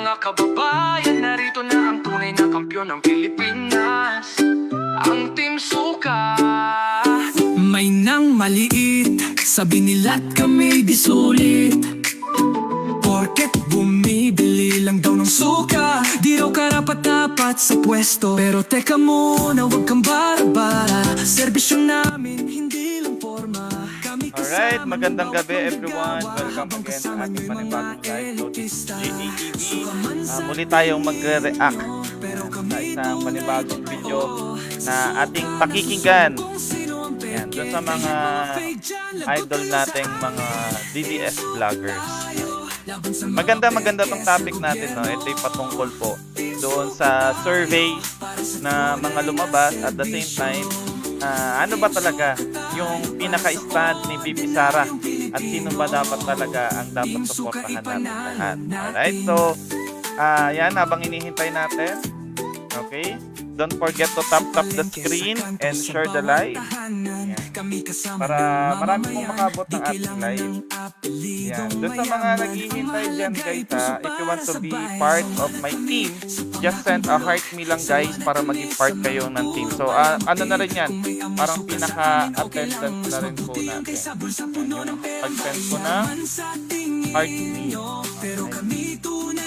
Mga kababayan, narito na ang tunay na kampiyon ng Pilipinas, ang Team Suka. May nang maliit, sabi nila't kami di sulit. Porket bumibili lang daw ng suka, di raw karapat-dapat sa pwesto. Pero teka muna, huwag kang bara-bara, serbisyo namin hindi lang forma. Alright, magandang gabi everyone. Welcome again sa ating panibagong live. So this is JTV. Muli tayong magre-react sa isang panibagong video na ating pakikinggan. Yan, doon sa mga idol nating mga DDS vloggers. Maganda tong topic natin, no? Ito'y patungkol po doon sa survey na mga lumabas at the same time, ano ba talaga yung pinaka-stand ni BP Sara at sino ba dapat talaga ang dapat suportahan natin lahat. Alright, so yan, habang inihintay natin, okay, don't forget to tap the screen and share the live. Yan. Para marami pong makabot ng ating live. Yan. Doon sa mga naghihintay dyan guys, if you want to be part of my team, just send a heart me lang guys para maging part kayo ng team. So ano na rin yan, parang pinaka-attendance na rin po natin. Yan, yung pag-send ko na heart me. Okay.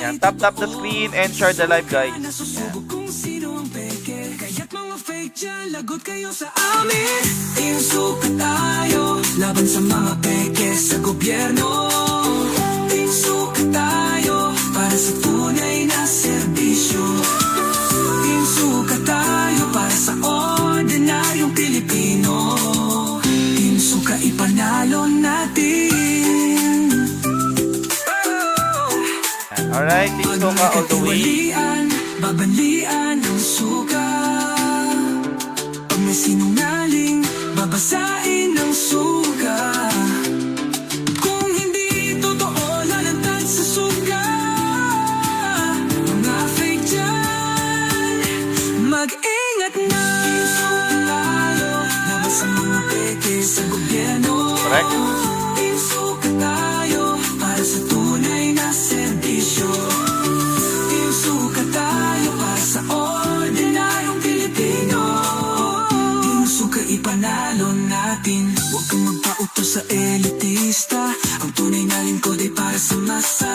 Yan, tap the screen and share the live guys. Yan. Lagot kayo sa amin, Team Suka tayo, laban sa mga peke sa gobyerno. Team Suka tayo, para sa tunay na serbisyo. Team Suka tayo, para sa ordinaryong Pilipino. Team Suka, ipanalo natin. Alright, Team Suka all the way. Babalian ang suka. May sinungaling, babasain ng suga. Kung hindi totoo, lalantad sa suga. Mga fake dyan, mag-ingat na. Suka tayo, laban sa mga peke sa gobyerno. Correct. Team Suka tayo, para sa tunay na serbisyo. Team Suka tayo, para sa ordinaryong Pilipino. Suka, ipanalo natin. Huwag kang magpautos sa elitista. Ang tunay na lingkod ay para sa masa.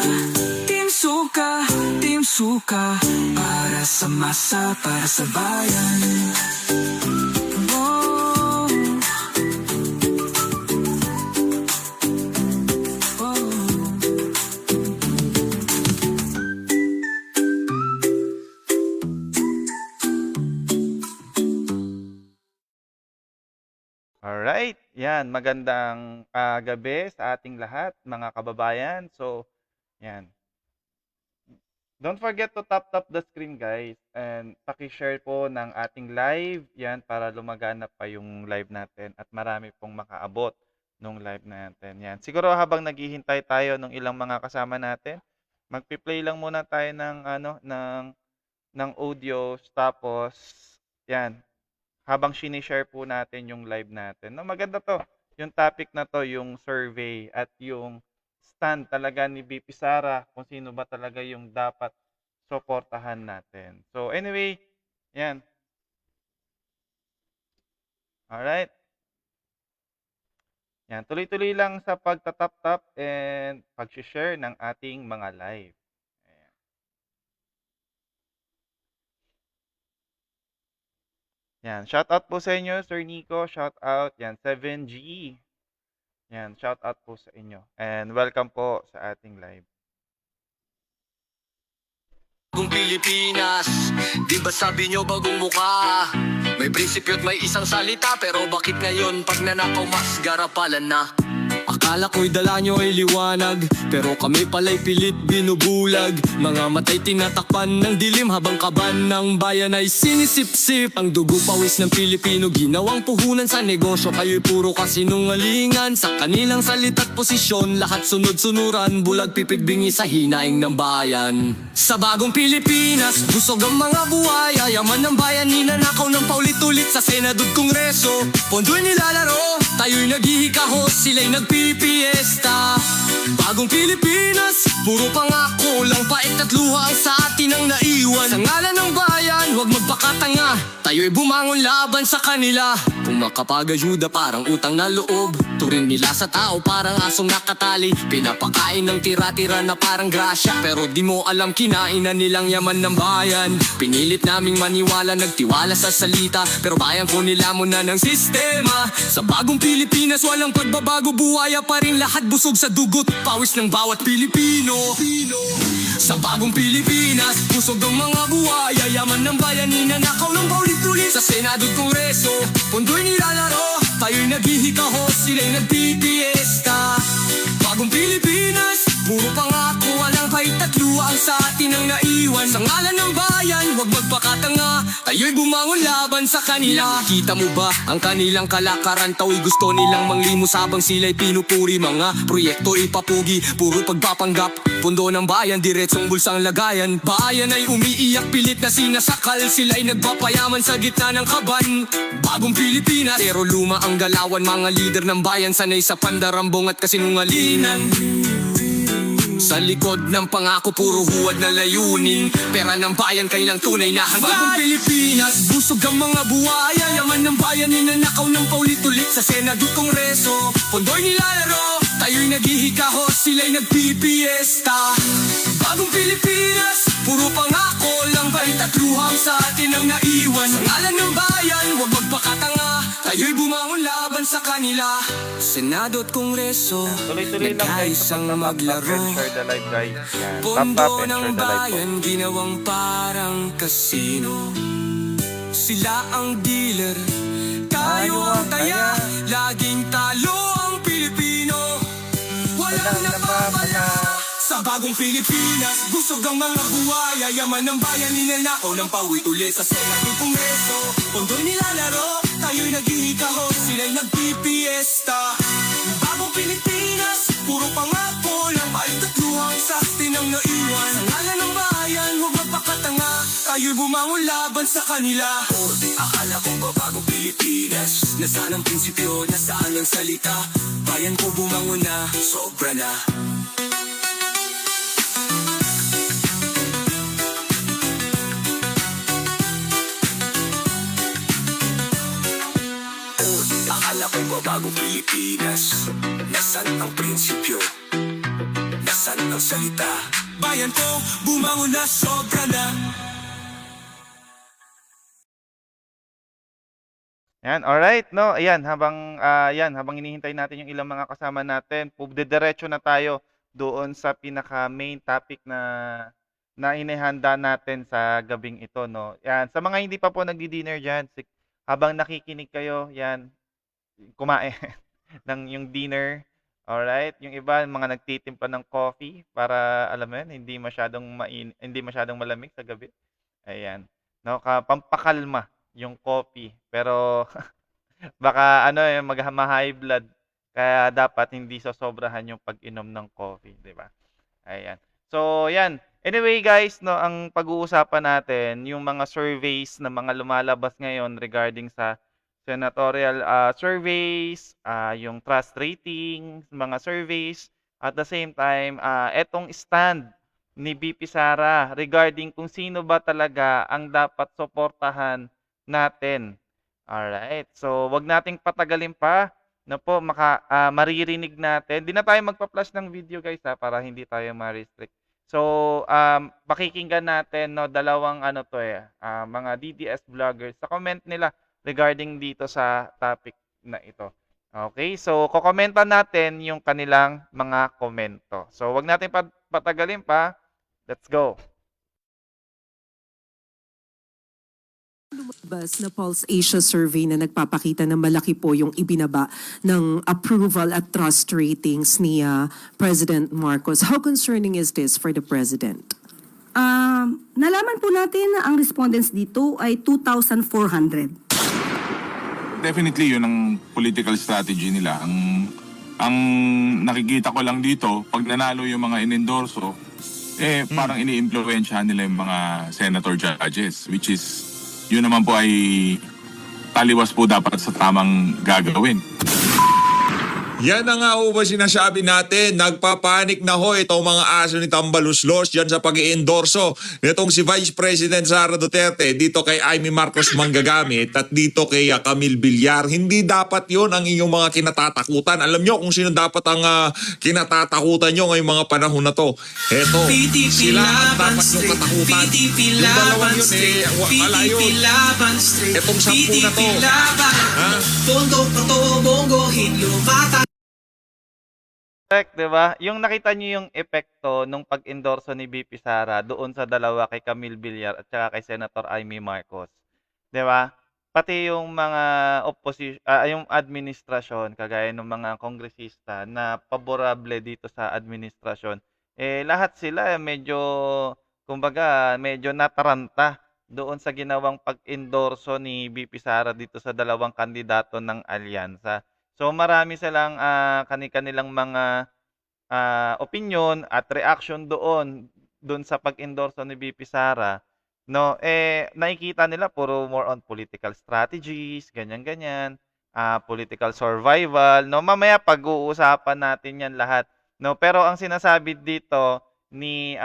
Team Suka, para sa masa, para sa bayan. Oh. Oh. Alright, yan, magandang gabi sa ating lahat, mga kababayan. So, yan. Don't forget to tap the screen guys and paki-share po ng ating live, yan, para lumaganap pa yung live natin at marami pong makaabot nung live natin. Yan. Siguro habang naghihintay tayo ng ilang mga kasama natin, magpi-play lang muna tayo ng audios, tapos yan, habang sinishare po natin yung live natin. No, maganda to. Yung topic na to, yung survey at yung stand talaga ni BP Sara kung sino ba talaga yung dapat suportahan natin. So anyway, yan. Alright. Yan, tuloy-tuloy lang sa pagtatap-tap and pag-share ng ating mga live. Yan, shout out po sa inyo, Sir Nico, shout out. Yan, 7G. Yan, shout out po sa inyo. And welcome po sa ating live. Bagong Pilipinas, di ba sabi nyo bagong mukha? May prinsipyo at may isang salita, pero bakit ngayon pag nanakaw mas garapalan na? Akala ko'y dala nyo ay liwanag, pero kami pala'y pilit binubulag. Mga matay tinatakpan ng dilim, habang kaban ng bayan ay sinisip-sip. Ang dugo pawis ng Pilipino ginawang puhunan sa negosyo. Kayo'y puro kasinungalingan, sa kanilang salita't posisyon lahat sunod-sunuran, bulag pipig bingi sa hinaing ng bayan. Sa bagong Pilipinas, busog ang mga buhay, ayaman ng bayan ninanakaw ng paulit-ulit sa Senado at Kongreso. Pondo'y nilalaro, tayo'y naghihikahos, sila'y nagpipiesta. Bagong Pilipinas, puro pangako lang, pait at luha ang sa atin ang naiwan. Sa ngalan ng bayan, huwag magpakatanga, tayo'y bumangon laban sa kanila. Kung makapag-ayuda parang utang na loob, turing nila sa tao parang asong nakatali. Pinapakain ng tira-tira na parang grasya, pero di mo alam kinainan nilang yaman ng bayan. Pinilit naming maniwala, nagtiwala sa salita, pero bayan ko nila muna ng sistema. Sa bagong Pilipinas, walang pagbabago, buhaya pa rin lahat, busog sa dugot, pawis ng bawat Pilipino. Sa bagong Pilipinas, busog ang mga buhaya, yaman ng bayan, ninanakaw ng paulit-ulit. Sa Senado at Kongreso, pundo'y nilalaro, tayo'y naghihikahos, sila'y nagpipiesta. Bagong Pilipinas, puro pangako, walang pait at luha ang sa atin ang naiwan. Sa ngalan ng bayan, huwag magpakatanga, tayo'y bumangon laban sa kanila. Kita mo ba ang kanilang kalakaran? Tao'y gusto nilang manglimos habang sila'y pinupuri. Mga proyekto ipapugi, puro pagpapanggap, pundo ng bayan, diretsong bulsang lagayan. Bayan ay umiiyak, pilit na sinasakal, sila'y nagpapayaman sa gitna ng kaban. Bagong Pilipinas, pero luma ang galawan, mga lider ng bayan sanay sa pandarambong at kasinungalingan. Sa likod ng pangako, puro huwad na layunin, pera ng bayan kailang tunay na hanggan. Bagong Pilipinas, busog ang mga buhaya, yaman ng bayan, ninanakaw ng paulit-ulit. Sa Senado at Kongreso, pondo'y nilalaro, tayo'y naghihikahos, sila'y nagpipiesta. Bagong Pilipinas, puro pangako lang, bait at luhang sa atin ang naiwan. Sa ngalan ng bayan, huwag magpakatanga, tayo'y bumangon laban sa kanila. Senado at Kongreso, Tuloy-tuloy lang guys sa nagkaisang pagtatap maglaro. and share the live guys. Yan. Tap Pondo tap and ng share the live po. bayan, ginawang parang kasino. Sila ang dealer, tayo ang taya, laging talo ang Pilipino. Walang napapala. Sa bagong Pilipinas, busog ang mga buhaya, yaman ng bayan, ninanakaw ng paulit-ulit. Sa Senado at Kongreso, pondo'y nilalaro, tayo'y naghihikahos, sila'y nagpipiesta. Bagong Pilipinas, puro pangako lang, pait at luhang sa atin ang naiwan. Sa ngalan ng bayan, huwag magpakatanga, tayo'y bumangon laban sa kanila. Akala ko ba bagong Pilipinas, nasaan ang prinsipyo, nasaan ang salita? Bayan ko bumangon na, sobra na. Akala ko ba bagong Pilipinas, nasaan ang prinsipyo, nasaan ang salita? Bayan ko, bumangon na, sobra na. Yan, alright, no? Ayan, habang hinihintay natin yung ilang mga kasama natin, diretso na tayo doon sa pinaka main topic na inihanda natin sa gabing ito, no? Yan, sa mga hindi pa po nagdi-dinner diyan, habang nakikinig kayo, yan, kumain ng yung dinner. Alright, yung iba mga nagtitimpa ng coffee para alam mo yun, hindi masyadong malamig sa gabi. Ayan. No, pampakalma yung coffee. Pero baka high blood. Kaya dapat hindi sosobrahan yung pag-inom ng coffee, 'di ba? Ayan. So, yan. Anyway, guys, no, ang pag-uusapan natin yung mga surveys na mga lumalabas ngayon regarding sa senatorial surveys, yung trust ratings, mga surveys, at the same time, etong stand ni VP Sara regarding kung sino ba talaga ang dapat suportahan natin. Alright, so wag nating patagalin pa na po maririnig natin. Di na tayo magpa-flash ng video guys para hindi tayo ma-restrict. So, pakikinggan natin no, dalawang mga DDS vloggers sa comment nila regarding dito sa topic na ito. Okay, so kokomentan natin yung kanilang mga komento. So, wag natin patagalin pa. Let's go. Lumabas na Pulse Asia survey na nagpapakita na malaki po yung ibinaba ng approval at trust ratings ni President Marcos. How concerning is this for the President? Nalaman po natin na ang respondents dito ay 2,400. Definitely yun ang political strategy nila. Ang nakikita ko lang dito, pag nanalo yung mga inendorso, parang ini-impluwensyahan nila yung mga senator judges, which is, yun naman po ay taliwas po dapat sa tamang gagawin. Yan na nga ho ba sinasabi natin, nagpapanik na ho itong mga aso ni Tambaluslos dyan sa pag-iendorso nitong si Vice President Sara Duterte dito kay Amy Marcos manggagamit at dito kay Camille Villar. Hindi dapat yon ang inyong mga kinatatakutan. Alam nyo kung sino dapat ang kinatatakutan nyo ngayong mga panahon na to. Eto, sila ang dapat yung katakutan. Yung dalawang yun wala yun. Etong 10 na to. Ha? Correct, 'di ba? Yung nakita niyo yung epekto nung pag-endorso ni VP Sara doon sa dalawa kay Camille Villar at saka kay Senator Amy Marcos. 'Di ba? Pati yung mga yung administrasyon kagaya ng mga kongresista na paborable dito sa administrasyon, lahat sila medyo kumbaga medyo nataranta doon sa ginawang pag-endorso ni VP Sara dito sa dalawang kandidato ng alyansa. So marami silang kani-kanilang mga opinyon at reaction doon sa pag-endorso ni VP Sara, no? Nakikita nila puro more on political strategies, ganyan-ganyan, political survival, no? Mamaya pag-uusapan natin 'yan lahat, no? Pero ang sinasabi dito ni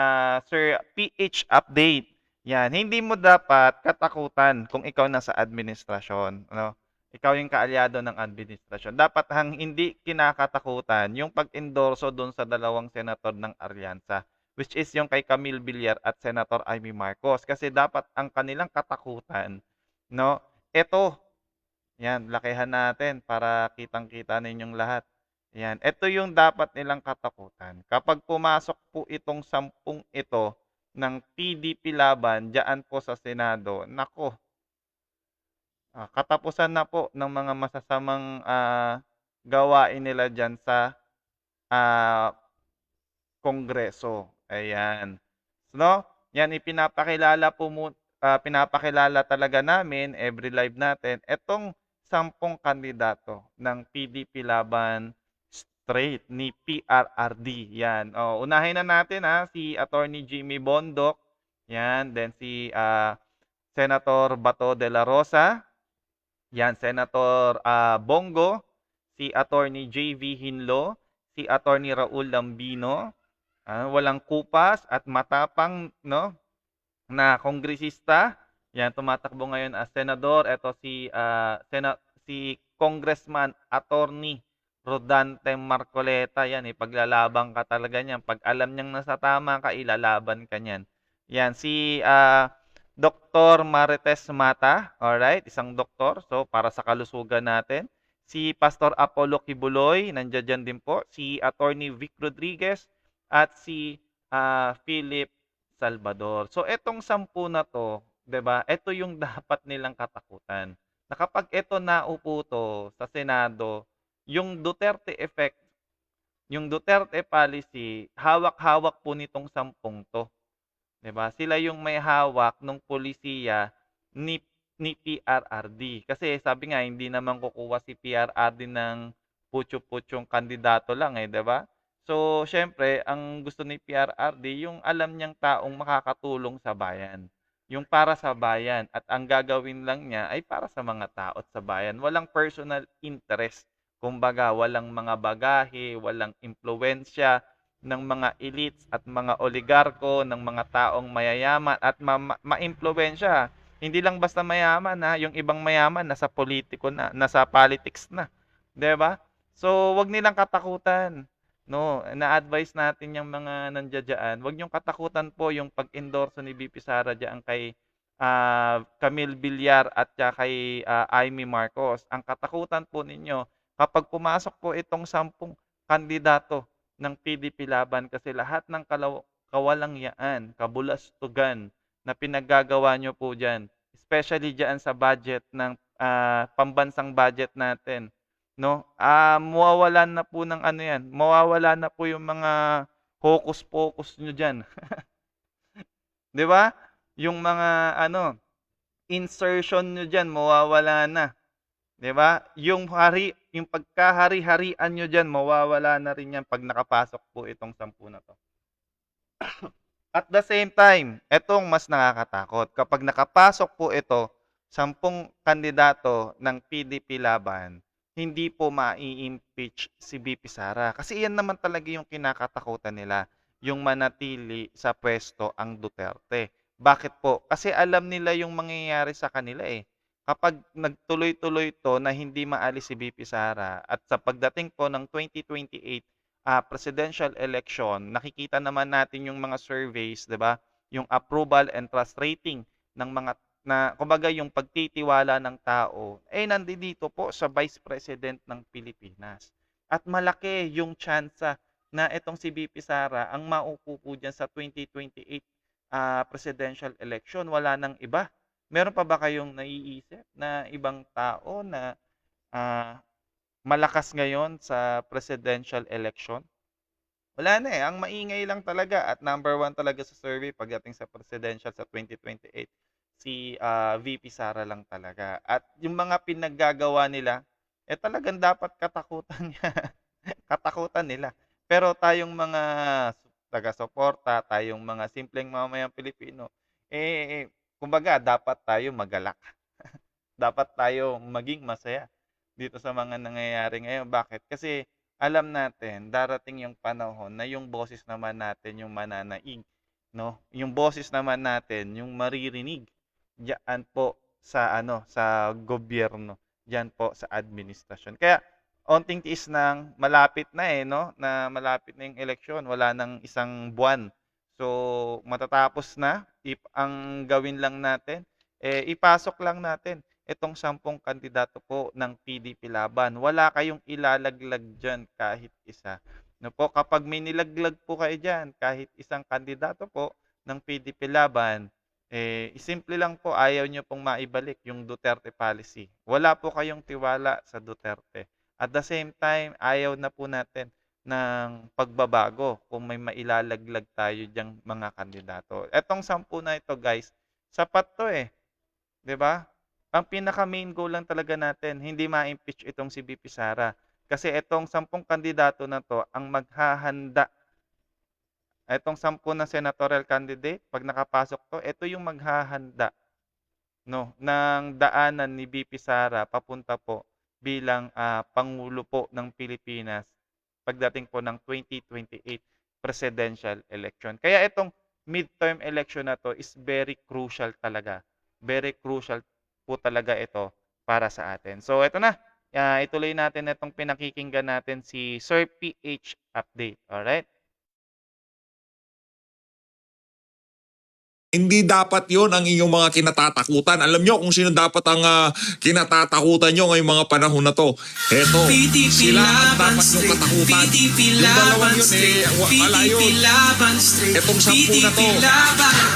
Sir PH Update, 'yan, hindi mo dapat katakutan kung ikaw nasa administrasyon, no? Ikaw yung kaalyado ng administrasyon. Dapat hindi kinakatakutan yung pag-endorso doon sa dalawang senator ng alyansa, which is yung kay Camille Villar at Senator Amy Marcos. Kasi dapat ang kanilang katakutan, no? Ito, yan, lakihan natin para kitang-kita ninyong lahat. Yan, ito yung dapat nilang katakutan. Kapag pumasok po itong 10 ito ng PDP laban diyan po sa Senado, nako, katapusan na po ng mga masasamang gawain nila dyan sa Kongreso. Ayan. No? Yan ipinapakilala po pinapakilala talaga namin every live natin etong 10 kandidato ng PDP laban straight ni PRRD. Yan. Unahin na natin si Attorney Jimmy Bondoc. Yan, then si Senator Bato de la Rosa. Yan, Senator Bongo, si Attorney JV Hinlo, si Attorney Raul Lambino, walang kupas at matapang, no, na kongresista. Yan, tumatakbo ngayon as senador. Ito si Congressman Attorney Rodante Marcoleta. Yan, paglalaban ka talaga niyan. Pag alam niyang nasa tama ka, ilalaban ka niyan. Yan, si Dr. Marites Mata, alright, isang doktor, so para sa kalusugan natin. Si Pastor Apollo Kibuloy, nandiyan din po. Si Attorney Vic Rodriguez at si Philip Salvador. So etong 10 na to, 'di ba? Ito yung dapat nilang katakutan. Na kapag ito naupo to sa Senado, yung Duterte effect, yung Duterte policy, hawak-hawak po nitong 10 to. 'Di ba? Sila yung may hawak ng polisiya ni PRRD. Kasi sabi nga hindi naman kukuha si PRRD ng putyo-putyong kandidato lang 'di ba? So, syempre, ang gusto ni PRRD yung alam niyang taong makakatulong sa bayan. Yung para sa bayan at ang gagawin lang niya ay para sa mga tao at sa bayan. Walang personal interest. Kumbaga, walang mga bagahe, walang impluwensya ng mga elites at mga oligarko, ng mga taong mayayaman at ma-impluwensya. Hindi lang basta mayaman yung ibang mayaman nasa politiko na, nasa politics na. 'Di ba? So, wag nilang katakutan. No, na-advise natin yung mga nandiyan. Wag niyong katakutan po yung pag-endorso ni VP Sara diyan kay Camille Villar at kay Amy Marcos. Ang katakutan po ninyo kapag pumasok po itong 10 kandidato ng PDP laban kasi lahat ng kawalangyaan, kabulastugan na pinaggagawa nyo po dyan, especially dyan sa budget ng pambansang budget natin, no? Mawawalan na po ng yan, mawawalan na po yung mga hocus-pocus nyo dyan. 'Di ba? Yung mga insertion nyo dyan, mawawala na. 'Di ba? Yung pagkahari-harian nyo dyan, mawawala na rin yan pag nakapasok po itong 10 na to. At the same time, etong mas nakakatakot. Kapag nakapasok po ito, 10 kandidato ng PDP laban, hindi po mai-impeach si VP Sara. Kasi iyan naman talaga yung kinakatakutan nila, yung manatili sa pwesto ang Duterte. Bakit po? Kasi alam nila yung mangyayari sa kanila eh. Kapag nagtuloy-tuloy 'to na hindi maalis si VP Sara at sa pagdating po ng 2028 presidential election, nakikita naman natin yung mga surveys, 'di ba? Yung approval and trust rating ng mga na kumbaga yung pagtitiwala ng tao eh nandito po sa Vice President ng Pilipinas. At malaki yung tsansa na itong si VP Sara ang maupo po diyan sa 2028 presidential election. Wala nang iba. Meron pa ba kayong naiisip na ibang tao na ah, malakas ngayon sa presidential election? Wala na eh. Ang maingay lang talaga at number one talaga sa survey pagdating sa presidential sa 2028, si VP Sara lang talaga. At yung mga pinaggagawa nila, eh talagang dapat katakutan niya. Katakutan nila. Pero tayong mga taga-suporta, tayong mga simpleng mamamayang Pilipino, kumbaga dapat tayo magalak. Dapat tayo maging masaya dito sa mga nangyayari ngayon. Bakit? Kasi alam natin darating yung panahon na yung boses naman natin yung mananaig, no? Yung boses naman natin yung maririnig diyan po sa sa gobyerno, diyan po sa administrasyon. Kaya onting tiis ng malapit na no, na malapit na yung eleksyon, wala nang isang buwan. So matatapos na, ang gawin lang natin ipasok lang natin itong 10 kandidato po ng PDP Laban. Wala kayong ilalaglag diyan kahit isa. No po, kapag may nilaglag po kayo diyan kahit isang kandidato po ng PDP Laban, simple lang po ayaw niyo pong maibalik yung Duterte policy. Wala po kayong tiwala sa Duterte. At the same time, ayaw na po natin ng pagbabago kung may mailalaglag tayo diyang mga kandidato. Etong 10 na ito guys, sapat to 'di ba? Ang pinaka main goal lang talaga natin, hindi ma-impeach itong si VP Sara. Kasi itong 10 kandidato na to ang maghahanda. Itong 10 na senatorial candidate, pag nakapasok to, ito yung maghahanda no ng daanan ni VP Sara papunta po bilang pangulo po ng Pilipinas pagdating po ng 2028 presidential election. Kaya itong midterm election na to is very crucial talaga. Very crucial po talaga ito para sa atin. So ito na, ituloy natin itong pinakikinggan natin si Sir PH Update. Alright? Hindi dapat yon ang inyong mga kinatatakutan. Alam nyo kung sino dapat ang kinatatakutan nyo ngayong mga panahon na to. Heto, sila ang dapat yung katakutan. Yung dalawang yun wala yun. Etong 10 na to.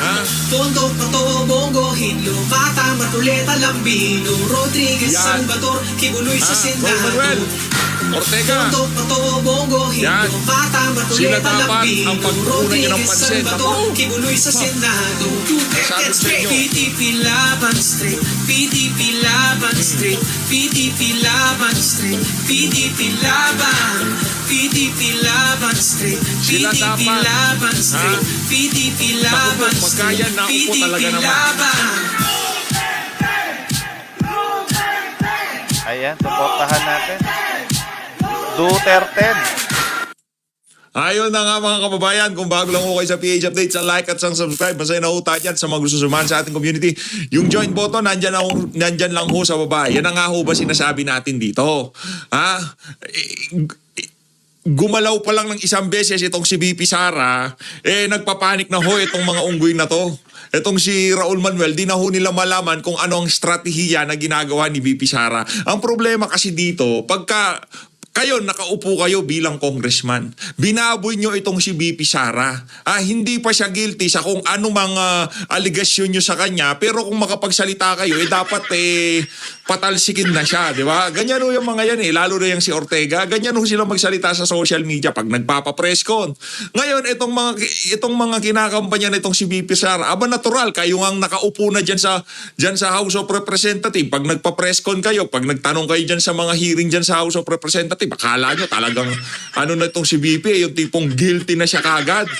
Ha? Tondo, Pato, Bongo, Hinlo, Mata, Matuleta, Lambino, Rodriguez, Yan. Salvador, Kibuloy sa Raul Manuel, Senado. Ortega. Tondo, Pato, Bongo, Yan. Hinlo, Mata, Sila Matuleta, dapat Lambino, ang pagkukunan nyo ng Rodriguez, pansin. Salvador, Ako. Kibuloy sa Senado. Sabi sa inyo. PDP Laban Straight, PDP Laban Straight, PDP Laban Straight, PDP Laban, PDP Laban Straight, Sila PDP dapat, Laban Straight, PDP Laban Naku po, Straight, pagkaya naupo PDP talaga naman. Laban. Ayan, suportahan natin. Duterte. Ayun na nga mga kababayan, kung bago lang ho kayo sa PH Update, sa like at sa subscribe, masaya na ho tayo dyan sa mga gusto sumahan sa ating community. Yung join button, nandyan lang ho sa baba. Yan na nga ho ba sinasabi natin dito? Ha? Gumalaw pa lang ng isang beses itong si VP Sara, nagpapanik na ho itong mga unggoy na to. Itong si Raul Manuel, di na ho nila malaman kung ano ang strategiya na ginagawa ni VP Sara. Ang problema kasi dito, pagka kayo, nakaupo kayo bilang congressman. Binaboy nyo itong si VP Sara. Hindi pa siya guilty sa kung ano mga aligasyon nyo sa kanya. Pero kung makapagsalita kayo, dapat patalsikin na siya, di ba? Ganyan ho yung mga yan lalo na yung si Ortega. Ganyan ho sila magsalita sa social media pag nagpapa-press con. Ngayon, itong mga kinakampanya na itong si VP Sara, natural, kayo ang nakaupo na dyan sa House of Representatives. Pag nagpa-press con kayo, pag nagtanong kayo dyan sa mga hearing dyan sa House of Representatives, akala nyo talagang na itong si VP, yung tipong guilty na siya kagad.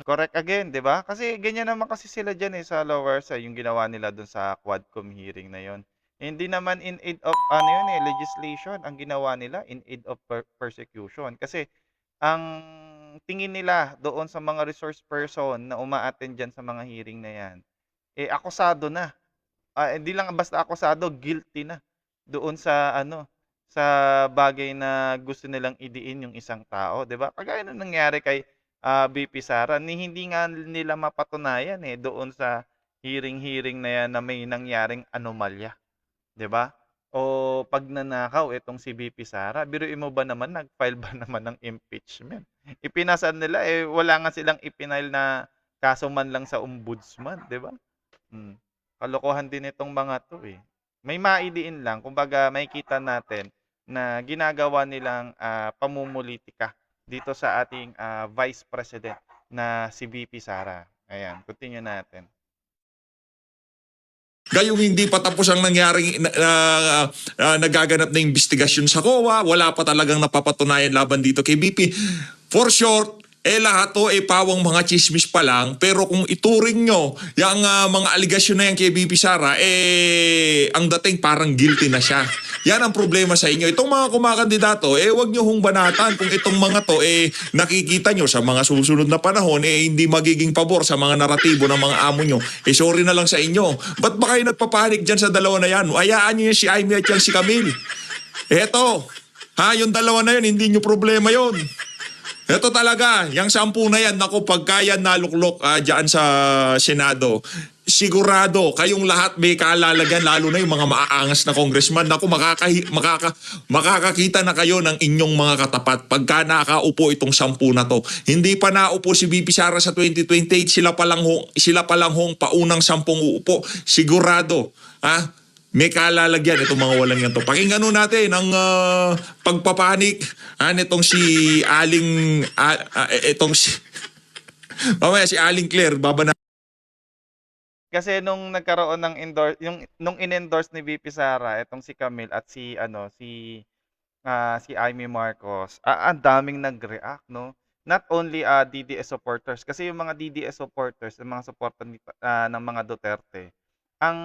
Correct again, 'di ba? Kasi ganyan naman kasi sila diyan sa lower sa yung ginawa nila doon sa Quadcom hearing na 'yon. Hindi naman in aid of ano yun eh, legislation ang ginawa nila, in aid of persecution. Kasi ang tingin nila doon sa mga resource person na uma-attend diyan sa mga hearing na 'yan, eh, akusado na. Hindi lang basta akusado, guilty na doon sa ano, sa bagay na gusto nilang idiin yung isang tao, 'di ba? Kagaya ng nangyari kay, VP Sara ni hindi nga nila mapatunayan, eh, doon sa hearing-hearing na 'yan na may nangyaring anomalya. 'Di ba? O pagnanakaw itong si VP Sara, biruin mo ba naman nag-file ba naman ng impeachment? Ipinasa nila, eh, wala nga silang ipinail na kaso man lang sa ombudsman, 'di ba? Hmm, kalokohan din itong mga 'to, eh. May maidiin lang, kumbaga makikita natin na ginagawa nilang, pamumulitika dito sa ating, Vice President na si VP Sara. Ayan, continue natin. Gayong hindi pa tapos ang nangyaring nagaganap na investigasyon sa COA, wala pa talagang napapatunayan laban dito kay BP. For short, lahat to pawang mga chismis pa lang, pero kung ituring nyo yung mga aligasyon na yan kay BP Sara, ang dating parang guilty na siya. Yan ang problema sa inyo. Itong mga kumakandidato, wag nyo hong banatan kung itong mga to, nakikita nyo sa mga susunod na panahon, hindi magiging pabor sa mga naratibo ng mga amo nyo. Sorry na lang sa inyo. Ba't ba kayo nagpapanik dyan sa dalawa na yan? Hayaan nyo yung si Amy at yung si Camille. Eto, yung dalawa na yun, hindi nyo problema yun. Ito talaga, yung 10 na yan, naku, pagka yan naluklok dyan sa Senado, sigurado, kayong lahat may kaalalagyan, lalo na yung mga maaangas na congressman, naku, makakakita na kayo ng inyong mga katapat pagka nakaupo itong 10 na to. Hindi pa naupo si VP Sara sa 2028, sila pa lang hong paunang 10 uupo. Sigurado, may kalalagyan itong mga walang yan to. Pakinggan natin ang pagpapanik nitong si Aling mamaya si Aling Claire baba na. Kasi nung nagkaroon ng nung in-endorse ni VP Sara itong si Camille at si Amy Marcos, ang daming nag-react, no? Not only DDS supporters, kasi yung mga DDS supporters, yung mga suporta ng mga Duterte, ang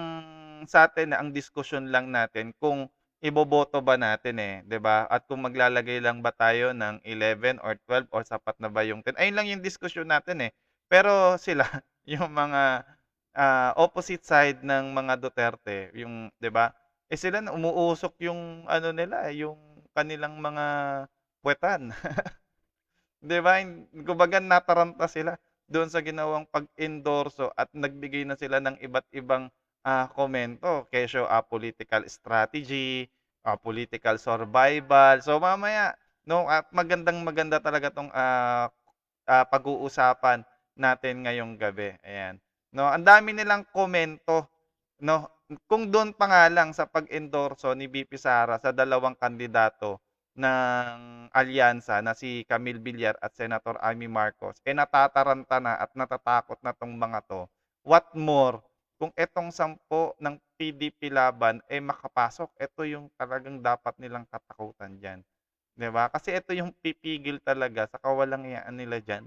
sa atin ang diskusyon lang natin kung iboboto ba natin, 'di ba? At kung maglalagay lang ba tayo ng 11 or 12 or sapat na ba yung 10. Ayun lang yung diskusyon natin, eh. Pero sila, yung mga opposite side ng mga Duterte, yung 'di ba? Sila na umuusok yung ano nila, yung kanilang mga puwetan. 'Di ba? Kumbaga nataranta sila doon sa ginawang pag-endorso at nagbigay na sila ng iba't ibang komento, kesyo political strategy, political survival. So mamaya, no, at magandang-maganda talaga 'tong pag-uusapan natin ngayong gabi. Ayan. No, ang dami nilang komento, no. Kung doon pa nga lang sa pag-endorso ni VP Sara sa dalawang kandidato ng alyansa na si Camille Villar at Senator Amy Marcos, natataranta na at natatakot na 'tong mga 'to. What more kung etong 10 ng PDP laban makapasok, ito yung talagang dapat nilang katakutan diyan, 'di ba? Kasi ito yung pipigil talaga sa kawalang-yaan nila diyan,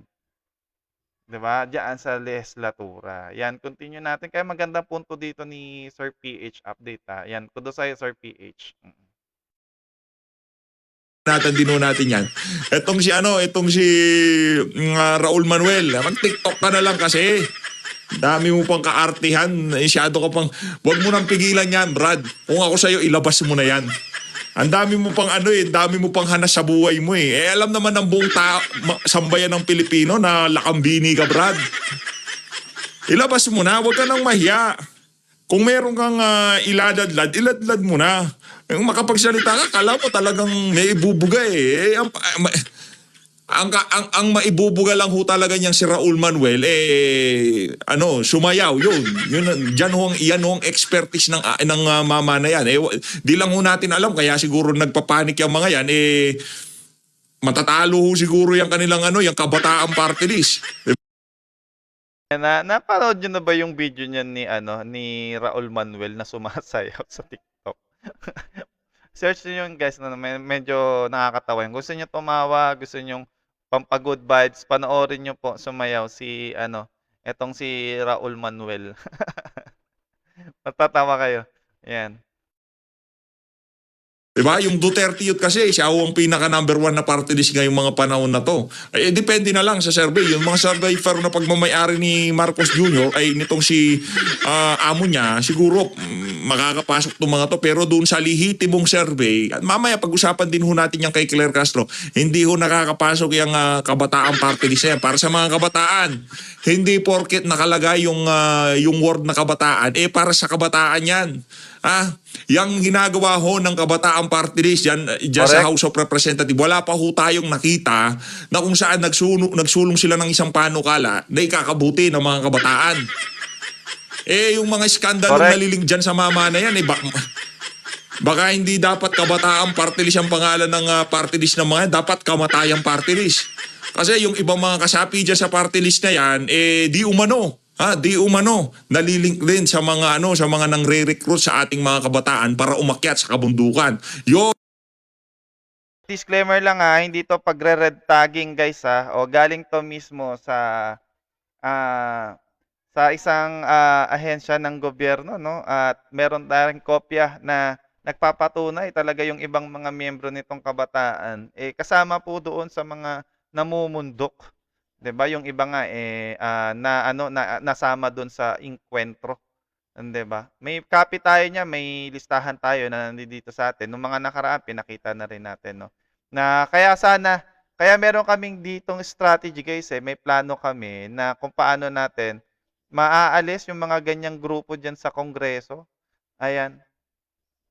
'di ba? Diyan sa lehislatura. Yan, continue natin. Kaya magandang punto dito ni Sir PH update Yan, kudos sa'yo Sir PH. Natin yan. Itong si Raul Manuel, mag-TikTok ka na lang kasi. Dami mo pang kaartihan, masyado ka pang, wag mo nang pigilan yan, Brad. Kung ako sa'yo, ilabas mo na yan. Ang dami mo pang dami mo pang hanas sa buhay mo alam naman ng buong sambayan ng Pilipino na lakambini ka, Brad. Ilabas mo na, wag ka nang mahiya. Kung meron kang iladlad mo na. Yung makapagsalita ka, kala mo talagang may ibubuga ang maibubuga lang ho talaga niyang si Raul Manuel sumayaw yun yan ho ang expertise ng mama na yan di lang ho natin alam kaya siguro nagpapanik yung mga yan matatalo ho siguro yung kanilang yung kabataan party list. Napanood niyo na ba yung video niyan ni Raul Manuel na sumasayaw sa TikTok? Search niyo yun, guys, medyo nakakatawa yun. Gusto niyo tumawa, gusto niyo pampagood vibes, panoorin niyo po sumayaw etong si Raul Manuel. Matatawa kayo. Yan. Diba? Yung Duterte Youth kasi, siya ang pinaka number 1 na party list ngayong mga panahon na to. Eh, depende na lang sa survey. Yung mga survey firm na pagmamayari ni Marcos Jr. ay nitong si amo niya, siguro makakapasok itong mga to. Pero doon sa lihitimong survey, at mamaya pag-usapan din ho natin yung kay Claire Castro, hindi ho nakakapasok yung kabataan party list na yan. Para sa mga kabataan, hindi porket nakalagay yung word na kabataan, para sa kabataan yan. Yung ginagawa ho ng kabataan party list dyan sa Correct. House of Representatives, wala pa ho tayong nakita na kung saan nagsulong sila ng isang panukala na ikakabuti ng mga kabataan. Yung mga skandalo Correct. naliling dyan sa mama na yan, baka hindi dapat kabataan party list ang pangalan ng party list ng mga yan, dapat kamatayang party list. Kasi yung ibang mga kasapi dyan sa party list na yan, di umano nalilink din sa mga sa mga nangre-recruit sa ating mga kabataan para umakyat sa kabundukan. Disclaimer lang hindi to pagre-red tagging guys o galing to mismo sa isang ahensya ng gobyerno, no? At meron tayong kopya na nagpapatunay talaga yung ibang mga miyembro nitong kabataan kasama po doon sa mga namumundok. 'Di ba? Yung iba nga nasama doon sa inkwentro. 'Di ba? May copy tayo niya, may listahan tayo na nandito sa atin. Nung mga nakaraan pinakita na rin natin, no. Kaya meron kaming ditong strategy guys may plano kami na kung paano natin maaalis yung mga ganyang grupo diyan sa Kongreso. Ayan.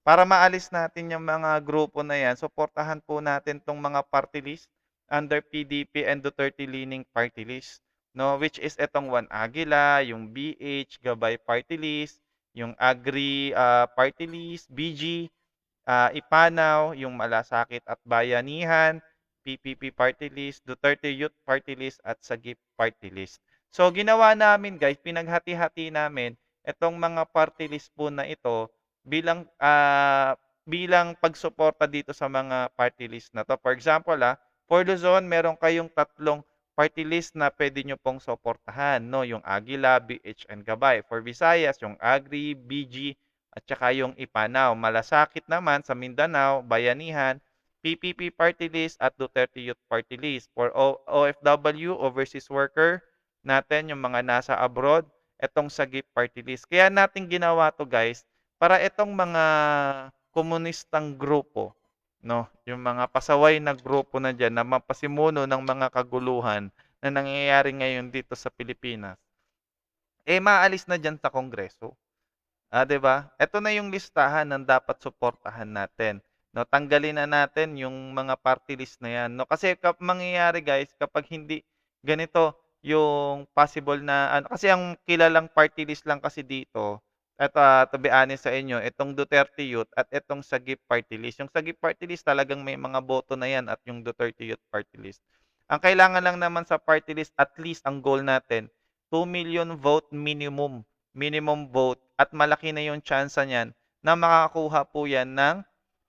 Para maalis natin yung mga grupo na yan, suportahan po natin tong mga party list under PDP and Duterte leaning party list, no, which is etong Juan Aguila, yung BH Gabay party list, yung Agri party list, BG Ipanaw, yung Malasakit at Bayanihan, PPP party list, Duterte Youth party list at Sagip party list. So ginawa namin guys, pinaghati-hati namin etong mga party list po na ito bilang pagsuporta dito sa mga party list na to. For example, for Luzon, meron kayong 3 party list na pwede nyo pong suportahan, no? Yung Aguila, BH, and Gabay. For Visayas, yung Agri, BG, at saka yung Ipanaw. Malasakit naman sa Mindanao, Bayanihan, PPP party list at Duterte Youth party list. For OFW, overseas worker natin, yung mga nasa abroad, etong Sagip party list. Kaya natin ginawa to guys, para itong mga komunistang grupo, no, yung mga pasaway na grupo na diyan na mapasimuno ng mga kaguluhan na nangyayari ngayon dito sa Pilipinas, maalis na diyan sa Kongreso. 'Di ba? Ito na yung listahan ng dapat suportahan natin. No, tanggalin na natin yung mga party list na yan. No, kasi mangyayari guys, kapag hindi ganito yung possible na kasi ang kilalang party list lang kasi dito, eto to be honest sa inyo, itong Duterte Youth at itong Sagip party list. Yung Sagip party list talagang may mga boto na yan at yung Duterte Youth party list. Ang kailangan lang naman sa party list, at least ang goal natin, 2 million vote minimum vote, at malaki na yung tsansa niyan na makakakuha po yan ng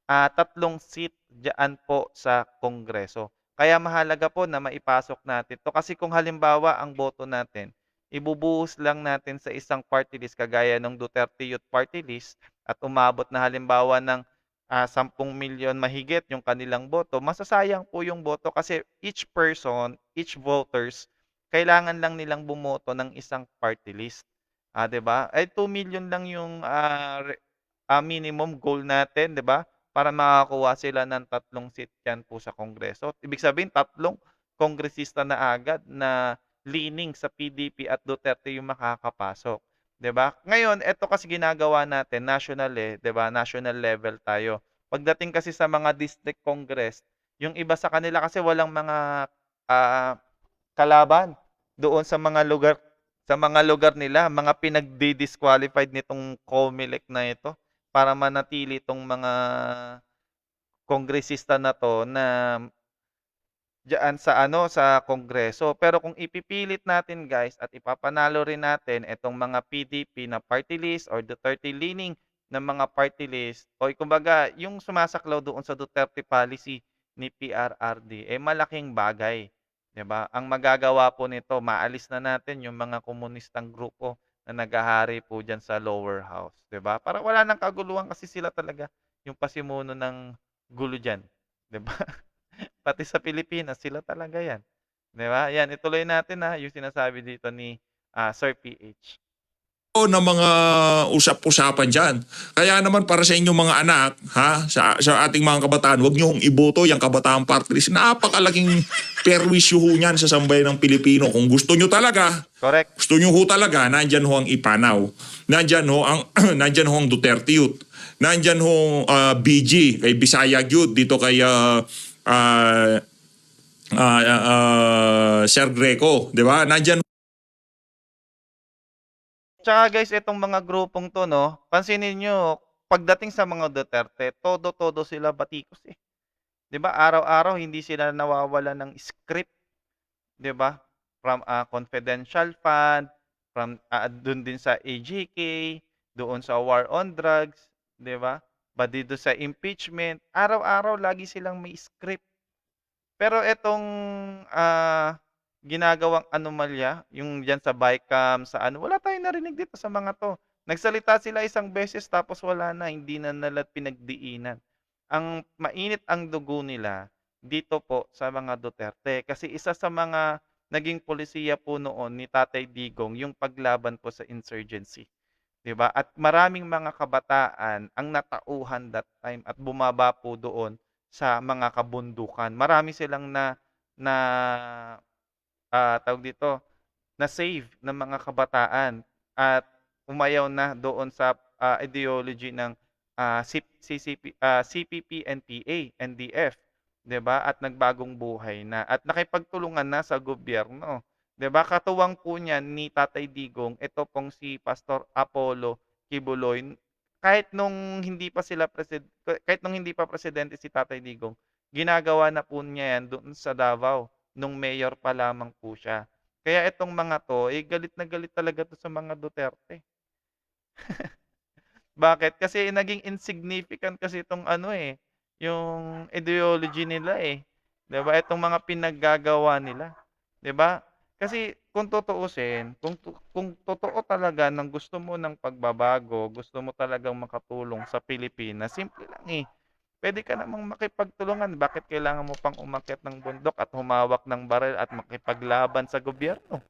3 seat diyan po sa Kongreso. Kaya mahalaga po na maipasok natin to, kasi kung halimbawa ang boto natin ibubuhos lang natin sa isang party list kagaya ng Duterte Youth party list at umabot na halimbawa ng 10 milyon mahigit yung kanilang boto, masasayang po yung boto kasi each person, each voters, kailangan lang nilang bumoto ng isang party list. 'Di ba? 2 million lang yung minimum goal natin, 'di ba? Para makakuha sila ng 3 seat yan po sa Kongreso. Ibig sabihin 3 kongresista na agad na leaning sa PDP at Duterte yung makakapasok, 'di ba? Ngayon, ito kasi ginagawa natin national 'di ba? National level tayo. Pagdating kasi sa mga district congress, yung iba sa kanila kasi walang mga kalaban doon sa mga lugar nila, mga pinagdi-disqualified nitong COMELEC na ito para manatili itong mga kongresista na to na diyan sa Kongreso. Pero kung ipipilit natin guys at ipapanalo rin natin itong mga PDP na party list or Duterte leaning ng mga party list o kumbaga yung sumasaklaw doon sa Duterte policy ni PRRD, malaking bagay. 'Di ba? Ang magagawa po nito, maalis na natin yung mga komunistang grupo na naghahari po diyan sa lower house, 'di ba? Para wala nang kaguluhan kasi sila talaga yung pasimuno ng gulo diyan, 'di ba? Pati sa Pilipinas sila talaga 'yan, 'di ba? 'Yan, ituloy natin, yung sinasabi dito ni, Sir PH. na mga usap-usapan dyan. Kaya naman para sa inyong mga anak, sa ating mga kabataan, huwag nyo hong iboto yung kabataan party list. Napakalaking perwisyo ho niyan sa sambayan ng Pilipino. Kung gusto nyo talaga, Correct. gusto nyo ho talaga, nandyan ho ang Ipanaw. Nandyan ho ang, nandyan ho ang Duterte Youth. Nandyan ho BG, kay Bisaya Youth, dito kay Sir Greco. Di ba? Nandyan. Tsaka guys, itong mga grupong 'to 'no, pansinin niyo pagdating sa mga Duterte, todo-todo sila batikos, eh. 'Di ba, araw-araw hindi sila nawawalan ng script, 'di ba? From, confidential fund, from, dun din sa AGK, doon sa war on drugs, 'di ba? Pati dun sa impeachment, araw-araw lagi silang may script. Pero itong, ginagawang anomalya, yung diyan sa BICAM, sa ano, wala tayong narinig dito sa mga 'to. Nagsalita sila isang beses tapos wala na, hindi na nila pinagdiinan. Ang mainit ang dugo nila dito po sa mga Duterte kasi isa sa mga naging pulisiya po noon ni Tatay Digong yung paglaban po sa insurgency, 'di ba? At maraming mga kabataan ang natauhan that time at bumaba po doon sa mga kabundukan. Marami silang na tawag dito, na-save ng mga kabataan at umayaw na doon sa, ideology ng, CPP, NPA, NDF, 'di ba? At nagbagong buhay na at nakipagtulungan na sa gobyerno, 'di ba? Katuwang po niyan ni Tatay Digong, ito pong si Pastor Apollo Kibuloy, kahit nung hindi pa presidente si Tatay Digong, ginagawa na po niya 'yan doon sa Davao nung mayor pa lamang po siya. Kaya itong mga 'to, galit na galit talaga 'to sa mga Duterte. Bakit? Kasi naging insignificant kasi itong ano, yung ideology nila, 'di ba? Itong mga pinaggagawa nila, 'di ba? Kasi kung tutuusin, kung totoo talaga ng gusto mo ng pagbabago, gusto mo talagang makatulong sa Pilipinas, simple lang, puwede ka namang makipagtulungan. Bakit kailangan mo pang umakyat ng bundok at humawak ng baril at makipaglaban sa gobyerno?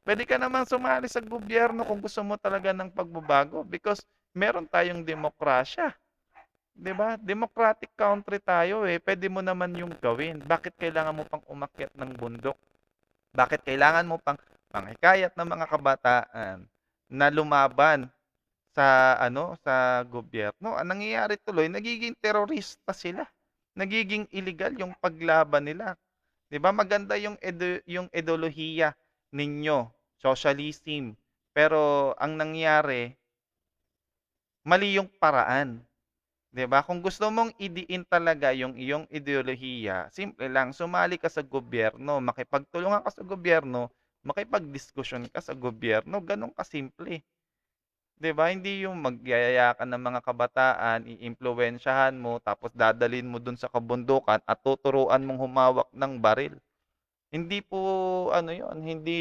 Puwede ka namang sumali sa gobyerno kung gusto mo talaga ng pagbabago because meron tayong demokrasya, 'di ba? Democratic country tayo, puwede mo naman yung gawin. Bakit kailangan mo pang umakyat ng bundok? Bakit kailangan mo pang manghikayat ng mga kabataan na lumaban sa ano, sa gobyerno? Ang nangyayari tuloy, nagiging terorista sila. Nagiging illegal yung paglaban nila. 'Di ba? Maganda yung ideolohiya ninyo, socialism. Pero ang nangyari, mali yung paraan. 'Di ba? Kung gusto mong idiin talaga yung iyong ideolohiya, simple lang, sumali ka sa gobyerno, makipagtulungan ka sa gobyerno, makipagdiskusyon ka sa gobyerno, gano'n kasimple. 'Di ba? Hindi yung magyayaya ka ng mga kabataan, iimpluwensyahan mo, tapos dadalhin mo dun sa kabundukan at tuturuan mong humawak ng baril. Hindi po ano yon, hindi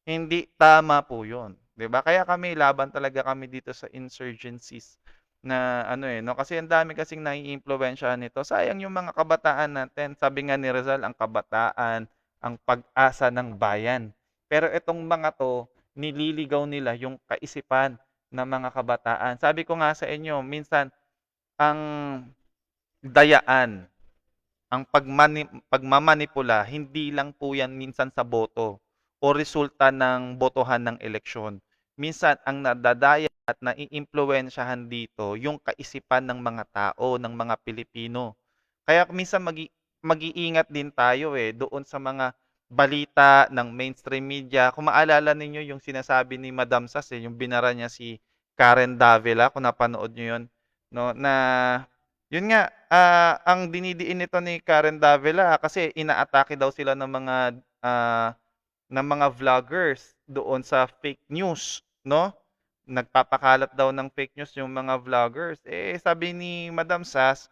hindi tama po yun, 'di ba? Kaya kami laban talaga kami dito sa insurgencies na ano, 'no, kasi ang dami kasing naiimpluwensyahan nito. Sayang yung mga kabataan natin. Sabi nga ni Rizal, ang kabataan, ang pag-asa ng bayan. Pero itong mga 'to, nililigaw nila yung kaisipan ng mga kabataan. Sabi ko nga sa inyo, minsan ang dayaan, ang pagmamanipula, hindi lang po yan minsan sa boto o resulta ng botohan ng eleksyon. Minsan ang nadadaya at naiimpluwensyahan dito yung kaisipan ng mga tao, ng mga Pilipino. Kaya minsan mag-iingat din tayo, doon sa mga balita ng mainstream media. Kung maalala ninyo yung sinasabi ni Madam Sas, yung binara niya si Karen Davila, kung napanood niyo yun, 'no, na yun nga, ang dinidiin nito ni Karen Davila kasi inaatake daw sila ng mga vloggers doon sa fake news, 'no? Nagpapakalat daw ng fake news yung mga vloggers. Sabi ni Madam Sas,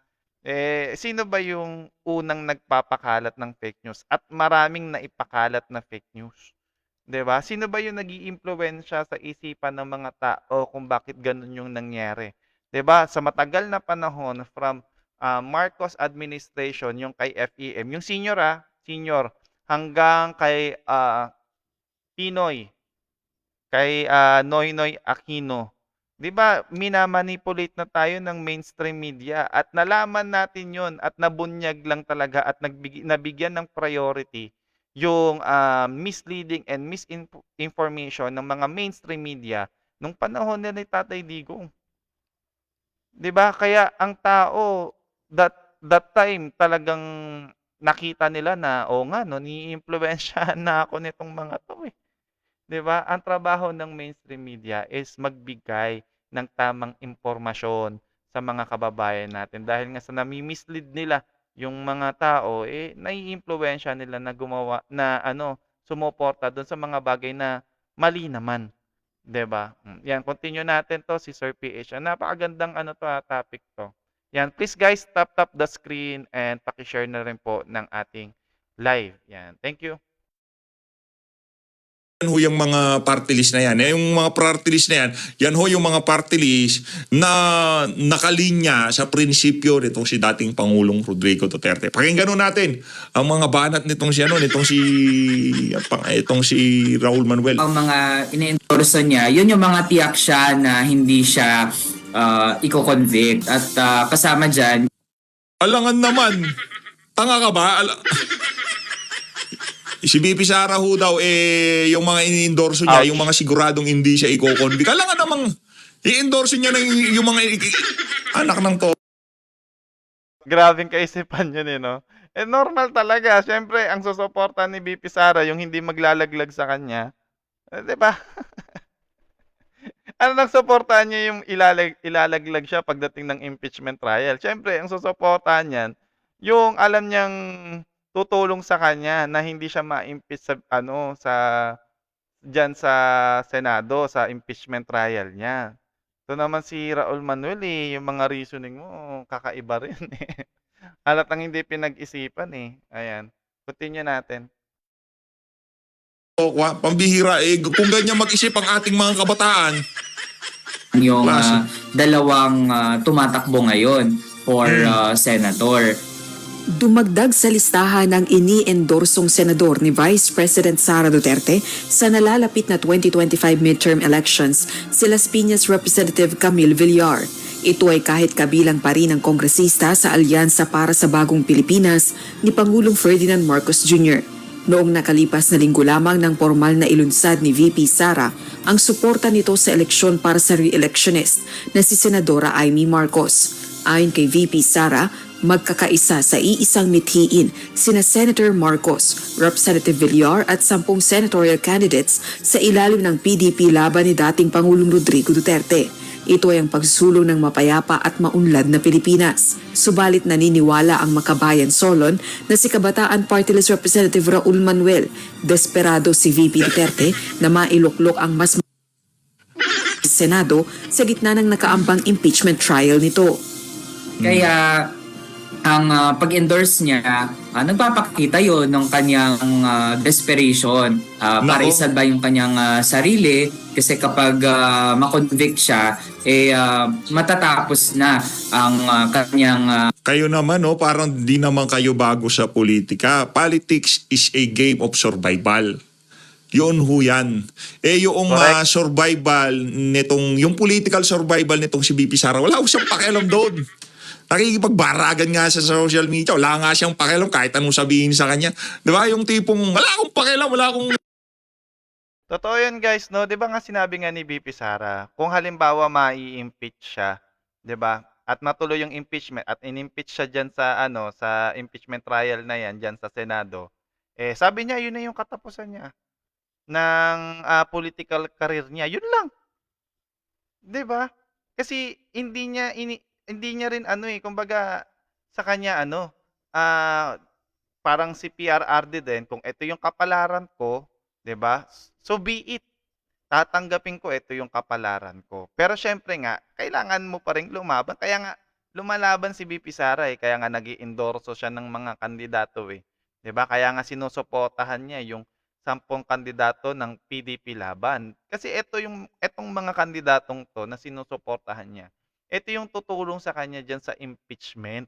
sino ba yung unang nagpapakalat ng fake news at maraming naipakalat na fake news, 'di ba? Sino ba yung nag-iimpluwensya sa isipan ng mga tao kung bakit gano'n yung nangyari, 'di ba? Sa matagal na panahon from Marcos administration, yung kay FEM, yung senior senior, hanggang kay Pinoy, kay Noynoy Aquino. 'Di ba minamanipulate na tayo ng mainstream media at nalaman natin 'yon at nabunyag lang talaga at nabigyan ng priority yung misleading and misinformation ng mga mainstream media nung panahon ni Tatay Digong. 'Di ba? Kaya ang tao that time talagang nakita nila na, oo nga 'no, naiimpluwensyahan na ako nitong mga 'to, eh. 'Di ba? Ang trabaho ng mainstream media is magbigay ng tamang impormasyon sa mga kababayan natin dahil nga sa nami-mislead nila yung mga tao, eh, naiimpluwensya nila na gumawa na ano, sumuporta dun sa mga bagay na mali naman. 'Di ba? 'Yan, continue natin 'to si Sir PH. Napakagandang ano 'to, topic 'to. 'Yan, please guys, tap the screen and paki-share na rin po ng ating live. 'Yan, thank you. Yan ho yung mga party list na yan. Yung mga party list na yan, yan ho yung mga party list na nakalinya sa prinsipyo nitong si dating Pangulong Rodrigo Duterte. Pakinggan ho natin ang mga banat nitong si Raul Manuel. Ang mga ine-endorse niya, yun yung mga tiyak siya na hindi siya iko-convict. At kasama dyan, Alangan naman. Tanga ka ba? Si BP Sara ho daw, yung mga ini-endorso niya, yung mga siguradong hindi siya i-convict. Alangan namang i-endorso niya yung mga anak ng to. Grabeng kaisipan yun, eh, no? Eh, normal talaga. Siyempre, ang susuporta ni BP Sara, yung hindi maglalaglag sa kanya. Eh, di ba? Ano nang suportahan niya yung ilalaglag siya pagdating ng impeachment trial? Siyempre, ang susuportahan niyan, yung alam niyang tutulong sa kanya na hindi siya ma-impeach diyan sa Senado sa impeachment trial niya. Ito naman si Raul Manuel, yung mga reasoning mo kakaiba rin, eh. Halatang hindi pinag-isipan, eh. Ayan, continue natin. Pambihira, kung ganyan mag-isip ang ating mga kabataan. yung Klase. dalawang tumatakbo ngayon for senator. Dumagdag sa listahan ng ini-endorsong senador ni Vice President Sara Duterte sa nalalapit na 2025 midterm elections si Las Piñas Representative Camille Villar. Ito ay kahit kabilang pa rin ang kongresista sa Alyansa para sa Bagong Pilipinas ni Pangulong Ferdinand Marcos Jr. Noong nakalipas na linggo lamang ng formal na ilunsad ni VP Sara ang suporta nito sa eleksyon para sa re-electionist na si Senadora Amy Marcos. Ayon kay VP Sara, magkakaisa sa iisang mithiin sina Senator Marcos, Representative Villar at 10 senatorial candidates sa ilalim ng PDP laban ni dating Pangulong Rodrigo Duterte. Ito ay ang pagsulong ng mapayapa at maunlad na Pilipinas. Subalit naniniwala ang Makabayan Solon na si Kabataan Party List Representative Raul Manuel, desperado si VP Duterte na mailuklok ang mas Senado sa gitna ng nakaambang impeachment trial nito. Kaya ang pag-endorse niya, nagpapakita yon ng kanyang desperation para Nako. isad ba yung kanyang sarili kasi kapag makonvict siya, matatapos na ang kanyang Kayo naman, parang di naman kayo bago sa politika. Politics is a game of survival. Yun ho yan. Yung Correct. survival nitong, yung political survival nitong si BP Sara, wala ko siyang pakialam doon. Nakikipagbaragan nga sa social media. Wala nga siyang pakialam kahit anong sabihin sa kanya. Di ba? Yung tipong, wala akong pakialam, wala akong... Totoo yun, guys, no? 'Di ba nga sinabi nga ni BP Sara, kung halimbawa mai-impeach siya, 'di ba? At matuloy yung impeachment at in-impeach siya diyan sa impeachment trial na 'yan diyan sa Senado. Sabi niya yun na yung katapusan niya ng political career niya. Yun lang, 'di ba? Kasi hindi niya rin kumbaga sa kanya parang si PRRD din kung ito yung kapalaran ko, 'di ba? So be it. Tatanggapin ko ito yung kapalaran ko. Pero syempre nga, kailangan mo pa ring lumaban. Kaya nga lumalaban si BP Sara, kaya nga nag-i-endorso siya ng mga kandidato, 'Di ba? Kaya nga sinusuportahan niya yung 10 kandidato ng PDP laban. Kasi etong mga kandidatong to na sinusuportahan niya. Ito yung tutulong sa kanya diyan sa impeachment.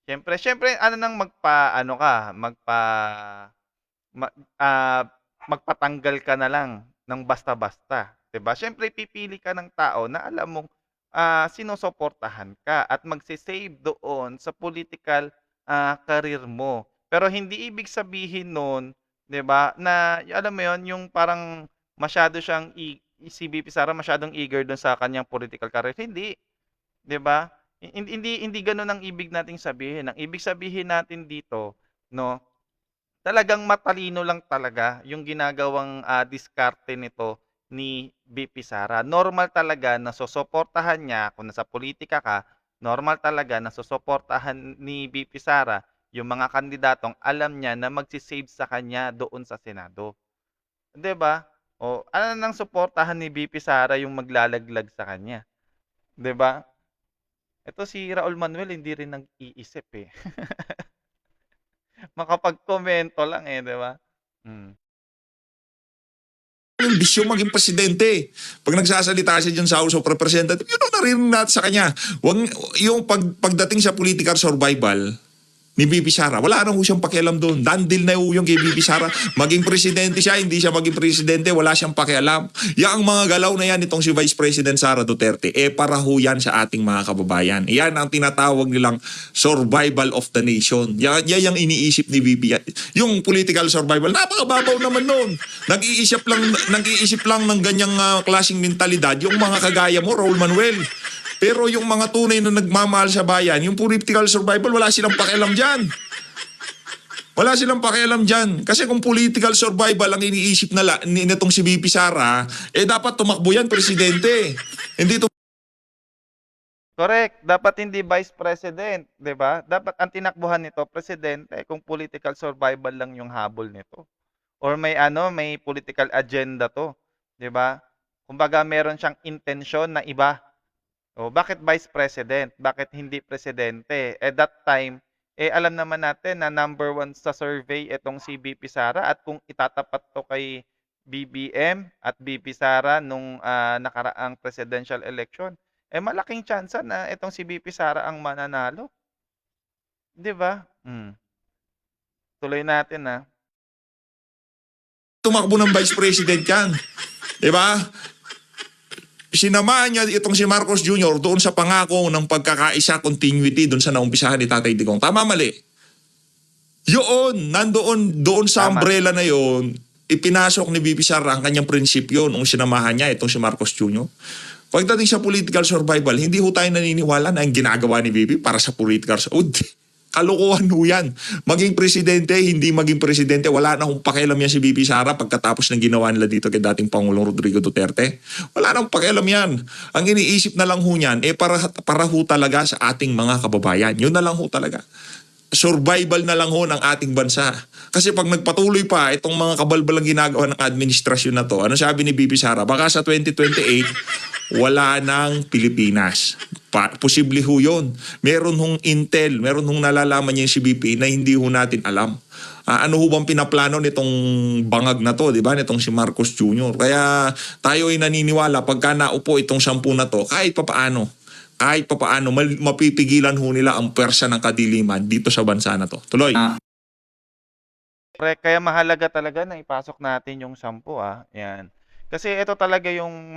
Siyempre ano nang magpa-ano ka, ma magpatanggal ka na lang ng basta-basta, 'di ba? Siyempre pipili ka ng tao na alam mong, sinusuportahan ka at magse-save doon sa political, career mo. Pero hindi ibig sabihin nun, 'di ba, na alam mo 'yun, yung parang masyado siyang si VP Sara masyadong eager dun sa kanyang political career, hindi. 'Di ba? Hindi gano'n ang ibig nating sabihin. Ang ibig sabihin natin dito 'no, talagang matalino lang talaga yung ginagawang, diskarte nito ni VP Sara. Normal talaga na susuportahan niya kung nasa politika ka, normal talaga na susuportahan ni VP Sara yung mga kandidatong alam niya na magse-save sa kanya doon sa Senado, 'di ba? O ano ng suportahan ni VP Sara yung maglalaglag sa kanya, 'di ba? Eto si Raul Manuel hindi rin nag-iisip, eh. Makapagkomento lang, eh, 'di ba? Hmm. Yung bisyo maging presidente. Pag nagsasalita siya dyan sa House of Representatives, yun ang narinig natin sa kanya. Yung pagdating sa political survival ni VP Sara, wala na ho siyang pakialam doon. Dandil na ho yung kay VP Sara. Maging presidente siya, hindi siya maging presidente, wala siyang pakialam. Yang mga galaw na yan itong si Vice President Sara Duterte, para ho yan sa ating mga kababayan. Yan ang tinatawag nilang survival of the nation. Yan yung iniisip ni VP. Yung political survival, napakababaw naman noon. Nag-iisip lang ng ganyang klaseng mentalidad yung mga kagaya mo, Raul Manuel. Pero yung mga tunay na nagmamahal sa bayan, yung political survival, wala silang pakialam dyan. Wala silang pakialam dyan. Kasi kung political survival ang iniisip nitong si VP Sara, dapat tumakbo yan, presidente. Hindi Correct, dapat hindi vice president, 'di ba? Dapat ang tinakbuhan nito presidente kung political survival lang yung habol nito. Or may political agenda 'to, 'di ba? Kumbaga meron siyang intensyon na iba. O bakit vice president? Bakit hindi presidente? That time, alam naman natin na number 1 sa survey itong si VP Sara at kung itatapat to kay BBM at VP Sara nung nakaraang presidential election, malaking tsansa na itong si VP Sara ang mananalo. 'Di ba? Tuloy natin tumakbo ng vice president yan. Diba? Sinamahan niya itong si Marcos Jr. doon sa pangako ng pagkakaisa, continuity doon sa naumpisahan ni Tatay Digong. Tama, mali? Yun, doon sa Tama. umbrella na yun, ipinasok ni VP Sara ang kanyang prinsipyo nung sinamahan niya itong si Marcos Jr. Pagdating sa political survival, hindi ho tayo naniniwala na ang ginagawa ni VP para sa political survival. Kalokohan ho yan. Maging presidente, hindi maging presidente, wala na hong pakialam yan si VP Sara pagkatapos ng ginawa nila dito kay dating Pangulong Rodrigo Duterte. Wala na hong pakialam yan. Ang iniisip na lang ho niyan, para ho talaga sa ating mga kababayan. Yun na lang ho talaga. Survival na lang ho ng ating bansa. Kasi pag nagpatuloy pa itong mga kabalbalang ginagawa ng administrasyon na to, ano sabi ni VP Sara? Baka sa 2028, wala ng Pilipinas. Posible ho yun. Meron hong intel, meron hong nalalaman niya si VP na hindi ho natin alam. Ano ho bang pinaplano nitong bangag na to, di ba? Nitong si Marcos Jr. Kaya tayo ay naniniwala pagka naupo itong 10 na to, kahit papaano, mapipigilan ho nila ang pwersa ng kadiliman dito sa bansa na to. Tuloy. Kaya mahalaga talaga na ipasok natin yung 10, Yan. Kasi ito talaga yung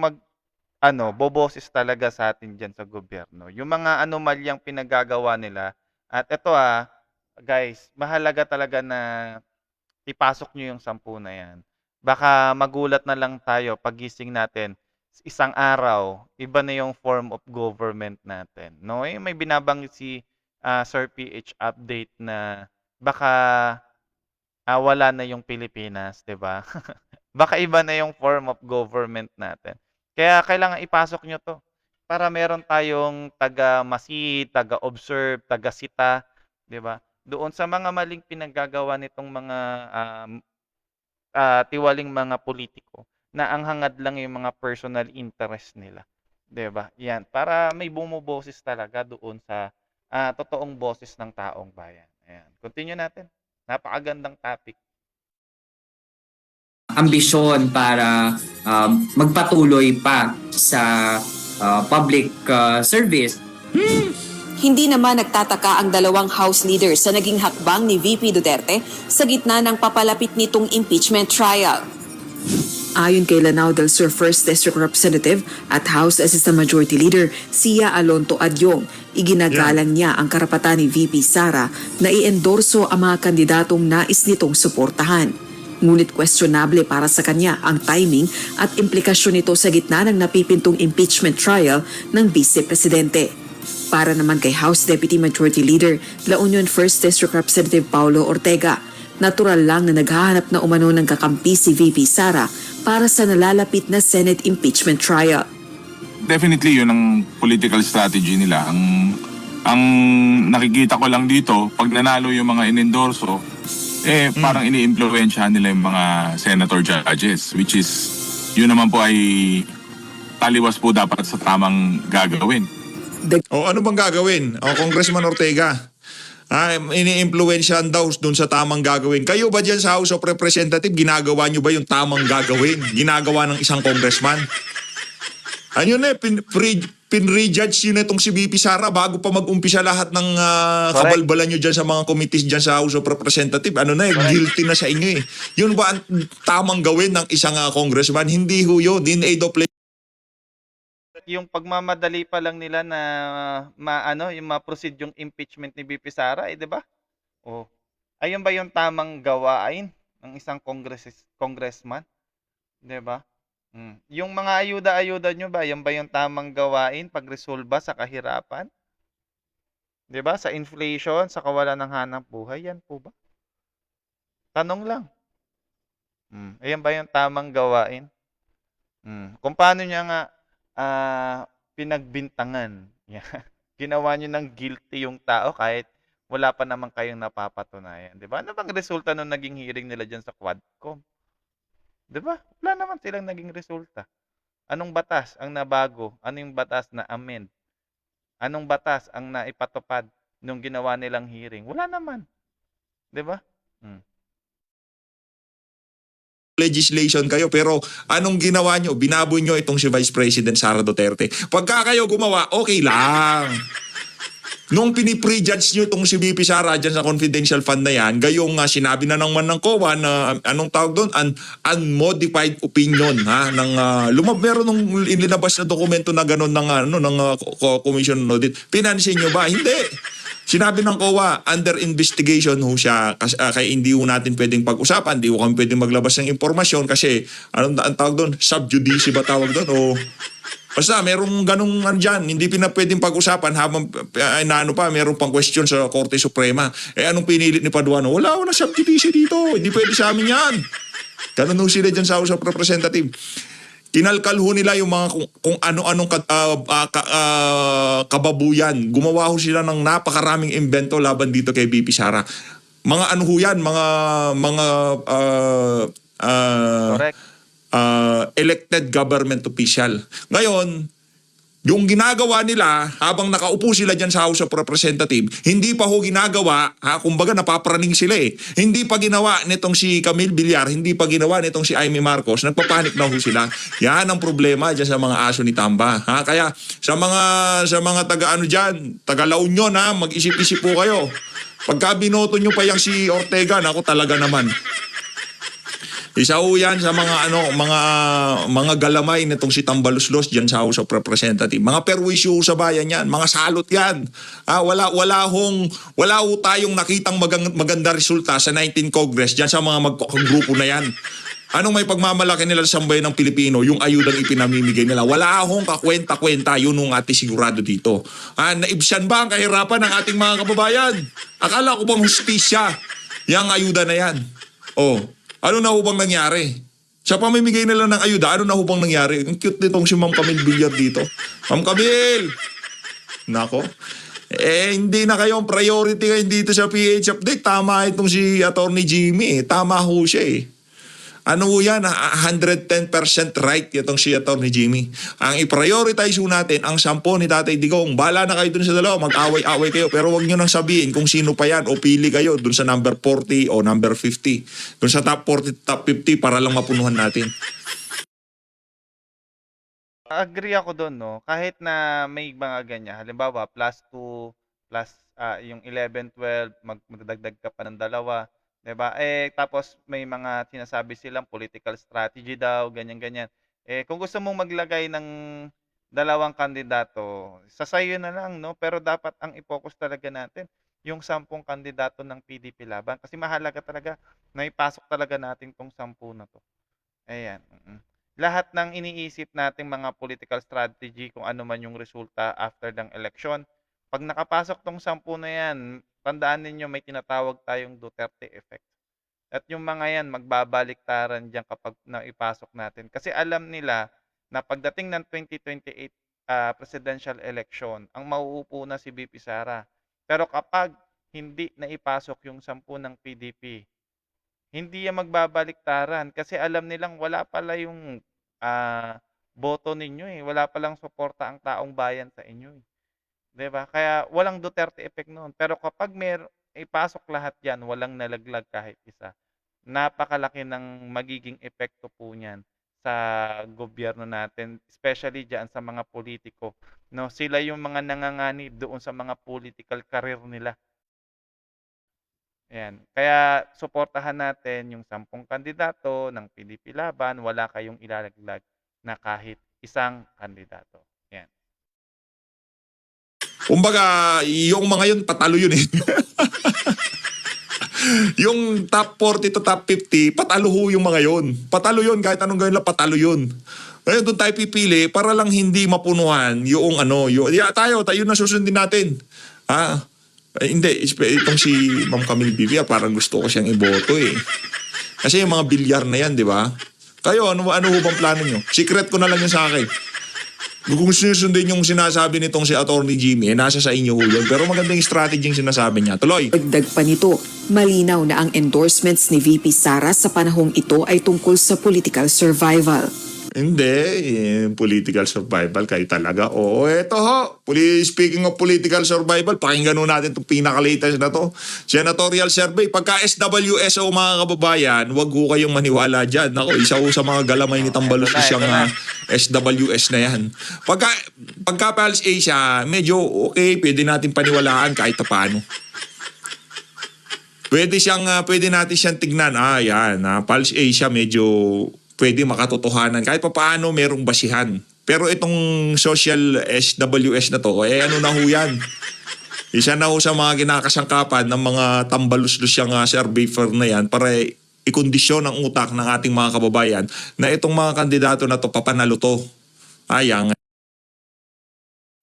boboses talaga sa atin dyan sa gobyerno. Yung mga anomalyang pinagagawa nila. At ito guys, mahalaga talaga na ipasok nyo yung 10 na yan. Baka magulat na lang tayo pagising natin. Isang araw, iba na yung form of government natin. No? May binabanggit si Sir PH update na baka wala na yung Pilipinas, 'di ba? Baka iba na yung form of government natin. Kaya kailangan ipasok nyo to para meron tayong taga-masid, taga-observe, taga-sita, 'di ba? Doon sa mga maling pinaggagawa nitong mga tiwaling mga politiko na ang hangad lang yung mga personal interest nila. 'Di ba? Yan, para may bumuboses talaga doon sa totoong boses ng taong bayan. Ayan. Continue natin. Napakagandang topic. Ambisyon para magpatuloy pa sa public service. Hindi naman nagtataka ang dalawang House leaders sa naging hakbang ni VP Duterte sa gitna ng papalapit nitong impeachment trial. Ayon kay Lanao del Sur 1st District Representative at House Assistant Majority Leader Sia Alonto Adyong, iginagalang niya ang karapatan ni VP Sara na i-endorso ang mga kandidatong nais nitong suportahan. Ngunit questionable para sa kanya ang timing at implikasyon nito sa gitna ng napipintong impeachment trial ng Vice Presidente. Para naman kay House Deputy Majority Leader La Union 1st District Representative Paulo Ortega, natural lang na naghahanap na umano ng kakampi si VP Sara para sa nalalapit na Senate impeachment trial. Definitely yun ang political strategy nila. Ang nakikita ko lang dito, pag nanalo yung mga inendorso, parang ini-impluwensyahan nila yung mga senator judges, which is, yun naman po ay taliwas po dapat sa tamang gagawin. O ano bang gagawin? O Congressman Ortega, ini-impluwensyahan daw dun sa tamang gagawin. Kayo ba dyan sa House of Representatives, ginagawa nyo ba yung tamang gagawin? Ginagawa ng isang congressman? Ano na pinrejudge yun itong si VP Sara bago pa mag-umpisa lahat ng kabalbalan nyo dyan sa mga committees dyan sa House of Representatives. Ano na guilty na sa inyo eh. Yun ba ang tamang gawin ng isang congressman? Hindi ho yun. Din-aid of Yung pagmamadali pa lang nila na yung ma-proceed yung impeachment ni VP Sara, 'di ba? Oh. Ayun ba yung tamang gawain ng isang congressman? 'Di ba? Yung mga ayuda-ayuda nyo ba, yan ba yung tamang gawain pagresolba sa kahirapan? 'Di ba? Sa inflation, sa kawalan ng hanap buhay, yan po ba? Tanong lang. Ayan ba yung tamang gawain? Kung paano niya nga pinagbintangan. Ginawa nyo ng guilty yung tao kahit wala pa naman kayong napapatunayan. Diba? Ano bang resulta nung naging hearing nila dyan sa Quadcom? Diba? Wala naman silang naging resulta. Anong batas ang nabago? Ano yung batas na amend? Anong batas ang naipatupad nung ginawa nilang hearing? Wala naman. Diba? legislation kayo, pero anong ginawa nyo? Binaboy nyo itong si Vice President Sara Duterte. Pagka kayo gumawa, okay lang. Nung piniprejudge nyo itong si VP Sara dyan sa confidential fund na yan, gayong sinabi na naman ng COA na anong tawag doon? Unmodified opinion ha ng meron nung inilabas na dokumento na gano'n ng Commission on Audit. Pinansin nyo ba? Hindi. Sinabi ng COA, under investigation ho siya, kaya hindi ho natin pwedeng pag-usapan, hindi ho kami pwedeng maglabas ng impormasyon kasi, ang tawag doon? Sub judice ba tawag doon? O, basta, merong ganong dyan, hindi pwedeng pag-usapan habang, meron pang question sa Korte Suprema. Anong pinilit ni Paduano? Wala na sub judice dito, hindi pwede sa amin yan. Ganun ho sila dyan sa House of Representatives. Kinalkal ho nila yung mga kung ano-anong kababuyan. Gumawa ho sila ng napakaraming invento laban dito kay VP Sara. Mga ano ho yan, mga Correct. Elected government official. Ngayon, yung ginagawa nila habang nakaupo sila dyan sa House of Representatives, hindi pa ho ginagawa, kumbaga napapraning sila eh. Hindi pa ginawa nitong si Camille Villar, hindi pa ginawa nitong si Amy Marcos, nagpapanik na ho sila. Yan ang problema dyan sa mga aso ni Tamba. Kaya sa mga taga La Union mag-isip-isip po kayo. Pagka binoto nyo pa yung si Ortega, naku talaga naman. Isa ho yan sa mga galamay nitong si Tambaluslos diyan sa House of Representatives. Mga perwisyo sa bayan yan, mga salot yan. Wala ho tayong nakitang maganda resulta sa 19 Congress diyan sa mga magkagrupo na yan. Anong may pagmamalaki nila sa sambayan ng Pilipino? Yung ayudang ipinamimigay nila. Wala hong kakwenta-kwenta. Yun ang ating sigurado dito. Naibsan ba ang kahirapan ng ating mga kababayan? Akala ko bang hustisya yung ayuda na yan? Ano na hubang nangyari? Sa pamimigay nila ng ayuda, ano na hubang nangyari? Ang cute nitong si Ma'am Camille Villar dito. Ma'am Camille! Nako. Hindi na kayong priority ngayon dito sa PH Update. Tama itong si Atty. Jimmy. Tama ho siya eh. Ano ho yan? 110% right itong si Atty. Jimmy. Ang i-prioritize ho natin ang 10 ni Tatay Digong. Bala na kayo dun sa dalawa. Mag-away-away kayo. Pero wag nyo nang sabihin kung sino pa yan o pili kayo dun sa number 40 o number 50. Dun sa top 40, top 50 para lang mapunuhan natin. Agree ako doon, no? Kahit na may mga ganyan, halimbawa, plus 2 plus yung 11, 12, magdadagdag ka pa ng dalawa, 'di ba? Tapos may mga sinasabi silang political strategy daw, ganyan-ganyan. Kung gusto mong maglagay ng dalawang kandidato, sa sayo na lang, no? Pero dapat ang i-focus talaga natin yung 10 kandidato ng PDP Laban kasi mahalaga talaga na ipasok talaga natin tong 10 na 'to. Ayan, lahat ng iniisip nating mga political strategy kung ano man yung resulta after ng eleksyon, 'pag nakapasok 'tong 10 na 'yan, tandaan ninyo may tinatawag tayong Duterte effect. At yung mga 'yan magbabaliktaran diyan kapag naipasok natin. Kasi alam nila na pagdating ng 2028 presidential election, ang mauupo na si VP Sara. Pero kapag hindi naipasok yung 10 ng PDP, hindi yan magbabaliktaran kasi alam nilang wala pala yung boto ninyo eh. Wala palang suporta ang taong bayan sa inyo eh. 'Di ba? Kaya walang Duterte effect noon. Pero kapag ipasok lahat yan, walang nalaglag kahit isa. Napakalaki ng magiging epekto po niyan sa gobyerno natin, especially diyan sa mga politiko, no? Sila yung mga nanganganib doon sa mga political career nila. Ayan. Kaya suportahan natin yung 10 kandidato ng PDP Laban, wala kayong ilalaglag na kahit isang kandidato. Ayan. Kumbaga, yung mga yun, patalo yun eh. Yung top 40 to top 50, patalo ho yung mga yun. Patalo yun, kahit anong gawin lang, patalo yun. Ngayon doon tayo pipili para lang hindi mapunuhan yung tayo na susundin natin. Hindi, itong si Ma'am Camille Bivia, parang gusto ko siyang iboto eh. Kasi yung mga bilyar na yan, di ba? Kayo, ano ho bang plano nyo? Secret ko na lang yun sa akin. Kung susundin yung sinasabi nitong si Atty. Jimmy, nasa sa inyo ho yun. Pero magandang strategy yung sinasabi niya. Tuloy. Dagdag pa nito, malinaw na ang endorsements ni VP Sara sa panahong ito ay tungkol sa political survival. Hindi, political survival kayo talaga. Oo, eto ho. Speaking of political survival, pakinggan ho natin itong pinaka-latest na to. Senatorial survey. Pagka SWSO mga kababayan, wag ho kayong maniwala dyan. Ako, isa ho sa mga galamay ni Tambalos siyang SWS na yan. Pagka Pulse Asia, medyo okay, pwede natin paniwalaan kahit paano. Pwede natin siyang tignan. Yan. Pulse Asia medyo pwede makatotohanan. Kahit pa paano merong basihan. Pero itong social SWS na to, ano na ho yan? Isa na ho sa mga kinakasangkapan ng mga tambalus-lus yung survey firm na yan para ikondisyon ang utak ng ating mga kababayan na itong mga kandidato na to, papanalo to. Ayang.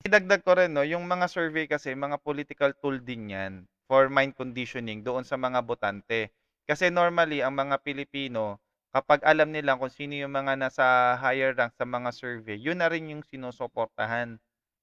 Idagdag ko rin, no, yung mga survey kasi, mga political tool din yan for mind conditioning doon sa mga botante. Kasi normally, ang mga Pilipino, kapag alam nila kung sino yung mga nasa higher rank sa mga survey, yun na rin yung sinusuportahan.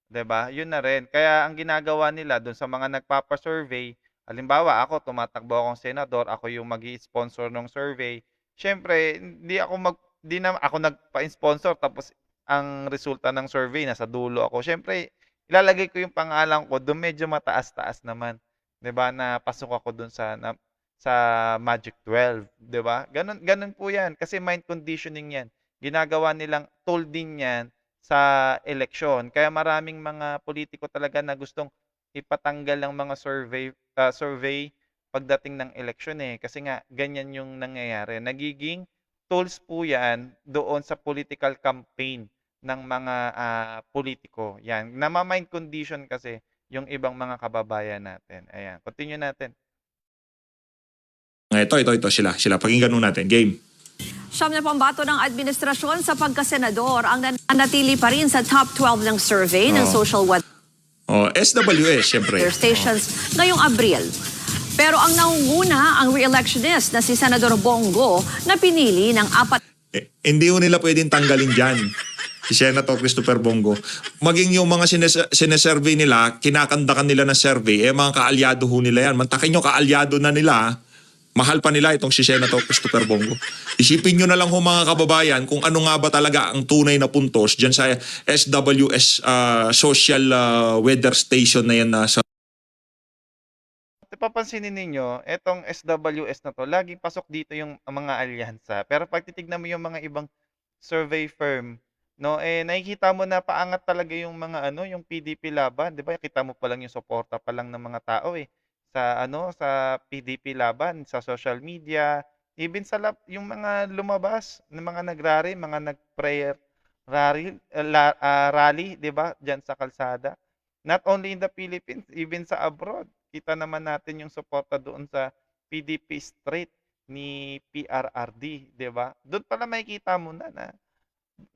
'Di ba? Yun na rin. Kaya ang ginagawa nila doon sa mga nagpapa-survey, halimbawa ako, tumatakbo akong senador, ako yung magi-sponsor ng survey. Siyempre, di na ako nagpa-sponsor tapos ang resulta ng survey nasa dulo ako. Siyempre, ilalagay ko yung pangalan ko doon medyo mataas-taas naman. 'Di ba? Na pasok ako doon sa Magic 12, 'di ba? Ganun po 'yan kasi mind conditioning 'yan. Ginagawa nilang tool din 'yan sa eleksyon. Kaya maraming mga politiko talaga na gustong ipatanggal ang mga survey pagdating ng eleksyon eh kasi nga ganyan yung nangyayari. Nagiging tools po 'yan doon sa political campaign ng mga politiko. 'Yan. Nama-mind condition kasi yung ibang mga kababayan natin. Ayan, continue natin. Ito sila. Pakinggan nun natin. Game. Siyam na pambato ng administrasyon sa pagkasenador ang nanatili pa rin sa top 12 ng survey ng social weather SWS, syempre. stations ngayong Abril. Pero ang nangunguna ang re-electionist na si Senador Bongo na pinili ng Hindi ho nila pwedeng tanggalin dyan. Si Senator Christopher Bongo. Maging yung mga sinesurvey nila, kinakandakan nila ng survey, mga kaalyado ho nila yan. Mantakin nyo, kaalyado na nila. Mahal pa nila itong si Senator Christopher Bongo. Isipin nyo na lang ho mga kababayan kung ano nga ba talaga ang tunay na puntos dyan sa SWS social weather station na yan sa Papansinin ninyo, etong SWS na to, laging pasok dito yung mga alyansa. Pero pag titignan mo yung mga ibang survey firm No, nakikita mo na paangat talaga yung mga yung PDP laban, 'di ba? Kita mo pa lang yung suporta pa lang ng mga tao sa sa PDP laban sa social media, even sa yung mga lumabas ng mga nagrally, mga nag-prayer rally, 'di ba? Diyan sa kalsada. Not only in the Philippines, even sa abroad. Kita naman natin yung suporta doon sa PDP straight ni PRRD, 'di ba? Doon pala makikita mo na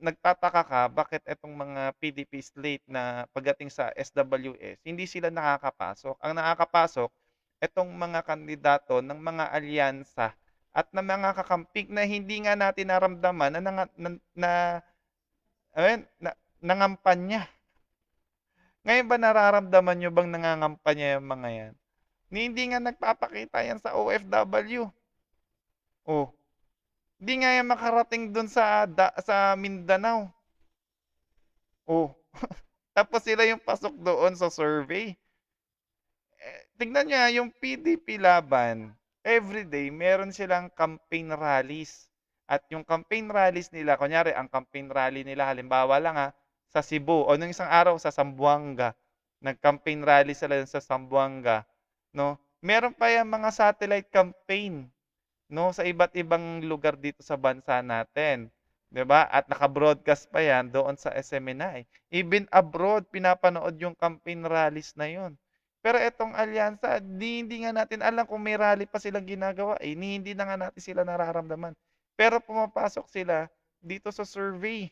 nagtataka ka bakit etong mga PDP slate na pagdating sa SWS, hindi sila nakakapasok. Ang nakakapasok, etong mga kandidato ng mga alyansa at ng mga kakamping na hindi nga natin naramdaman nangampanya. Ngayon ba nararamdaman nyo bang nangangampanya yung mga yan? Hindi nga nagpapakita yan sa OFW. Oh, di nga yan makarating dun sa Mindanao. Oh. Tapos sila yung pasok doon sa survey. Tignan nyo yung PDP laban, everyday meron silang campaign rallies. At yung campaign rallies nila, kunyari ang campaign rally nila halimbawa lang sa Cebu o nung isang araw sa Zamboanga. Nag-campaign rally sila sa Zamboanga, no? Meron pa yung mga satellite campaign, no, sa iba't ibang lugar dito sa bansa natin, 'di ba? At naka-broadcast pa 'yan doon sa SMNI. Even abroad pinapanood yung campaign rallies na 'yon. Pero etong alyansa, hindi nga natin alam kung may rally pa silang ginagawa, hindi na nga natin sila nararamdaman. Pero pumapasok sila dito sa survey.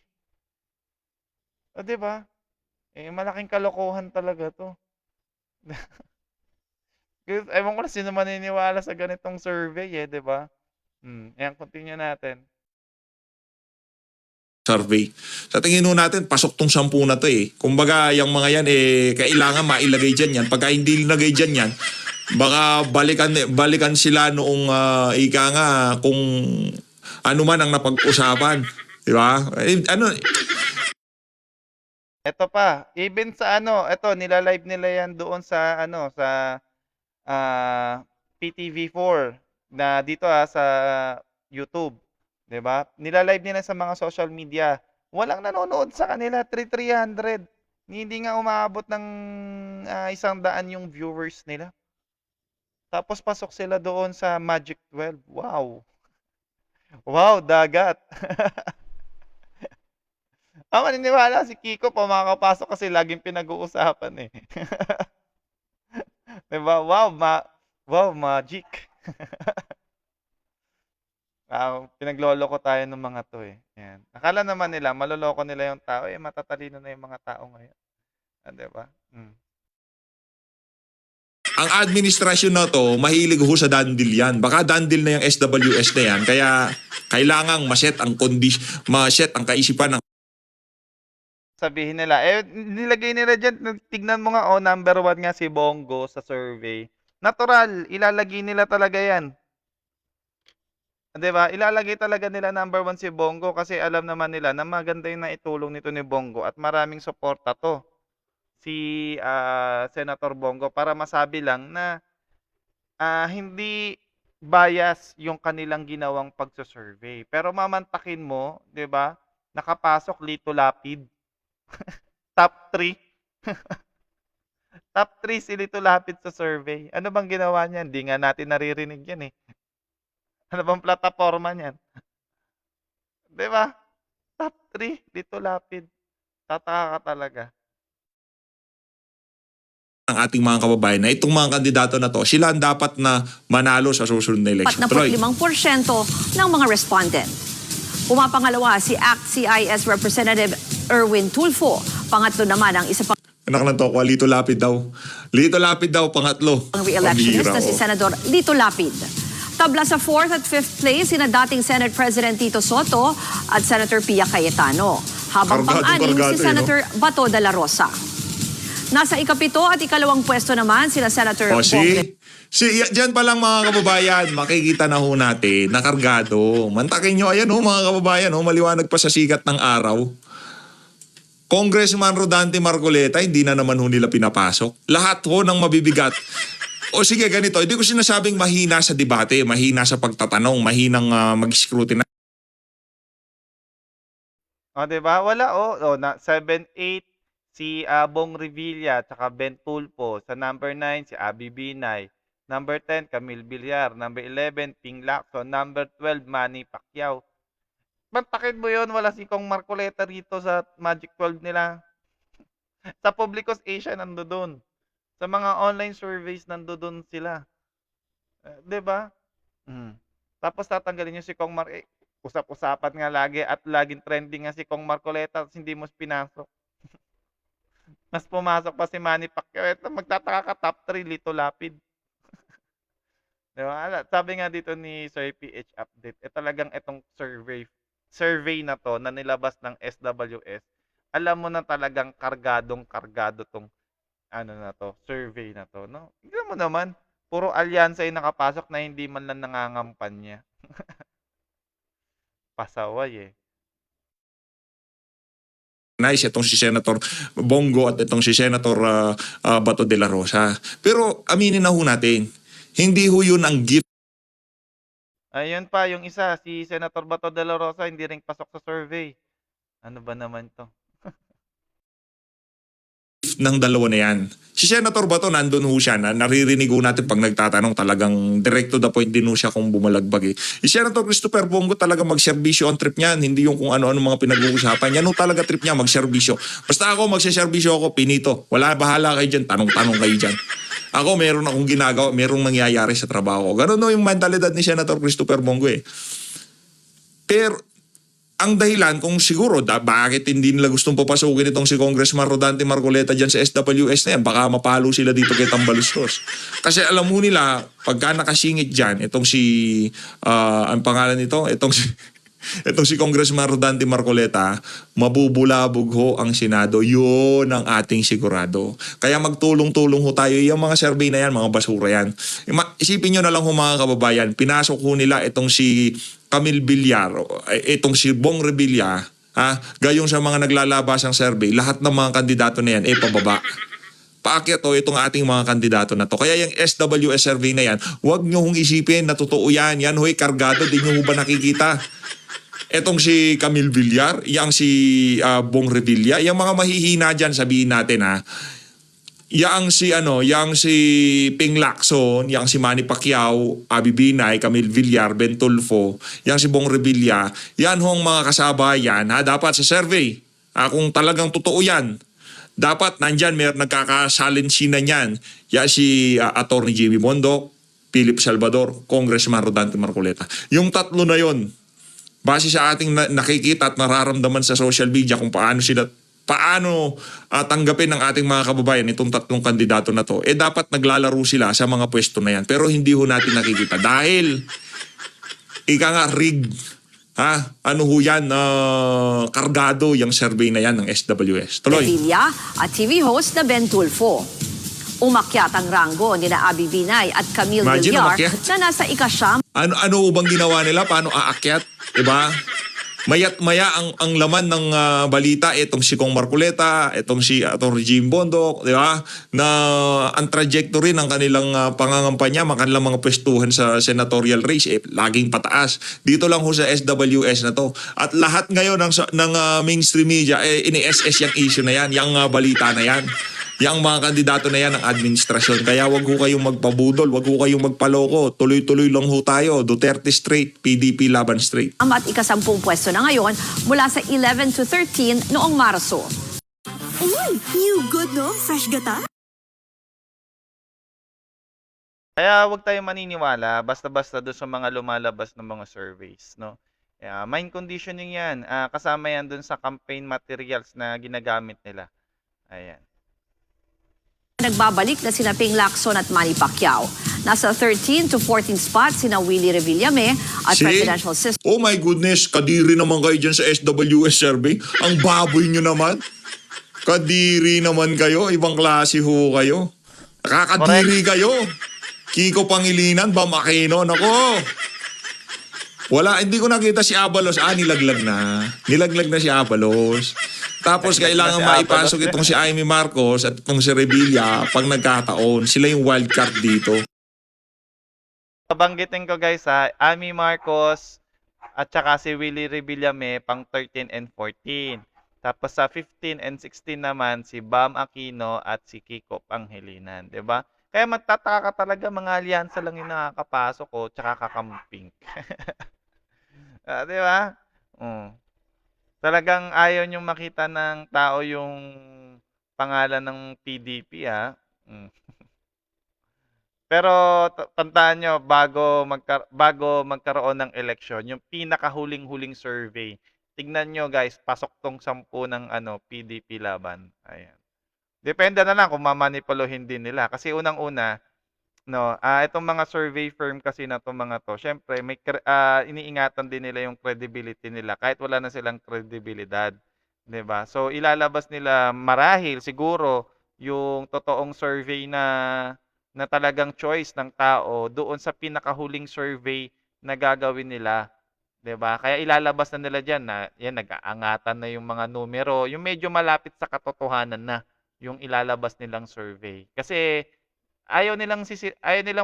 O, 'di ba? Malaking kalokohan talaga 'to. Ewan ko na sino maniniwala sa ganitong survey 'di ba? Ayan, continue natin. Survey. Sa tingin nun natin, pasok tong 10 na to Kumbaga, yung mga yan kailangan mailagay dyan yan. Pagka hindi ilagay dyan yan, baka balikan sila noong ika nga kung ano man ang napag-usapan. Di ba? Ito pa, even sa ito nila-live nila yan doon sa sa PTV4 na dito sa YouTube, 'di ba? Nila-live nila sa mga social media. Walang nanonood sa kanila, 300. Hindi nga umaabot ng 100 yung viewers nila. Tapos pasok sila doon sa Magic 12. Wow. Wow, dagat. Maniniwala si Kiko pumakapasok kasi laging pinag-uusapan Diba? Wow, magic. Pinagloloko tayo ng mga to Yan. Akala naman nila, maloloko nila yung tao. Matatalino na yung mga tao ngayon. Diba? Ang administrasyon na to, mahilig ho sa dandil yan. Baka dandil na yung SWS na yan. Kaya kailangang maset ang kaisipan ng Sabihin nila, nilagay nila dyan, tignan mo nga, number 1 nga si Bongo sa survey. Natural, ilalagay nila talaga yan. Diba? Ilalagay talaga nila number 1 si Bongo kasi alam naman nila na maganda yung naitulong nito ni Bongo at maraming suporta to. Si Senator Bongo para masabi lang na hindi bias yung kanilang ginawang pagsusurvey. Pero mamantakin mo, 'di ba? Nakapasok Lito Lapid. Top 3. Top 3 si Lito Lapid sa survey. Ano bang ginawa niya? Hindi nga natin naririnig yan Ano bang plataforma niyan? 'Di ba? Top 3 Lito Lapid. Tataka ka talaga. ang ating mga kababayan na itong mga kandidato na to, sila ang dapat na manalo sa susunod na election. 45% ng mga respondent. Pumapangalawa si ACT-CIS Representative Erwin Tulfo. Pangatlo naman ang isa pang Anak ng tokwa, Lito Lapid daw. Lito Lapid daw, pangatlo. re-electionist Pambihira, na si Senador Lito Lapid. Tabla sa 4th at 5th place sina dating Senate President Tito Soto at Senator Pia Cayetano. Habang pang-anim si Senator Bato de la Rosa. Nasa ikapito at ikalawang pwesto naman sila Senator Bongbong. Diyan pa lang mga kababayan, makikita na ho natin, nakargado. Mantakin nyo, ayan ho mga kababayan, maliwanag pa sa sikat ng araw. Congressman Rodante Marcoleta, hindi na naman ho nila pinapasok. Lahat ho ng mabibigat. O sige, ganito, hindi ko sinasabing mahina sa debate, mahina sa pagtatanong, mahinang mag-scrutinize. O, 'di ba? Wala, na 7-8 si Bong Revilla tsaka Ben Tulfo. Sa number 9 si Abby Binay. Number 10 Camille Villar. Number 11 Ping Lacson. Number 12 Manny Pacquiao. Bantakin mo 'yon, wala si Kong Marcoleta rito sa Magic 12 nila. Sa Publicos Asia nandoon. Sa mga online surveys nandoon sila. 'Di ba? Tapos tatanggalin niyo si Kong usap-usapan nga lagi at laging trending nga si Kong Marcoleta tapos hindi mo pinasok. Mas pumasok pa si Manny Pacquiao. Ito, magtataka ka, top 3, Lito Lapid. Di ba? Sabi nga dito ni Sir PH Update, talagang itong survey na to na nilabas ng SWS, alam mo na talagang kargadong-kargado tong survey na to, no? Tignan mo naman, puro alyansa yung nakapasok na hindi man lang nangangampanya. Pasaway eh. Nice itong si Senator Bongo at itong si Senator Bato de la Rosa. Pero aminin na ho natin, hindi ho yun ang gift Ayun pa, yung isa, si Senator Bato de la Rosa, hindi rin pasok sa survey. Ano ba naman to? ng dalawa na yan. Si Senator Bato, nandun ho siya, na naririnig ho natin pag nagtatanong, talagang direct to the point din ho siya kung bumalagbag eh. Si Senator Christopher Bongo talaga magserbisyo ang trip niyan, hindi yung kung ano-ano mga pinag-uusapan. Yan ho talaga trip niya, magserbisyo. Basta ako, magserbisyo ako, pinito. Wala, bahala kayo dyan, tanong-tanong kayo dyan. Ako, meron akong ginagawa, merong nangyayari sa trabaho ko. Ganun no yung mentalidad ni Senator Christopher Bongo eh. Pero, ang dahilan kung siguro bakit hindi nila gustong papasukin itong si Congressman Rodante Marcoleta dyan sa SWS na yan, baka mapalo sila dito kay Tambaluslos. Kasi alam mo nila, pagka nakasingit dyan, itong si, ang pangalan nito, itong si Congressman Rodante Marcoleta, mabubulabog ho ang Senado. Yun ang ating sigurado. Kaya magtulong-tulong ho tayo. Yung mga survey na yan, mga basura yan. Isipin nyo na lang ho mga kababayan, pinasok ho nila itong si Camille Villar, itong si Bong Revilla, gayong sa mga naglalabasang survey, lahat ng mga kandidato na yan, pababa. Paakyat itong ating mga kandidato na to. Kaya yung SWS survey na yan, huwag nyo hong isipin na totoo yan. Yan ho'y kargado, di nyo ho ba nakikita? Etong si Camille Villar, yang si Bong Revilla, yung mga mahihina dyan, sabihin natin yang si Ping Lacson, yang si Manny Pacquiao, Abby Binay, Camille Villar, Ben Tulfo, yang si Bong Revilla, yan hong mga kasabayan, dapat sa survey. Kung talagang totoo yan, dapat nandyan, nagkakasalinsinan yan. Yan si Attorney Jimmy Bondoc, Philip Salvador, Congressman Rodante Marcoleta. Yung tatlo na yon, base sa ating nakikita at nararamdaman sa social media kung paano tanggapin ng ating mga kababayan itong tatlong kandidato na to, dapat naglalaro sila sa mga pwesto na yan. Pero hindi ho natin nakikita dahil rig. Ano ho yan? Kargado yung survey na yan ng SWS. Tuloy. Revilla at TV host na Ben Tulfo. Umakyat ang ranggo ni na Abby Binay at Camille Villar na nasa ika-siyam. Ano bang ginawa nila? Paano aakyat? Diba? Maya't maya ang laman ng balita itong si Kong Marcoleta, itong si Atty. Jim Bondoc, di ba? Na ang trajectory ng kanilang pangangampanya, kanilang mga pwestuhan sa senatorial race, laging pataas. Dito lang ho sa SWS na to. At lahat ngayon ng mainstream media, ini-SS yung issue na yan, yung balita na yan. Yang mga kandidato na yan ng administrasyon. Kaya wag ho kayong magpabudol, wag ho kayong magpaloko. Tuloy-tuloy lang ho tayo. Duterte straight, PDP laban straight. At ika-10 pwesto na ngayon mula sa 11 to 13 noong Marso. You good no? Fresh gata? Kaya wag tayong maniniwala basta-basta doon sa mga lumalabas ng mga surveys, no? Mind conditioning yan. Kasama yan doon sa campaign materials na ginagamit nila. Ayan. Nagbabalik na sina Ping Lacson at Manny Pacquiao. Nasa 13 to 14 spots sina Willie Revillame at presidential sister. Oh my goodness, kadiri naman kayo dyan sa SWS survey. Ang baboy nyo naman. Kadiri naman kayo, ibang klase ho kayo. Nakakadiri kayo. Kiko Pangilinan, Bam Aquino, nako. Wala, hindi ko nakita si Abalos. Nilaglag na. Nilaglag na si Abalos. Tapos kailangan maipasok itong si Amy Marcos at itong si Revilla pag nagkataon. Sila yung wild card dito. Babanggitin ko guys Amy Marcos, At saka si Willie Revillame pang 13 and 14. Tapos sa 15 and 16 naman si Bam Aquino at si Kiko Pangilinan, 'di ba? Kaya magtataka ka talaga mga alyansa lang yung nakakapasok ko tsaka kakamping. 'Di ba? Mm. Talagang ayaw niyong makita ng tao yung pangalan ng PDP, ha? Mm. Pero tandaan nyo, bago magkaroon ng eleksyon, yung pinakahuling-huling survey, tignan nyo guys, pasok tong 10 ng PDP laban. Ayan. Depende na lang kung mamanipuluhin din nila. Kasi unang-una, itong mga survey firm kasi na itong mga to, syempre, iniingatan din nila yung credibility nila kahit wala na silang kredibilidad. 'Di ba? So, ilalabas nila marahil siguro yung totoong survey na talagang choice ng tao doon sa pinakahuling survey na gagawin nila. 'Di ba? Kaya ilalabas na nila diyan na yan nag-aangatan na yung mga numero, yung medyo malapit sa katotohanan na yung ilalabas nilang survey. Kasi ayaw nilang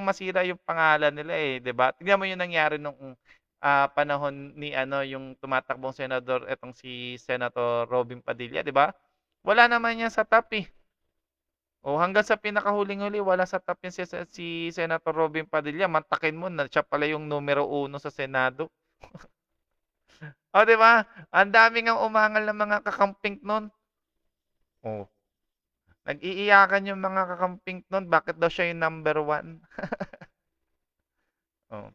masira yung pangalan nila eh, 'di ba? Tingnan mo yung nangyari nung panahon ni yung tumatakbong senador etong si Senator Robin Padilla, 'di ba? Wala naman yan sa top eh. O hanggang sa pinakahuling-huli wala sa top yan si Senator Robin Padilla. Mantakin mo na siya pala yung numero 1 sa Senado. O 'di ba? Ang dami ngang umangal ng mga kakamping nun. Oh. Nag-iiyakan yung mga kakamping nun, bakit daw siya yung number 1? Oh.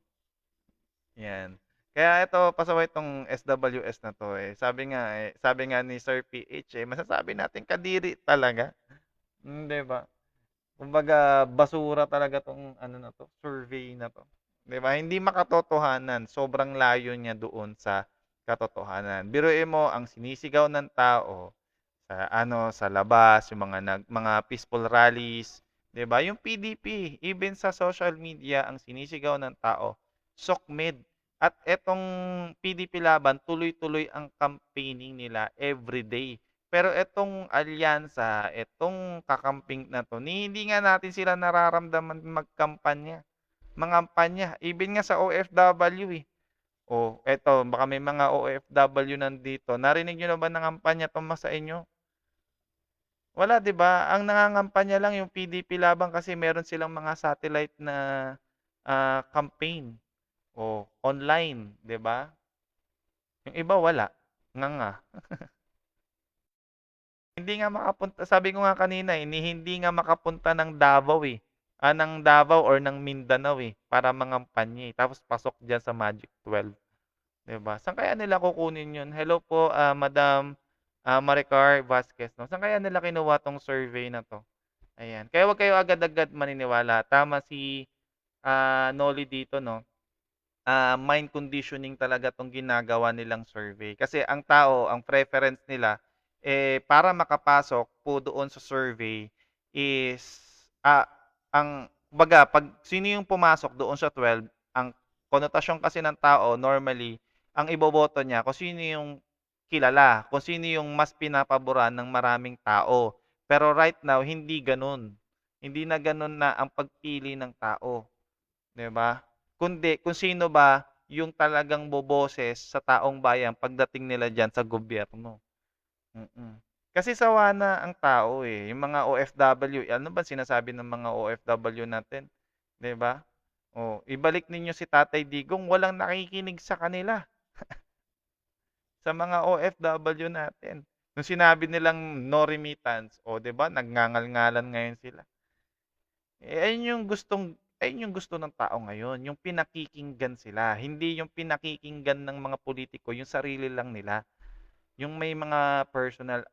Yan. Kaya ito, pasaway itong SWS na to eh. Sabi nga ni Sir PH masasabi natin kadiri talaga. 'Di ba? Kumbaga basura talaga tong na to, survey na to. 'Di ba? Hindi makatotohanan, sobrang layo niya doon sa katotohanan. Biruin mo ang sinisigaw ng tao sa labas, yung mga peaceful rallies, 'di ba? Yung PDP, even sa social media ang sinisigaw ng tao, sokmed. At etong PDP laban, tuloy-tuloy ang campaigning nila everyday. Pero etong alyansa, etong kakamping na to, hindi nga natin sila nararamdaman magkampanya. Mangampanya, even nga sa OFW eh. O, eto, baka may mga OFW nandito. Narinig nyo na ba ng kampanya tungkol sa inyo? Wala, 'di ba? Ang nangangampanya lang yung PDP laban kasi meron silang mga satellite na campaign o online, 'di ba? Yung iba wala. Nga. Hindi nga makapunta, sabi ko nga kanina, hindi nga makapunta ng Davao eh. Ng Davao or ng Mindanao eh para mangampanya eh. Tapos pasok diyan sa Magic 12. 'Di ba? Saan kaya nila kukunin 'yun? Hello po, Madam Maricar Vasquez, no? Saan kaya nila kinuha tong survey na to? Ayan. Kaya wag kayo agad-agad maniniwala. Tama si Noli dito, no? Mind conditioning talaga tong ginagawa nilang survey. Kasi ang tao, ang preference nila, para makapasok po doon sa survey is, pag sino yung pumasok doon sa 12, ang konotasyon kasi ng tao, normally, ang iboboto niya kung sino yung kilala, kung sino yung mas pinapaboran ng maraming tao. Pero right now, hindi ganun. Hindi na ganun na ang pagpili ng tao. 'Di ba? Kundi kung sino ba yung talagang boboses sa taong bayan pagdating nila diyan sa gobyerno. Kasi sawa na ang tao eh. Yung mga OFW, ano ba sinasabi ng mga OFW natin? 'Di ba? Oh, ibalik ninyo si Tatay Digong, walang nakikinig sa kanila. Sa mga OFW natin. Nung sinabi nilang no remittance, o 'di ba, nagngangal-ngalan ngayon sila. Ayun yung gusto ng tao ngayon, yung pinakikinggan sila, hindi yung pinakikinggan ng mga politiko, yung sarili lang nila. Yung may mga personal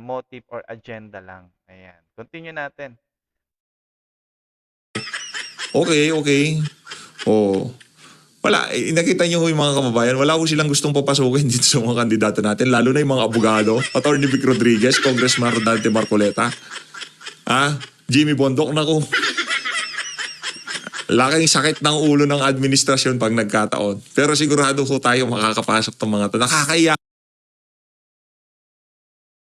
motive or agenda lang. Ayan. Continue natin. Okay. Oh. Wala, nakita niyo yung mga kababayan, wala ko silang gustong papasukin dito sa mga kandidato natin, lalo na yung mga abogado, Attorney Vic Rodriguez, Congressman Rodante Marcoleta, Jimmy Bondok, naku. Laking sakit ng ulo ng administrasyon pag nagkataon. Pero sigurado ko tayo makakapasok ng mga to. Nakakaiyak.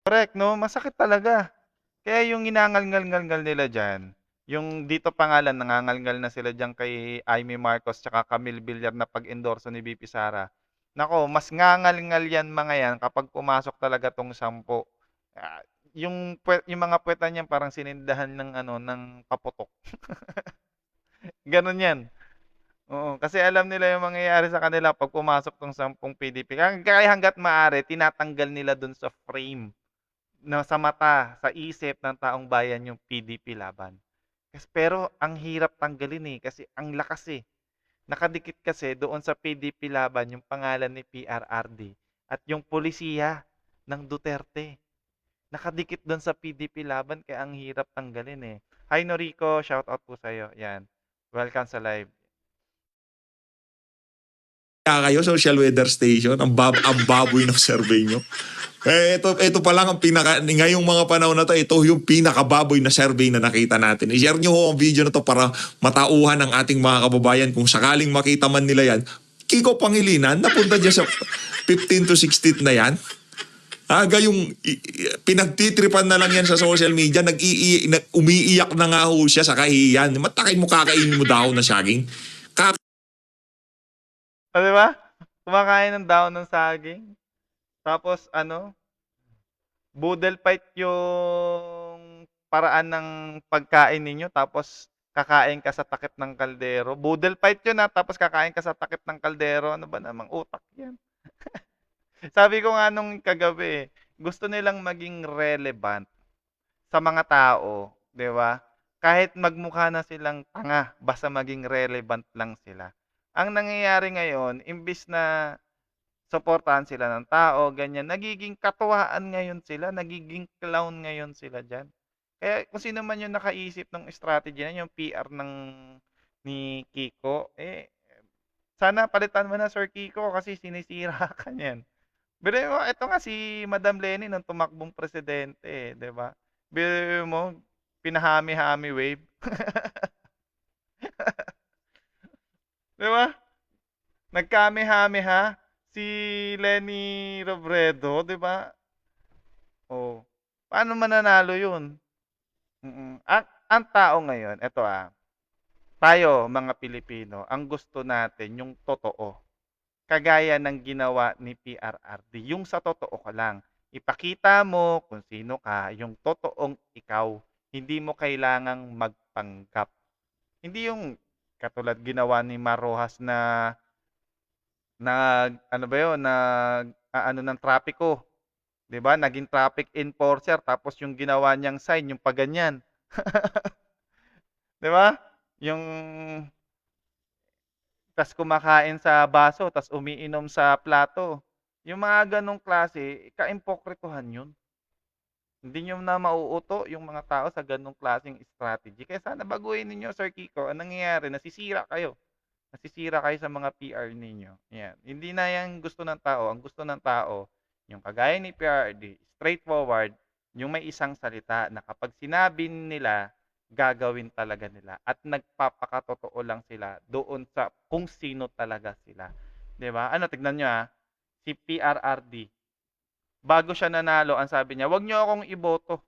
Correct, no? Masakit talaga. Kaya yung inangal-ngal-ngal nila dyan, yung dito pangalan, nangangal-ngal na sila dyan kay Amy Marcos tsaka Camille Villar na pag-endorso ni VP Sara. Nako, mas ngangal-ngal yan mga yan kapag pumasok talaga tong 10. Yung mga puweta niyan parang sinindahan ng ano, ng paputok. Gano'n yan. Oo, kasi alam nila yung mangyayari sa kanila 'pag pumasok tong 10 PDP. Kaya hangga't maaari tinatanggal nila dun sa frame, na sa mata, sa isip ng taong bayan yung PDP Laban. Pero ang hirap tanggalin, kasi ang lakas, Nakadikit kasi doon sa PDP Laban yung pangalan ni PRRD at yung pulisiya ng Duterte. Nakadikit doon sa PDP Laban kaya ang hirap tanggalin. Hi Noriko, shoutout po sa'yo. Yan. Welcome sa live. Kaya kayo, social weather station, ang baboy ng survey nyo. Ito pa lang ang ngayong mga panahon na to, ito yung pinakababoy na survey na nakita natin. I-share nyo ho ang video na to para matauhan ng ating mga kababayan kung sakaling makita man nila yan. Kiko Pangilinan, napunta dyan sa 15 to 16 na yan. Yung pinagtitripan na lang yan sa social media, umiiyak na nga ho siya sa kahihiyan. Matakin mo, kakainin mo daw na saging. Di ba? Kumakain ng daon ng saging. Tapos boodle fight yung paraan ng pagkain ninyo tapos kakain ka sa takip ng kaldero. Boodle fight yun tapos kakain ka sa takip ng kaldero. Ano ba namang utak yan? Sabi ko nga nung kagabi, gusto nilang maging relevant sa mga tao, di ba? Kahit magmukha na silang tanga, basta maging relevant lang sila. Ang nangyayari ngayon, imbis na suportahan sila ng tao, ganyan, nagiging katuwaan ngayon sila, nagiging clown ngayon sila dyan. Kaya kung sino man yung nakaisip ng strategy na yung PR ni Kiko, sana palitan mo na Sir Kiko kasi sinisira ka niyan. Pero ito nga si Madam Lenny nung tumakbong presidente, di ba? Pero mo, pinahami-hami wave. Di ba? Nagkami-hami si Lenny Robredo, di ba? Oh, paano mananalo yun? Ang tao ngayon, eto tayo mga Pilipino, ang gusto natin yung totoo. Kagaya ng ginawa ni PRRD, yung sa totoo ka lang. Ipakita mo kung sino ka, yung totoong ikaw. Hindi mo kailangang magpanggap. Hindi yung katulad ginawa ni Marojas na ng trapiko. 'Di ba? Naging traffic enforcer tapos yung ginawa niyang sign yung paganyan. 'Di ba? Yung tas kumakain sa baso tas umiinom sa plato. Yung mga ganong klase, ka-impokrituhan 'yun. Hindi niyo na mauuto yung mga tao sa ganong klaseng strategy. Kaya sana baguhin ninyo, Sir Kiko. Ang nangyayari, nasisira kayo. Nasisira kayo sa mga PR ninyo. Yan. Hindi na yan gusto ng tao. Ang gusto ng tao, yung kagaya ni PRD, straightforward, yung may isang salita na kapag sinabi nila, gagawin talaga nila. At nagpapakatotoo lang sila doon sa kung sino talaga sila. 'Di ba? Tignan nyo si PRRD, bago siya nanalo, ang sabi niya, "Wag niyo akong iboto."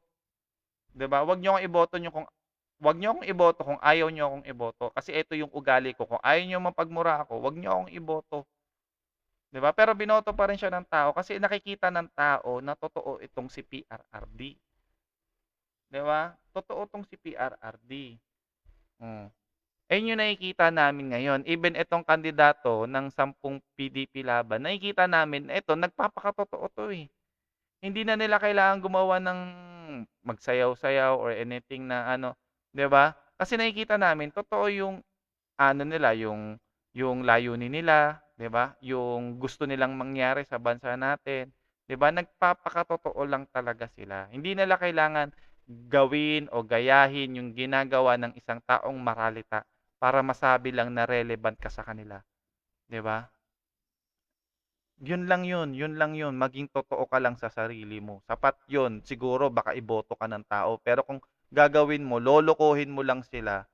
'Di ba? Wag niyo akong iboto kung ayaw niyo akong iboto kasi ito yung ugali ko. Kung ayaw niyo mapagmura ako, wag niyo akong iboto. 'Di ba? Pero binoto pa rin siya ng tao kasi nakikita ng tao na totoo itong si PRRD. 'Di ba? Totoo itong si PRRD. Ayun yung nakikita namin ngayon. Even itong kandidato ng 10 PDP Laban, nakikita namin, ito, nagpapakatotoo to Hindi na nila kailangan gumawa ng magsayaw-sayaw or anything na 'di ba? Kasi nakikita namin totoo yung nila, yung layunin nila, 'di ba? Yung gusto nilang mangyari sa bansa natin, 'di ba? Nagpapakatotoo lang talaga sila. Hindi nila kailangan gawin o gayahin yung ginagawa ng isang taong maralita para masabi lang na relevant ka sa kanila, 'di ba? Yun lang yun, maging totoo ka lang sa sarili mo. Sapat yun, siguro baka iboto ka ng tao. Pero kung gagawin mo, lolokohin mo lang sila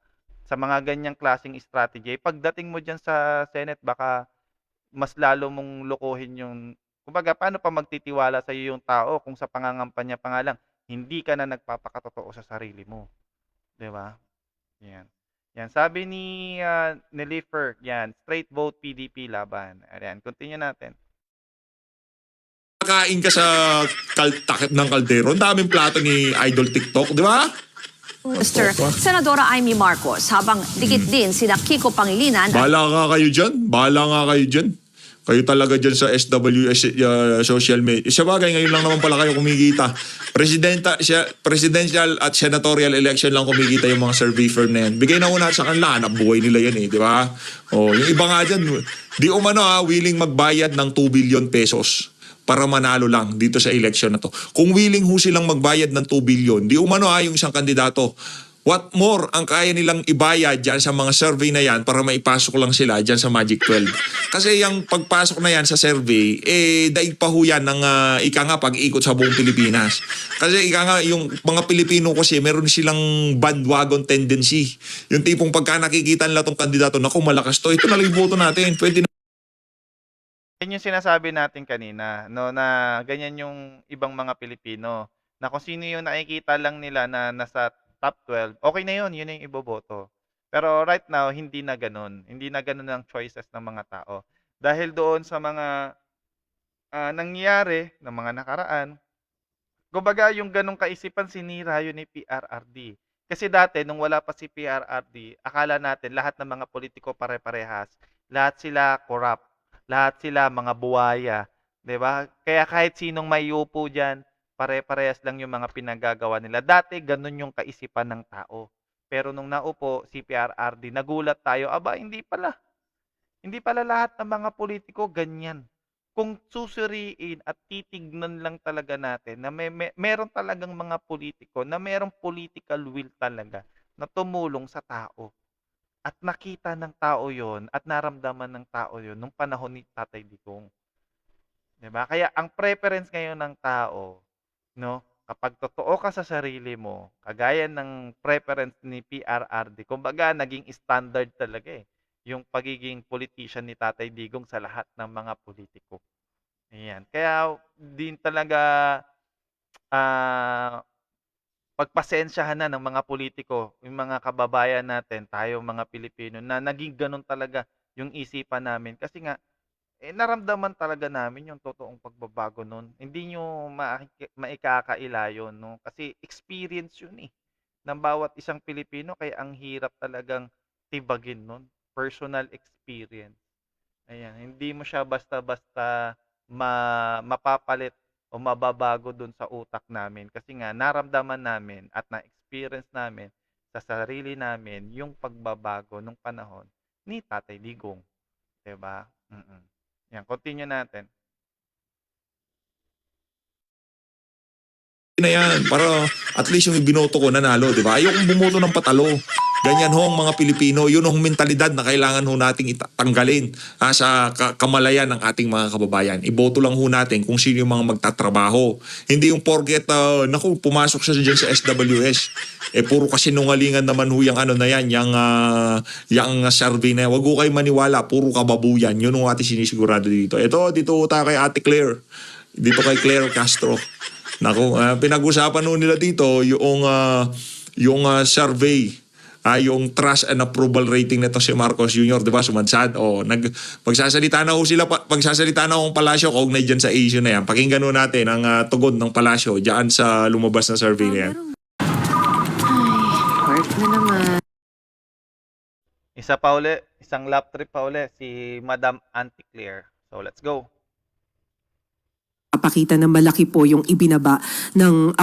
sa mga ganyang klaseng strategy, pagdating mo dyan sa Senate, baka mas lalo mong lokohin yung, kumbaga, paano pa magtitiwala sa iyo yung tao kung sa pangangampanya pa nga lang, hindi ka na nagpapakatotoo sa sarili mo. 'Di ba? Yan. Yan, sabi ni Nelifer, yan, straight vote PDP laban. Ayan, continue natin. Kain ka sa takip ng kaldero. Ang daming plato ni Idol TikTok, di ba? Mr. Senadora Amy Marcos, habang dikit din sina Kiko Pangilinan at Bahala nga kayo dyan. Bahala nga kayo dyan. Kayo talaga dyan sa SWS social media. Sa bagay, ngayon lang naman pala kayo kumikita. Presidential at senatorial election lang kumikita yung mga survey firm na yan. Bigay na muna sa kanila. Hanap buhay nila yan eh, di ba? O, yung iba nga dyan, di umano willing magbayad ng 2 billion pesos para manalo lang dito sa election na to. Kung willing ho silang magbayad ng 2 billion, di umano yung isang kandidato. What more ang kaya nilang ibayad dyan sa mga survey na yan para maipasok lang sila dyan sa Magic 12. Kasi yung pagpasok na yan sa survey, daig pa ho yan ng pag-ikot sa buong Pilipinas. Kasi yung mga Pilipino kasi meron silang bandwagon tendency. Yung tipong pagka nakikita nila tong kandidato, naku malakas to, ito na lang boto natin, pwede na. Yan yung sinasabi natin kanina, no, na ganyan yung ibang mga Pilipino. Na kung sino yung nakikita lang nila na nasa top 12, okay na yun yung iboboto. Pero right now, hindi na ganun. Hindi na ganun ang choices ng mga tao. Dahil doon sa mga nangyayari ng mga nakaraan, kumbaga yung ganung kaisipan sinira yun ni PRRD. Kasi dati, nung wala pa si PRRD, akala natin lahat ng mga politiko pare-parehas, lahat sila corrupt, lahat sila mga buwaya, 'di ba? Kaya kahit sinong may upo diyan, pare-parehas lang yung mga pinagagawa nila. Dati ganun yung kaisipan ng tao. Pero nung naupo si PRRD, nagulat tayo, aba hindi pala. Hindi pala lahat ng mga politiko ganyan. Kung susuriin at titignan lang talaga natin na meron talagang mga politiko na merong political will talaga na tumulong sa tao. At nakita ng tao yon at naramdaman ng tao yon nung panahon ni Tatay Digong. 'Di ba? Kaya ang preference ngayon ng tao, no, kapag totoo ka sa sarili mo, kagaya ng preference ni PRRD, kumbaga naging standard talaga yung pagiging politician ni Tatay Digong sa lahat ng mga politiko. Ayan. Kaya din talaga pagpasensyahan na ng mga politiko, yung mga kababayan natin, tayo mga Pilipino, na naging ganun talaga yung isipan namin. Kasi nga, naramdaman talaga namin yung totoong pagbabago nun. Hindi nyo maikakaila yun, no? Kasi experience yun ng bawat isang Pilipino, kaya ang hirap talagang tibagin nun. Personal experience. Ayan, hindi mo siya basta-basta mapapalit o mababago dun sa utak namin. Kasi nga, naramdaman namin at na-experience namin sa sarili namin yung pagbabago nung panahon ni Tatay Digong. Diba? Yan, continue natin. Na yan, para at least yung binoto ko nanalo, di ba? Ayokong bumoto ng patalo. Ganyan ho ang mga Pilipino, yun ang mentalidad na kailangan ho nating tanggalin sa kamalayan ng ating mga kababayan. Iboto lang ho natin kung sino yung mga magtatrabaho. Hindi yung forget, naku, pumasok siya dyan sa SWS. Puro kasinungalingan naman ho yung ano na yan, yung survey na yan. Wag ho kayo maniwala, puro kababuyan. Yun ang ating sinisigurado dito. Dito tayo kay Ate Claire. Dito kay Claire Castro. Naku, pinag-usapan ho nila dito yung survey, yung trust and approval rating nito si Marcos Jr., di ba, sumadsad. Magsasalita na ho sila, magsasalita na ho ang Palasyo kaugnay dyan sa issue na yan. Pakinggan ho natin ang tugon ng Palasyo dyan sa lumabas na survey na yan. Heart na naman. Isa pa uli, isang lap trip pa uli, si Madam Auntie Claire. So, let's go. Papakita na malaki po yung ibinaba ng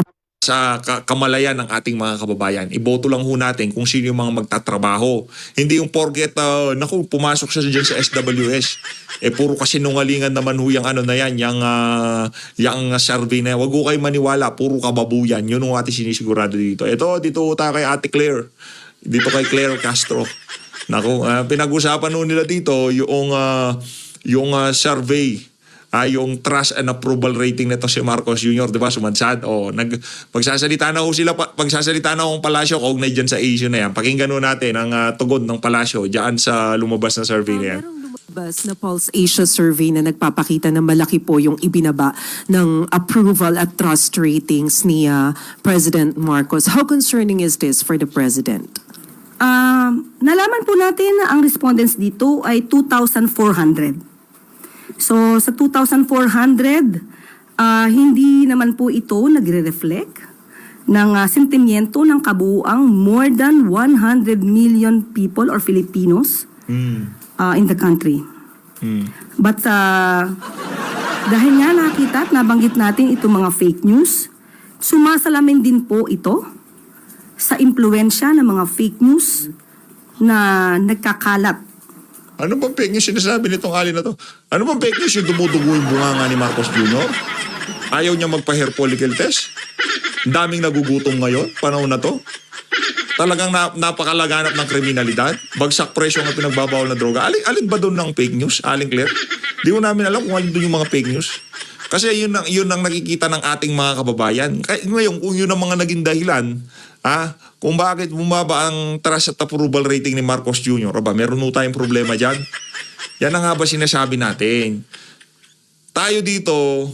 Sa kamalayan ng ating mga kababayan. Iboto lang ho natin kung sino yung mga magtatrabaho. Hindi yung forget, naku, pumasok siya dyan sa SWS. Puro kasinungalingan naman ho yung ano na yan, yung survey na yan. Wag ho kayo maniwala, puro kababuyan. Yun ang ating sinisigurado dito. Dito tayo kay Ate Claire. Dito kay Claire Castro. Naku, pinag-usapan ho nila dito yung survey, yung trust and approval rating nito si Marcos Jr., di ba, sumadsad. Magsasalita na ho sila, magsasalita na ho ang Palasyo kaugnay dyan sa issue na yan. Pakinggan ho natin ang tugon ng Palasyo dyan sa lumabas na survey na yan. lumabas na Pulse Asia survey na nagpapakita na malaki po yung ibinaba ng approval at trust ratings ni President Marcos. How concerning is this for the President? Nalaman po natin na ang respondents dito ay 2,400. So sa 2,400, hindi naman po ito nagre-reflect ng sentimiento ng kabuuang more than 100 million people or Filipinos in the country. But dahil nga nakita at nabanggit natin itong mga fake news, sumasalamin din po ito sa impluensya ng mga fake news na nagkakalat. Ano bang fake news sinasabi nitong alin na to? Ano bang fake news yung dumudugo yung bunganga ni Marcos Jr.? Ayaw niya magpa-hair follicle test? Daming nagugutom ngayon, panahon na to. Talagang napakalaganap ng kriminalidad. Bagsak presyo ang pinagbabawal na droga. Alin ba doon ng fake news, Aling Claire? Di ko namin alam kung alin doon yung mga fake news. Kasi yun ang nakikita ng ating mga kababayan. Ngayon, kung yun ang mga naging dahilan, kung bakit bumaba ang trust at approval rating ni Marcos Jr., meron mo tayong problema dyan? Yan ang nga ba sinasabi natin? Tayo dito,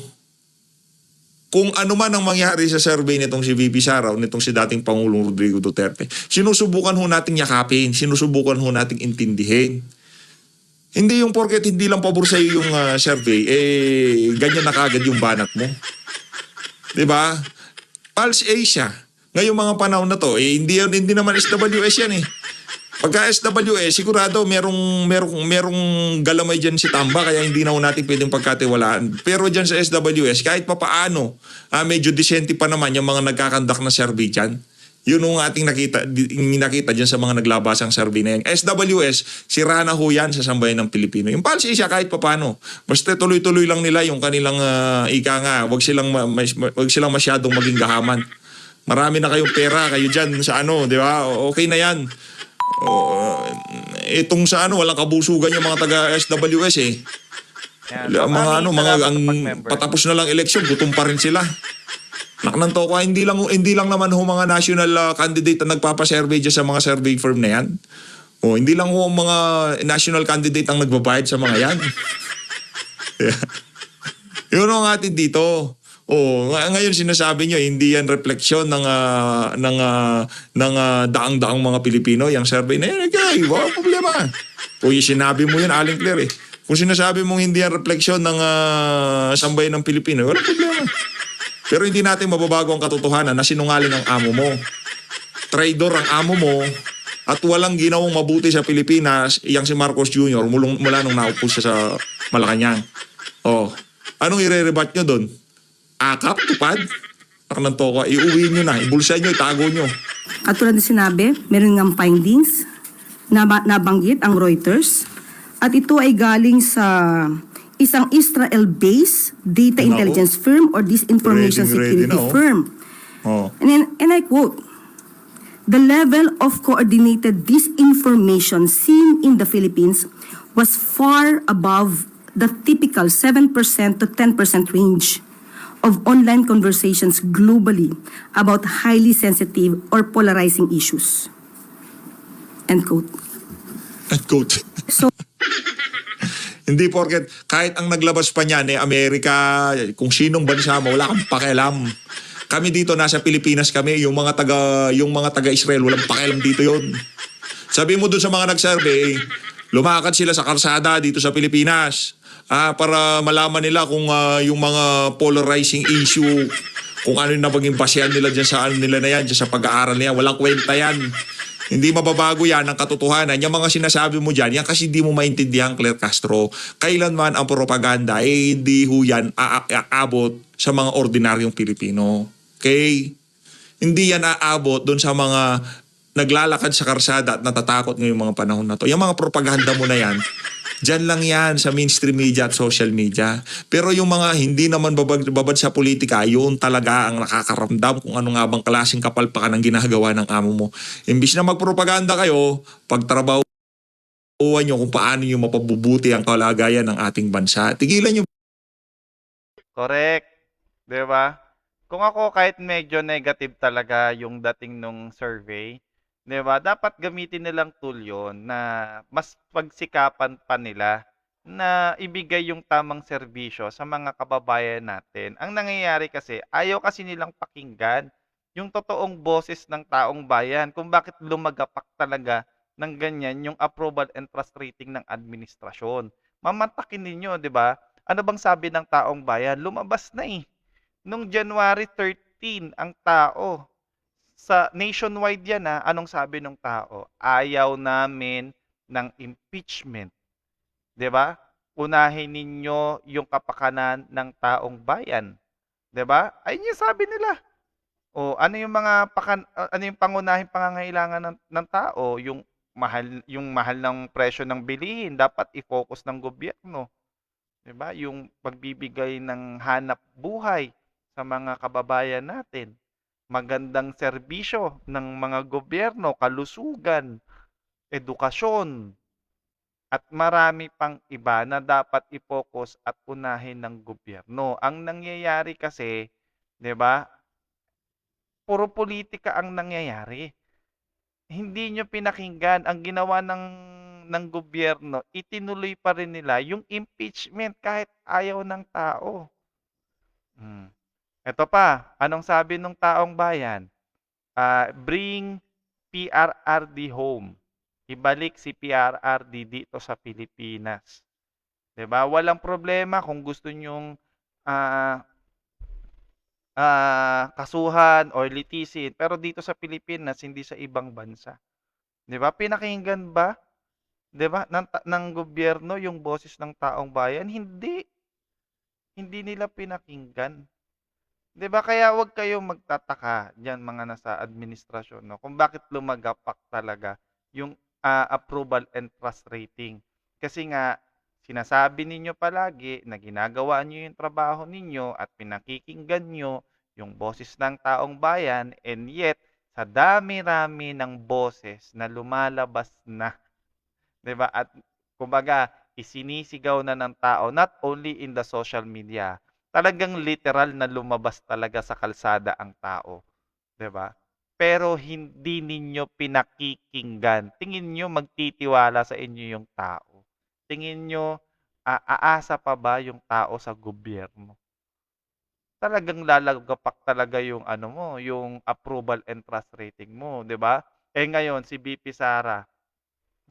kung ano man ang mangyari sa survey nitong si VP Sara o nitong si dating Pangulong Rodrigo Duterte, sinusubukan ho nating yakapin, sinusubukan ho nating intindihin. Hindi yung porket hindi lang pabor sa iyo yung survey, ganyan na kagad yung banat mo. Diba? Pulse Asia. Ngayong mga panahon na to, hindi naman SWS yan eh. Pagka SWS, sigurado merong galamay dyan si Tamba, kaya hindi na natin pwedeng pagkatiwalaan. Pero dyan sa SWS, kahit papaano, medyo disente pa naman yung mga nagkakandak na survey dyan. Yun ang ating nakita dyan sa mga naglabasang survey na yan. SWS, sira na ho yan sa sambayan ng Pilipino. Yung Pulse Asia, kahit papano. Basta tuloy-tuloy lang nila yung kanilang ika nga. Wag silang masyadong maging gahaman. Marami na kayong pera, kayo dyan sa di ba? Okay na yan. Itong sa walang kabusugan yung mga taga-SWS eh. Yan. Patapos na lang eleksyon, gutom pa rin sila. Naknanto ko, hindi lang naman ho mga national candidate na nagpapasurvey dyan sa mga survey firm na yan. Hindi lang ho mga national candidate ang nagbabayad sa mga yan. Yun ang atin dito. Ngayon sinasabi nyo, hindi yan refleksyon ng daang-daang mga Pilipino, yung survey na yan. Okay, wala problema. Kung sinabi mo yan, Aling Claire eh. Kung sinasabi mong hindi yan refleksyon ng sambayan ng Pilipino, wala problema. Pero hindi natin mababago ang katotohanan na sinungaling ang amo mo. Traidor ang amo mo at walang ginawang mabuti sa Pilipinas, yang si Marcos Jr. mula nung naupo siya sa Malacanang. Anong i-rebat nyo doon? Akap, tupad? Naknanto ko, iuwi nyo na, ibulsa nyo, itago nyo. Katulad na sinabi, meron ng findings na nabanggit ang Reuters at ito ay galing sa isang Israel-based data intelligence firm or disinformation security firm. And I quote, "The level of coordinated disinformation seen in the Philippines was far above the typical 7% to 10% range of online conversations globally about highly sensitive or polarizing issues." End quote. End quote. So, hindi porket kahit ang naglabas pa niyan Amerika, kung sinong bansa mo, wala kang pakialam. Kami dito nasa Pilipinas kami, yung mga taga-Israel, walang pakialam dito yon. Sabi mo dun sa mga nag-survey, lumakad sila sa karsada dito sa Pilipinas. Para malaman nila kung yung mga polarizing issue, kung ano yung nabaging basehan nila dyan sa nila na yan, dyan sa pag-aaral na yan. Walang kwenta yan. Hindi mababago yan ang katotohanan. Yung mga sinasabi mo dyan, yan kasi hindi mo maintindihan, Claire Castro. Kailanman ang propaganda, hindi ho yan aabot sa mga ordinaryong Pilipino. Okay? Hindi yan aabot doon sa mga naglalakad sa karsada at natatakot ngayong mga panahon na to. Yung mga propaganda mo na yan, dyan lang yan sa mainstream media at social media. Pero yung mga hindi naman babad sa politika, yun talaga ang nakakaramdam kung ano nga bang klaseng kapalpakan ang ginagawa ng amo mo. Imbis na magpropaganda kayo, pagtrabahuan nyo kung paano nyo mapabubuti ang kalagayan ng ating bansa. Tigilan nyo. Correct. Diba? Kung ako kahit medyo negative talaga yung dating nung survey, diba? Dapat gamitin nilang tool yun na mas pagsikapan pa nila na ibigay yung tamang serbisyo sa mga kababayan natin. Ang nangyayari kasi, ayaw kasi nilang pakinggan yung totoong boses ng taong bayan kung bakit lumagapak talaga ng ganyan yung approval and trust rating ng administrasyon. Mamantakin ninyo, di ba? Ano bang sabi ng taong bayan? Lumabas na eh. Nung January 13, ang tao, sa nationwide yan ha, anong sabi ng tao? Ayaw namin ng impeachment. 'Di ba? Unahin ninyo yung kapakanan ng taong bayan. 'Di ba? Ayun yung sabi nila. O ano yung ano yung pangunahing pangangailangan ng tao? Yung mahal ng presyo ng bilihin dapat i-focus ng gobyerno. 'Di ba? Yung pagbibigay ng hanap buhay sa mga kababayan natin. Magandang serbisyo ng mga gobyerno, kalusugan, edukasyon, at marami pang iba na dapat i-focus at unahin ng gobyerno. Ang nangyayari kasi, 'di ba? Puro politika ang nangyayari. Hindi nyo pinakinggan ang ginawa ng gobyerno, itinuloy pa rin nila yung impeachment kahit ayaw ng tao. Ito pa, anong sabi ng taong bayan? Bring PRRD home. Ibalik si PRRD dito sa Pilipinas. 'Di ba? Walang problema kung gusto nyong kasuhan or litisin, pero dito sa Pilipinas, hindi sa ibang bansa. 'Di ba? Pinakinggan ba? 'Di ba? Ng gobyerno yung boses ng taong bayan? Hindi. Hindi nila pinakinggan. 'Di ba? Kaya wag kayong magtataka diyan mga nasa administrasyon, no, kung bakit lumagapak talaga yung approval and trust rating. Kasi nga sinasabi ninyo palagi na ginagawa niyo yung trabaho ninyo at pinakikinggan niyo yung boses ng taong bayan, and yet sa dami-rami ng boses na lumalabas na, 'di ba? At kumbaga isinisigaw na ng tao, not only in the social media, talagang literal na lumabas talaga sa kalsada ang tao, 'di ba? Pero hindi ninyo pinakikinggan. Tingin niyo magtitiwala sa inyo yung tao? Tingin niyo aasa pa ba yung tao sa gobyerno? Talagang lalagapak talaga yung ano mo, yung approval and trust rating mo, 'di ba? Eh ngayon si BP Sara,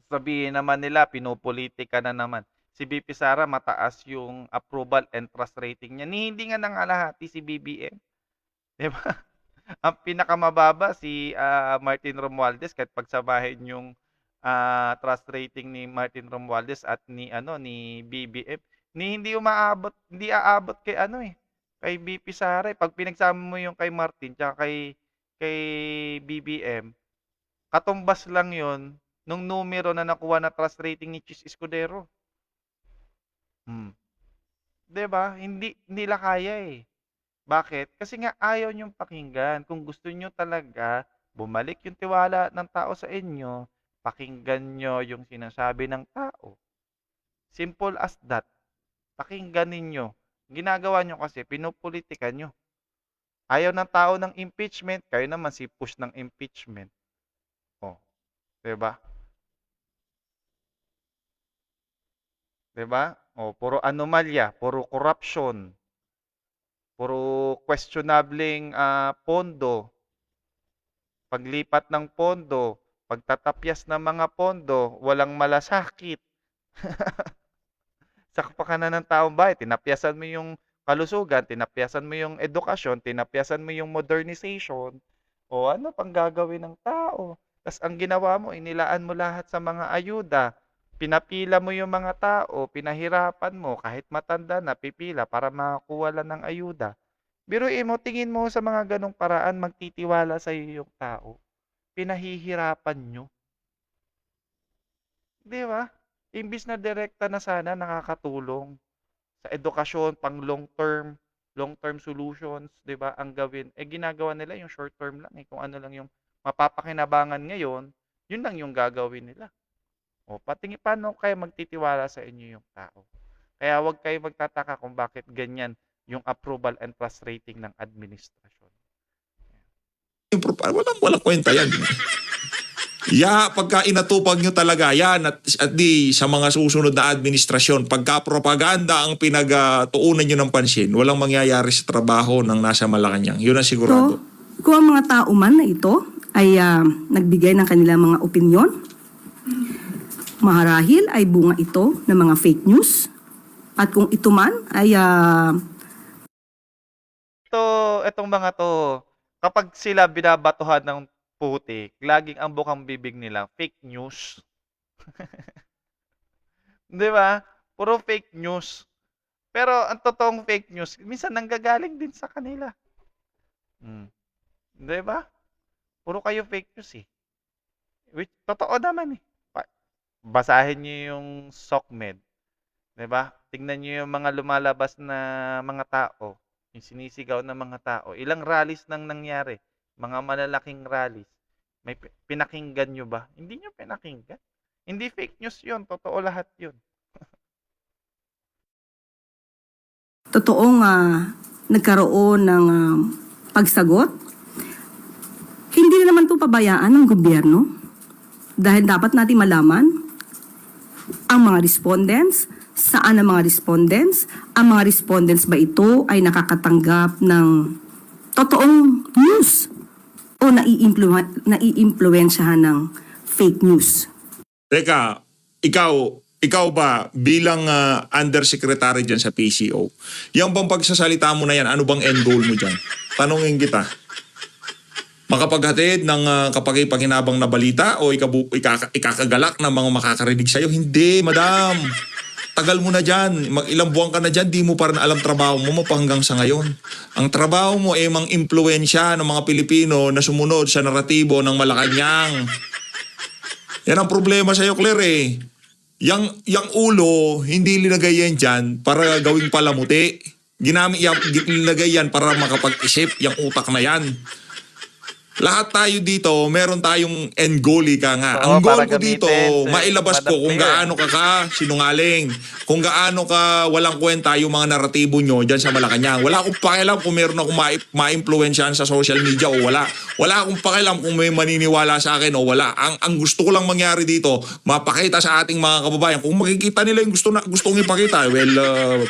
sabihin naman nila pinopolitika na naman. Si BP Sara mataas yung approval and trust rating niya. Hindi nga nangalahati si BBM. 'Di ba? Ang pinakamababa si Martin Romualdez, kahit pagsabahin yung trust rating ni Martin Romualdez at ni BBM, hindi aabot kay kay BP Sara. Pag pinagsama mo yung kay Martin tsaka kay BBM, katumbas lang yon nung numero na nakuha na trust rating ni Chis Escudero. 'Di ba? Hindi nila kaya eh. Bakit? Kasi nga ayaw niyong pakinggan. Kung gusto niyo talaga bumalik yung tiwala ng tao sa inyo, pakinggan niyo yung sinasabi ng tao. Simple as that. Pakinggan ninyo. Ginagawa niyo kasi pinopolitika niyo. Ayaw ng tao ng impeachment, kayo naman si push ng impeachment. Oh, 'di ba? 'Di ba? O, puro anomalya, puro corruption, puro questionableng pondo, paglipat ng pondo, pagtatapyas ng mga pondo, walang malasakit. Sa kapakanan ng taong bayan, tinapyasan mo yung kalusugan, tinapyasan mo yung edukasyon, tinapyasan mo yung modernization. O ano pang gagawin ng tao? Tapos ang ginawa mo, inilaan mo lahat sa mga ayuda. Pinapila mo yung mga tao, pinahirapan mo, kahit matanda na, pipila para makakuha lang ng ayuda. Biruin mo, tingin mo sa mga ganong paraan, magtitiwala sa iyo yung tao. Pinahihirapan nyo. Di ba? Imbis na direkta na sana nakakatulong sa edukasyon, pang long-term solutions, di ba, ang gawin. Eh, ginagawa nila yung short-term lang. Kung ano lang yung mapapakinabangan ngayon, yun lang yung gagawin nila. O, paano kayo magtitiwala sa inyo yung tao? Kaya huwag kayo magtataka kung bakit ganyan yung approval and trust rating ng administrasyon. Walang kwenta yan. Pagka inatupag nyo talaga yan at di sa mga susunod na administrasyon, pagka propaganda ang pinagtuunan nyo ng pansin, walang mangyayari sa trabaho ng nasa Malacanang. Yun ang sigurado. Kung ang mga tao man na ito ay nagbigay ng kanilang mga opinyon, maharahil ay bunga ito ng mga fake news. At kung ito man ay Itong mga to, kapag sila binabatuhan ng putik, laging ang bukang bibig nila, fake news. Di ba? Puro fake news. Pero ang totoong fake news, minsan nanggagaling din sa kanila. Di ba? Puro kayo fake news eh. Which, totoo naman eh. Basahin niyo yung SOCMED. Di ba? Tingnan niyo yung mga lumalabas na mga tao. Yung sinisigaw ng mga tao. Ilang rallies nang nangyari. Mga malalaking rallies. May pinakinggan nyo ba? Hindi nyo pinakinggan. Hindi fake news yun. Totoo lahat yun. totoong nagkaroon ng pagsagot, hindi na naman ito pabayaan ng gobyerno dahil dapat natin malaman ang mga respondents, saan ang mga respondents, ang mga respondents ba ito ay nakakatanggap ng totoong news o naiimpluwensyahan ng fake news. Teka, ikaw ba bilang undersecretary dyan sa PCO, yung bang pagsasalita mo na yan, ano bang end goal mo dyan? Tanungin kita. Makapaghatid ng kapag-pakinabang na balita o ikakagalak ng mga makakarinig sa'yo? Hindi, madam. Tagal mo na dyan. Ilang buwan ka na dyan, di mo pa rin alam trabaho mo hanggang sa ngayon. Ang trabaho mo ay mang-impluensya ng mga Pilipino na sumunod sa naratibo ng Malacanang. Yan ang problema sa'yo, Claire eh. Yang ulo, hindi linagay yan dyan para gawing palamuti. Linagay yan para makapag-isip, yung utak na yan. Lahat tayo dito, meron tayong end goal ka nga. Ang goal ko dito, mailabas ko kung gaano ka sinungaling, kung gaano ka walang kwenta yung mga naratibo nyo dyan sa Malacanang. Wala akong pakialam kung meron akong ma-influensyahan sa social media o wala. Wala akong pakialam kung may maniniwala sa akin o wala. Ang gusto ko lang mangyari dito, mapakita sa ating mga kababayan. Kung makikita nila yung gustong ipakita,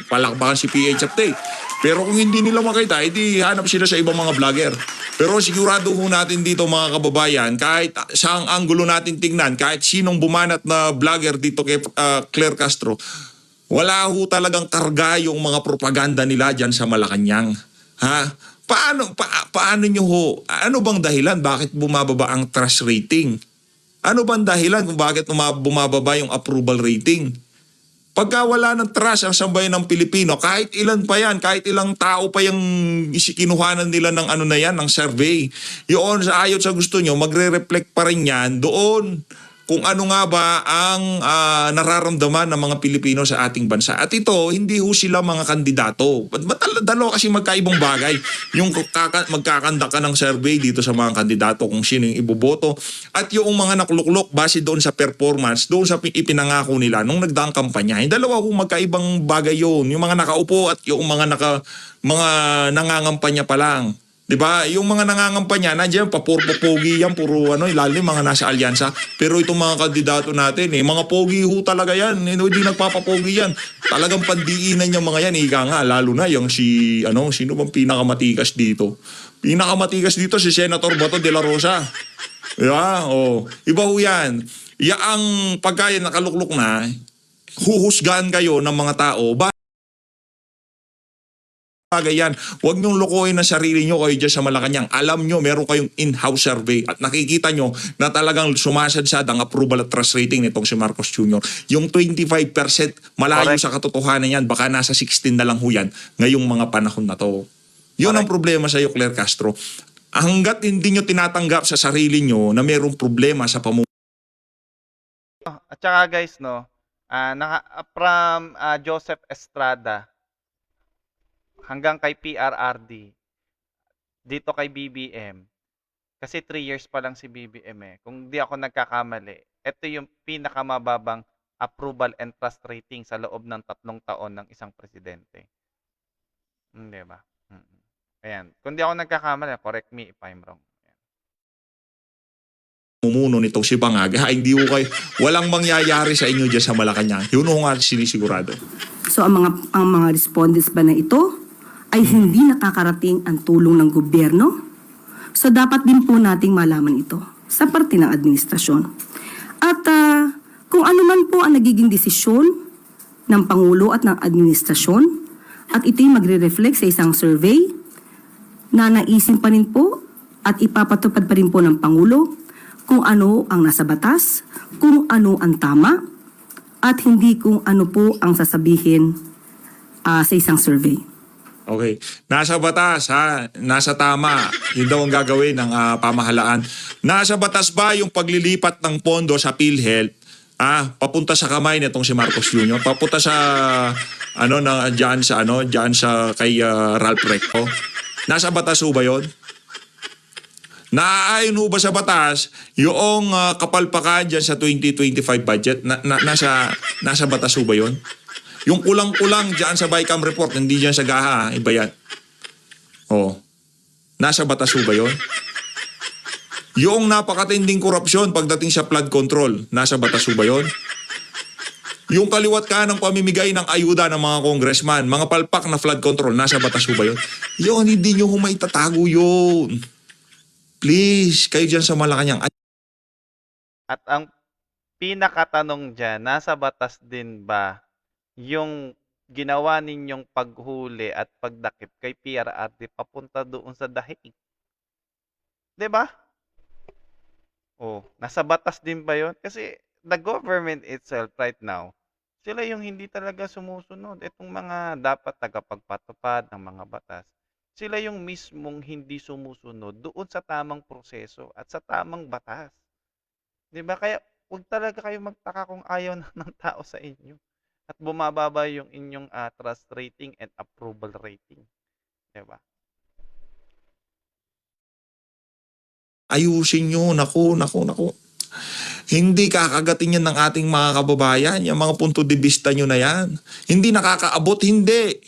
palakpakan si PH Update. Pero kung hindi nila makita, edi hanap sila sa ibang mga vlogger. Pero sigurado ho natin dito mga kababayan, kahit saang anggulo natin tingnan, kahit sinong bumanat na vlogger dito kay Claire Castro, wala ho talagang karga yung mga propaganda nila dyan sa Malacanang. Ha? Paano nyo ho? Ano bang dahilan? Bakit bumababa ang trust rating? Ano bang dahilan kung bakit bumababa yung approval rating? Pagka wala ng trust ang sambayan ng Pilipino, kahit ilan pa yan, kahit ilang tao pa yung kinuhanan nila ng ano na yan, ng survey. Yun, sa ayot sa gusto nyo, magre-reflect pa rin yan doon kung ano nga ba ang nararamdaman ng mga Pilipino sa ating bansa. At ito, hindi ho sila mga kandidato. Dalawa kasi magkaibang bagay. Yung magkakanda ka ng survey dito sa mga kandidato kung sino yung iboboto. At yung mga nakuluklok base doon sa performance, doon sa ipinangako nila nung nagdaang kampanya. Yung dalawa ho magkaibang bagay yun. Yung mga nakaupo at yung mga nangangampanya pa lang. Diba? Yung mga nangangampanya, nandiyan, papurpo-pogi yan, puro ilalim, mga nasa alyansa. Pero itong mga kandidato natin, mga pogi ho talaga yan. Hindi nagpapapogi yan. Talagang pandiinan yung mga yan. Ika nga, lalo na yung sino bang pinakamatikas dito? Pinakamatikas dito si Senator Bato de la Rosa. Diba? Iba ho yan. Ang pagkaya nakaluklok na, huhusgahan kayo ng mga tao. Bagay yan. Huwag niyong lokohin ang sarili niyo kayo dyan sa Malacanang. Alam niyo, meron kayong in-house survey at nakikita niyo na talagang sumasadsad ang approval at trust rating nitong si Marcos Jr. Yung 25% malayo sa katotohanan yan. Baka nasa 16 na lang ho yan ngayong mga panahon na to. Yun ang problema sa iyo, Claire Castro. Hanggat hindi niyo tinatanggap sa sarili niyo na merong problema sa pamumuhay. At saka guys, from Joseph Estrada, hanggang kay PRRD, dito kay BBM, kasi 3 years pa lang si BBM Kung di ako nagkakamali, ito yung pinakamababang approval and trust rating sa loob ng 3 taon ng isang presidente. Di ba? Ayan. Kung di ako nagkakamali, correct me if I'm wrong. Mumuno nitong si Bangag, hindi ko walang mangyayari sa inyo dyan sa Malacanang. Yun ho nga sinisigurado. So ang mga respondents ba na ito ay hindi nakakarating ang tulong ng gobyerno? So dapat din po nating malaman ito sa parte ng administrasyon. At kung ano man po ang nagiging desisyon ng Pangulo at ng administrasyon, at ito'y magre-reflect sa isang survey na naisin pa rin po at ipapatupad pa rin po ng Pangulo kung ano ang nasa batas, kung ano ang tama, at hindi kung ano po ang sasabihin sa isang survey. Okay. Nasa batas, ha? Nasa tama. Yun daw ang gagawin ng pamahalaan. Nasa batas ba yung paglilipat ng pondo sa PhilHealth papunta sa kamay nitong si Marcos Jr.? Papunta sa diyan sa kay Ralph Recto? Nasa batas ho ba 'yon? Naaayon ho ba sa batas yung kapalpakan dyan sa 2025 budget? Nasa batas ho ba 'yon? Yung kulang-kulang dyan sa BICAM report, hindi dyan sa GAHA, iba yan. Nasa batas ho ba yun? Yung napakatinding korupsyon pagdating sa flood control, nasa batas ho ba yun? Yung kaliwat ka ng pamimigay ng ayuda ng mga congressman, mga palpak na flood control, nasa batas ho ba yun? Yun, hindi nyo humaitatago yun. Please, kayo dyan sa Malacanang. At ang pinakatanong dyan, nasa batas din ba yung ginawa ninyong paghuli at pagdakip kay PRRD papunta doon sa dahig? 'Di ba? Nasa batas din ba 'yon? Kasi the government itself right now, sila yung hindi talaga sumusunod. Itong mga dapat tagapagpatupad ng mga batas, sila yung mismong hindi sumusunod doon sa tamang proseso at sa tamang batas. 'Di ba? Kaya huwag talaga kayo magtaka kung ayaw ng tao sa inyo at bumababa yung inyong trust rating and approval rating. Diba? Ayusin nyo, naku. Hindi kakagatin yan ng ating mga kababayan. Yung mga punto de vista nyo na yan. Hindi nakakaabot, hindi.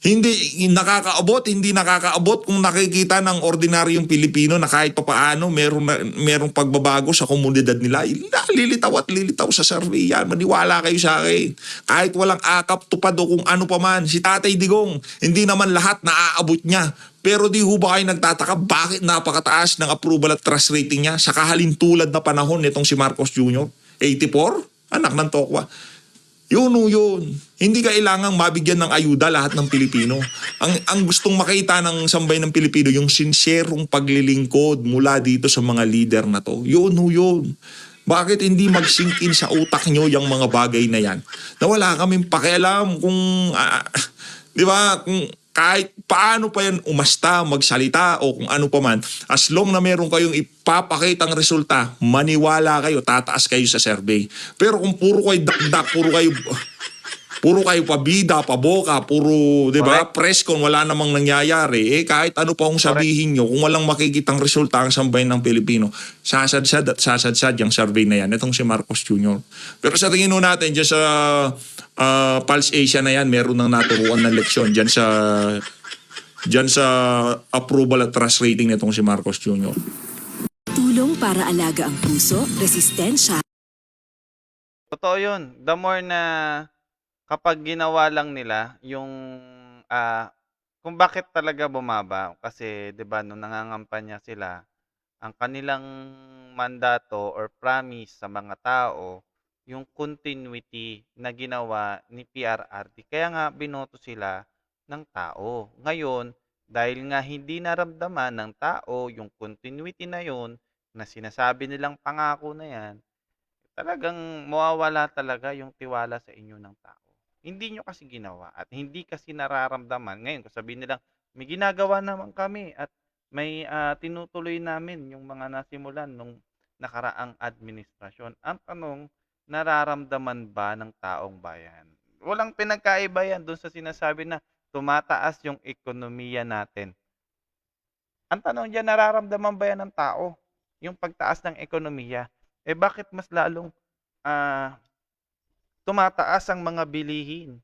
Hindi nakakaabot kung nakikita ng ordinaryong Pilipino na kahit papaano merong pagbabago sa komunidad nila. Lilitaw sa survey yan. Maniwala kayo sa akin. Kahit walang akap, tupad o kung ano pa man. Si Tatay Digong, hindi naman lahat naaabot niya. Pero di ho ba kayo nagtataka bakit napakataas ng approval at trust rating niya sa kahalintulad na panahon nitong si Marcos Jr.? 84? Anak ng tokwa. Yun. Hindi kailangang mabigyan ng ayuda lahat ng Pilipino. Ang gustong makita ng sambay ng Pilipino, yung sinserong paglilingkod mula dito sa mga leader na to. Yun. Bakit hindi mag-sink in sa utak nyo yung mga bagay na yan? Na wala kaming pakialam kung, di ba, kung kahit paano pa yan umasta, magsalita o kung ano pa man, as long na meron kayong ipapakitang resulta, maniwala kayo, tataas kayo sa survey. Pero kung puro kayo dakdak, puro kayo pabida, paboka, puro, di ba, press con, wala namang nangyayari, kahit ano pa kung sabihin nyo, kung walang makikitang resulta ang sambayan ng Pilipino, sasadsad yung survey na yan. Itong si Marcos Jr. Pero sa tingin natin, dyan sa Pulse Asia na yan, meron nang naturuan ng leksyon dyan sa approval at trust rating nitong si Marcos Jr. Tulong para alaga ang puso, resistensya. Totoo yun. The more na kapag ginawa lang nila yung kung bakit talaga bumaba, kasi 'di ba nung nangangampanya sila, ang kanilang mandato or promise sa mga tao yung continuity na ginawa ni PRRD. Kaya nga binoto sila ng tao. Ngayon, dahil nga hindi naramdaman ng tao yung continuity na yun na sinasabi nilang pangako na yan, talagang mawawala talaga yung tiwala sa inyo ng tao. Hindi nyo kasi ginawa at hindi kasi nararamdaman. Ngayon, kung sabihin nilang, may ginagawa naman kami at may tinutuloy namin yung mga nasimulan nung nakaraang administrasyon. Ang tanong, nararamdaman ba ng taong bayan? Walang pinagkaiba yan doon sa sinasabi na tumataas yung ekonomiya natin. Ang tanong dyan, nararamdaman ba yan ng tao? Yung pagtaas ng ekonomiya. Bakit mas lalong tumataas ang mga bilihin?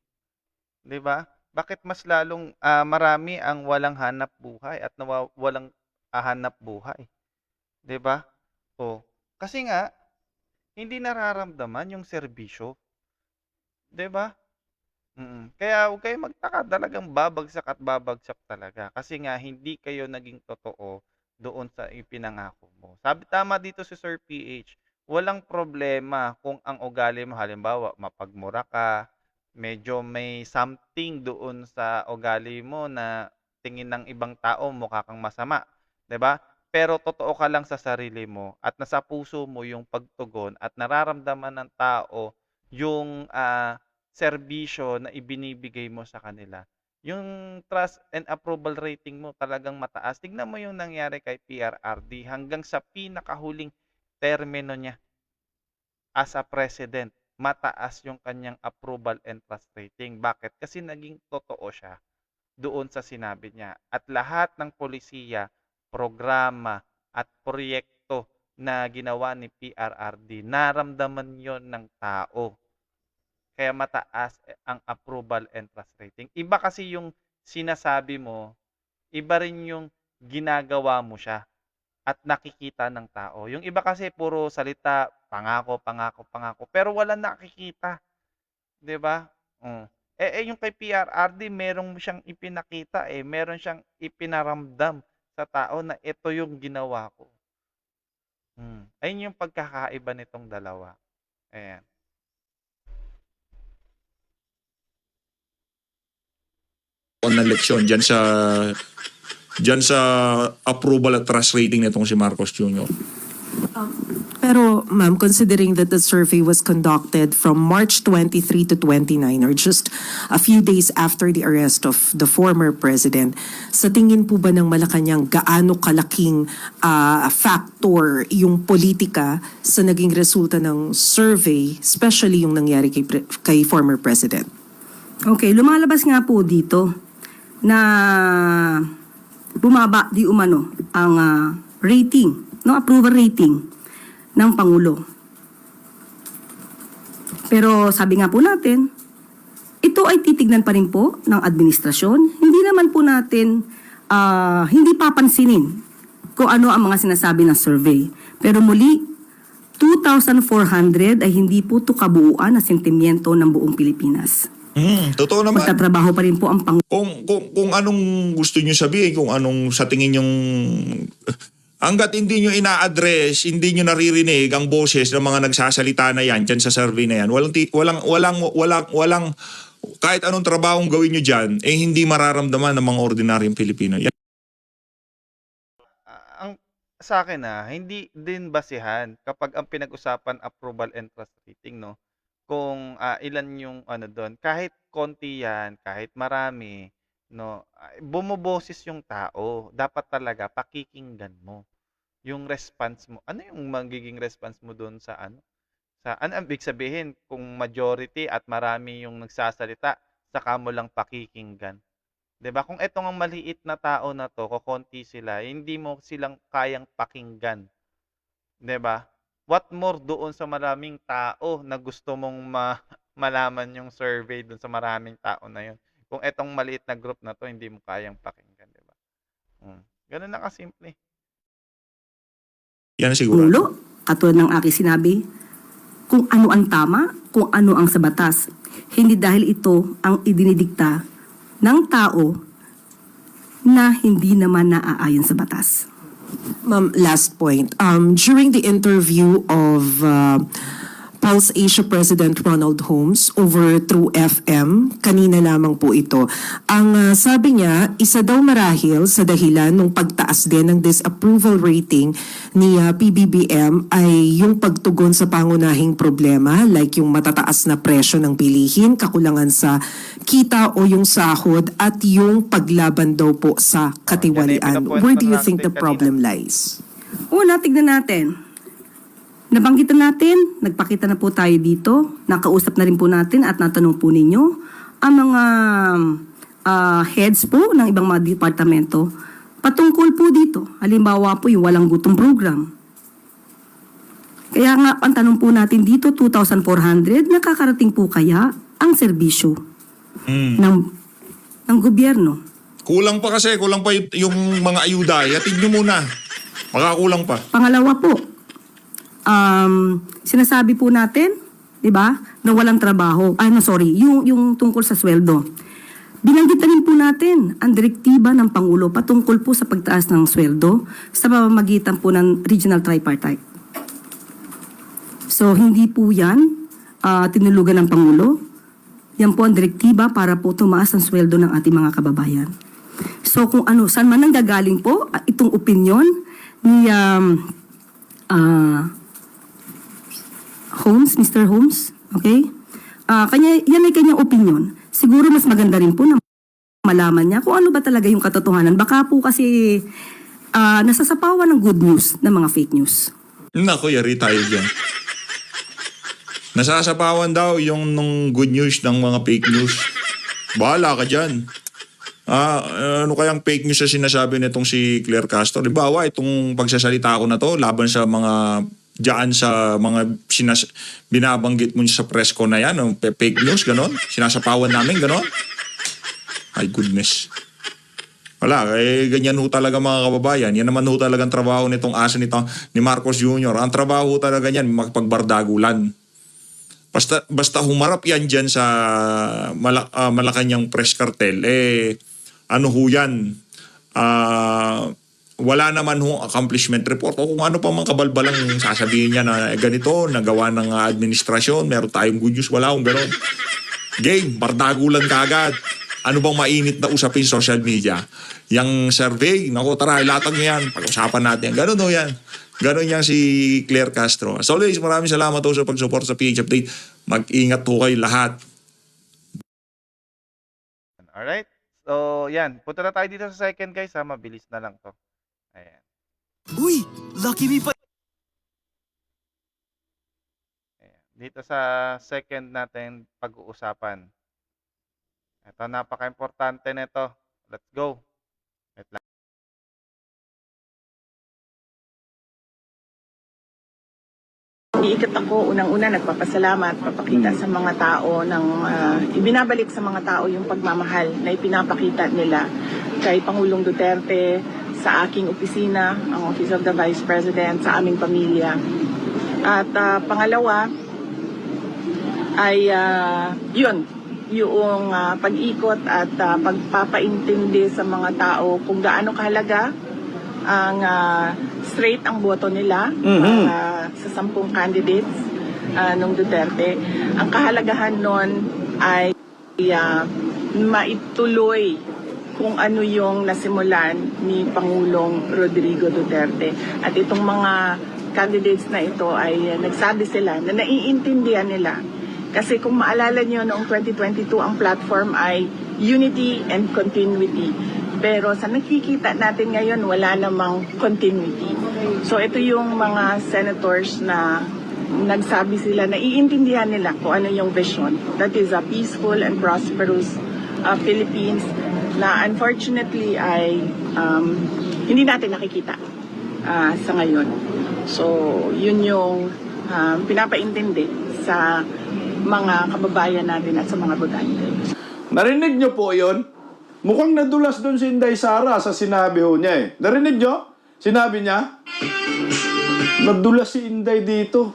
'Di ba? Bakit mas lalong marami ang walang hanap buhay at walang hanap buhay? 'Di ba? Kasi nga hindi nararamdaman yung serbisyo. 'Di ba? Kaya huwag kayong magtaka, talagang babagsak at babagsak talaga. Kasi nga hindi kayo naging totoo doon sa ipinangako mo. Sabi tama dito si Sir PH, walang problema kung ang ugali mo halimbawa mapagmura ka, medyo may something doon sa ugali mo na tingin ng ibang tao mukha kang masama, 'di ba? Pero totoo ka lang sa sarili mo at nasa puso mo yung pagtugon at nararamdaman ng tao yung serbisyo na ibinibigay mo sa kanila. Yung trust and approval rating mo talagang mataas. Tignan mo yung nangyari kay PRRD hanggang sa pinakahuling termino niya as a president. Mataas yung kanyang approval and trust rating. Bakit? Kasi naging totoo siya doon sa sinabi niya. At lahat ng polisiya, programa at proyekto na ginawa ni PRRD, naramdaman yon ng tao. Kaya mataas ang approval and trust rating. Iba kasi yung sinasabi mo, iba rin yung ginagawa mo siya at nakikita ng tao. Yung iba kasi puro salita, pangako, pangako, pangako, pero wala nakikita. 'Di ba? Yung kay PRRD, merong siyang ipinakita meron siyang ipinaramdam sa tao na ito yung ginawa ko. Ayun yung pagkakaiba nitong dalawa. Ayan. Na leksyon dyan sa approval at trust rating nitong si Marcos Jr. Pero ma'am, considering that the survey was conducted from March 23 to 29 or just a few days after the arrest of the former president, sa tingin po ba ng Malacanang gaano kalaking factor yung politika sa naging resulta ng survey, especially yung nangyari kay former president? Okay, lumalabas nga po dito na bumaba di umano ang rating, no, approval rating ng Pangulo. Pero sabi nga po natin, ito ay titignan pa rin po ng administrasyon. Hindi naman po natin, hindi papansinin kung ano ang mga sinasabi ng survey. Pero muli, 2,400 ay hindi po ito kabuuan na sentimiento ng buong Pilipinas. Totoo naman. Magtatrabaho pa rin po ang Pangulo. Kung anong gusto nyo sabihin, kung anong sa tingin yung hanggat hindi nyo ina-address, hindi nyo naririnig ang boses ng mga nagsasalita na yan dyan sa survey na yan, walang kahit anong trabahong gawin nyo dyan, hindi mararamdaman ng mga ordinaryong Pilipino. Yan. Ang sa akin hindi din basihan kapag ang pinag-usapan approval and trust rating, no? Kung ilan yung doon, kahit konti yan, kahit marami, no, bumoboses yung tao. Dapat talaga pakikinggan mo yung response mo. Ano yung magiging response mo doon sa ano ibig sabihin kung majority at marami yung nagsasalita, saka mo lang pakikinggan. 'Di ba? Kung etong ang maliit na tao na to, kokonti sila, hindi mo silang kayang pakinggan. 'Di ba? What more doon sa maraming tao na gusto mong malaman yung survey doon sa maraming tao na yun. Kung etong maliit na group na to, hindi mo kayang pakinggan, di ba? Ganun na kasimple. Yan siguro. Pangulo, katulad ng aking sinabi, kung ano ang tama, kung ano ang sa batas. Hindi dahil ito ang idinidikta ng tao na hindi naman naaayon sa batas. Ma'am, last point. During the interview of Pulse Asia President Ronald Holmes over through FM, kanina lamang po ito, ang sabi niya, isa daw marahil sa dahilan ng pagtaas din ng disapproval rating ni PBBM ay yung pagtugon sa pangunahing problema like yung matataas na presyo ng bilihin, kakulangan sa kita o yung sahod at yung paglaban daw po sa katiwalian. Where do you think the problem lies? Una, tignan natin. Nabanggit na natin, nagpakita na po tayo dito, nakausap na rin po natin at natanong po ninyo ang mga heads po ng ibang mga departamento patungkol po dito. Halimbawa po yung walang gutom program. Kaya nga, ang tanong po natin dito, 2,400, nakakarating po kaya ang serbisyo ng gobyerno? Kulang pa yung mga ayuda. Yatid nyo muna. Makakulang pa. Pangalawa po, sinasabi po natin, 'di ba, na walang trabaho. Yung tungkol sa sweldo. Binanggit na rin po natin ang direktiba ng Pangulo patungkol po sa pagtaas ng sweldo sa pamamagitan po ng Regional Tripartite. So hindi po yan tinulugan ng Pangulo. Yan po ang direktiba para po tumaas ang sweldo ng ating mga kababayan. So kung saan man nanggagaling po itong opinion ni Holmes, Mr. Holmes, okay? Yan ay kanyang opinion. Siguro mas maganda rin po na malaman niya kung ano ba talaga yung katotohanan. Baka po kasi nasasapawan ng good news ng mga fake news. Nako, yari tayo dyan. Nasasapawan daw yung nung good news ng mga fake news. Bahala ka dyan. Ano kayang fake news na sinasabi nitong si Claire Castro? Halimbawa, itong pagsasalita ko na to laban sa mga dyan sa mga binabanggit mo sa press ko na yan, fake news, ganon? Sinasapawan namin, ganon? Ay, goodness. Wala, ganyan ho talaga mga kababayan. Yan naman ho talagang trabaho nitong asa nito ni Marcos Jr. Ang trabaho talaga niyan, makipagbardagulan. Basta humarap yan dyan sa Malacanang press cartel, ano ho yan? Wala naman ho accomplishment report o kung ano pa mang kabalbalang sasabihin niya na ganito, nagawa ng administrasyon, meron tayong good news, wala akong gano'n. Game, bardagulan ka agad. Ano bang mainit na usapin social media? Yang survey, naku tara, ilatag mo yan, pag-usapan natin. Ganun ho yan. Ganun yan si Claire Castro. As always, maraming salamat ho sa pag-support sa PH Update. Mag-ingat ho kayo lahat. Alright? So, yan. Punta na tayo dito sa second, guys, ha? Mabilis na lang to. Ayan. Uy, Lucky Me pa. Ayan. Dito sa second natin pag-uusapan. Ito, napaka-importante nito. Let's go. Wait lang. Iikot ako, unang-una nagpapasalamat, papakita sa mga tao ng ibinabalik sa mga tao yung pagmamahal na ipinapakita nila kay Pangulong Duterte, sa aking opisina, ang Office of the Vice President, sa aming pamilya. At pangalawa ay yung pag-ikot at pagpapaintindi sa mga tao kung gaano kahalaga ang straight ang boto nila sa 10 candidates ng Duterte. Ang kahalagahan nun ay maituloy kung ano yung nasimulan ni Pangulong Rodrigo Duterte. At itong mga candidates na ito ay nagsabi sila na naiintindihan nila. Kasi kung maalala nyo noong 2022, ang platform ay unity and continuity. Pero sa nakikita natin ngayon, wala namang continuity. So ito yung mga senators na nagsabi sila, naiintindihan nila kung ano yung vision. That is a peaceful and prosperous Philippines na unfortunately ay hindi natin nakikita sa ngayon. So yun yung pinapaintindi sa mga kababayan natin at sa mga botante. Narinig nyo po yun? Mukhang nadulas doon si Inday Sara sa sinabi ho niya eh. Narinig nyo? Sinabi niya? Nadulas si Inday dito.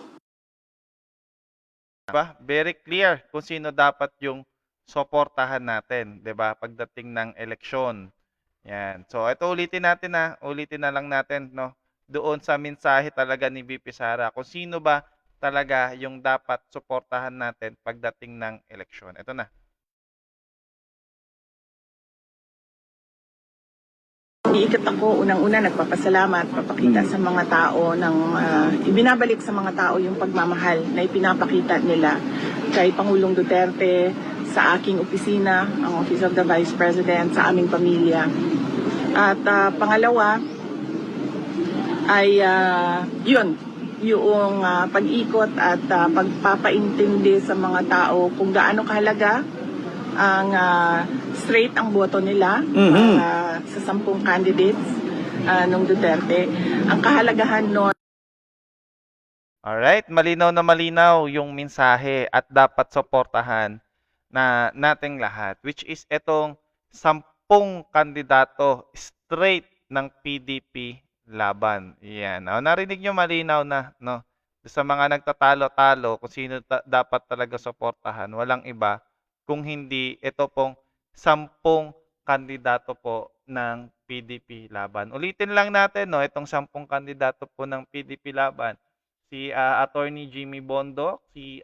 Diba? Very clear kung sino dapat yung suportahan natin, 'di ba? Pagdating ng eleksyon. Yan. So ito ulitin natin ulitin na lang natin, no? Doon sa mensahe talaga ni VP Sara kung sino ba talaga yung dapat suportahan natin pagdating ng eleksyon. Ito na. Iikot ako, unang-una nagpapasalamat, papakita sa mga tao ng ibinabalik sa mga tao yung pagmamahal na ipinapakita nila kay Pangulong Duterte, sa aking opisina, ang Office of the Vice President, sa aming pamilya. At pangalawa ay yung pag-ikot at pagpapaintindi sa mga tao kung gaano kahalaga ang straight ang boto nila sa 10 candidates ng Duterte. Ang kahalagahan nun. Alright, malinaw na malinaw yung mensahe at dapat suportahan na nating lahat, which is itong 10 kandidato straight ng PDP laban. Yan. Narinig nyo malinaw na, no? Sa mga nagtatalo-talo kung sino dapat talaga suportahan, walang iba kung hindi ito pong 10 kandidato po ng PDP Laban. Ulitin lang natin, no, itong 10 kandidato po ng PDP Laban. Si Attorney Jimmy Bondoc, si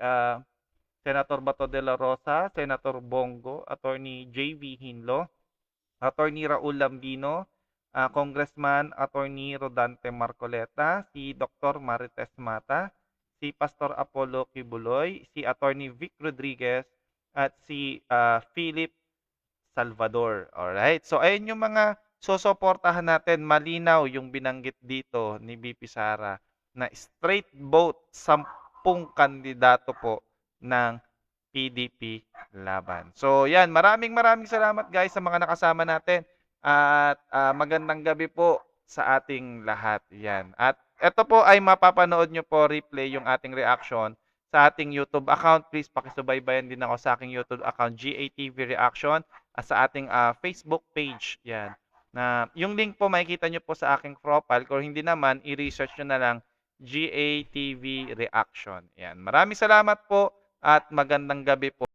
Senator Bato de la Rosa, Senator Bongo, Attorney JV Hinlo, Attorney Raul Lambino, Congressman Attorney Rodante Marcoleta, si Dr. Marites Mata, si Pastor Apollo Kibuloy, si Attorney Vic Rodriguez, at si Philip Salvador. Alright? So, ayun yung mga susuportahan natin. Malinaw yung binanggit dito ni BP Sara na straight vote 10 kandidato po ng PDP Laban. So, yan. Maraming salamat guys sa mga nakasama natin. At magandang gabi po sa ating lahat. Yan. At ito po ay mapapanood nyo po replay yung ating reaction sa ating YouTube account. Please pakisubaybayan din ako sa aking YouTube account, GATV Reaction, at sa ating Facebook page. Yan. Na yung link po makikita nyo po sa aking profile. Kung hindi naman, i-research nyo na lang GATV Reaction. Yan. Maraming salamat po at magandang gabi po.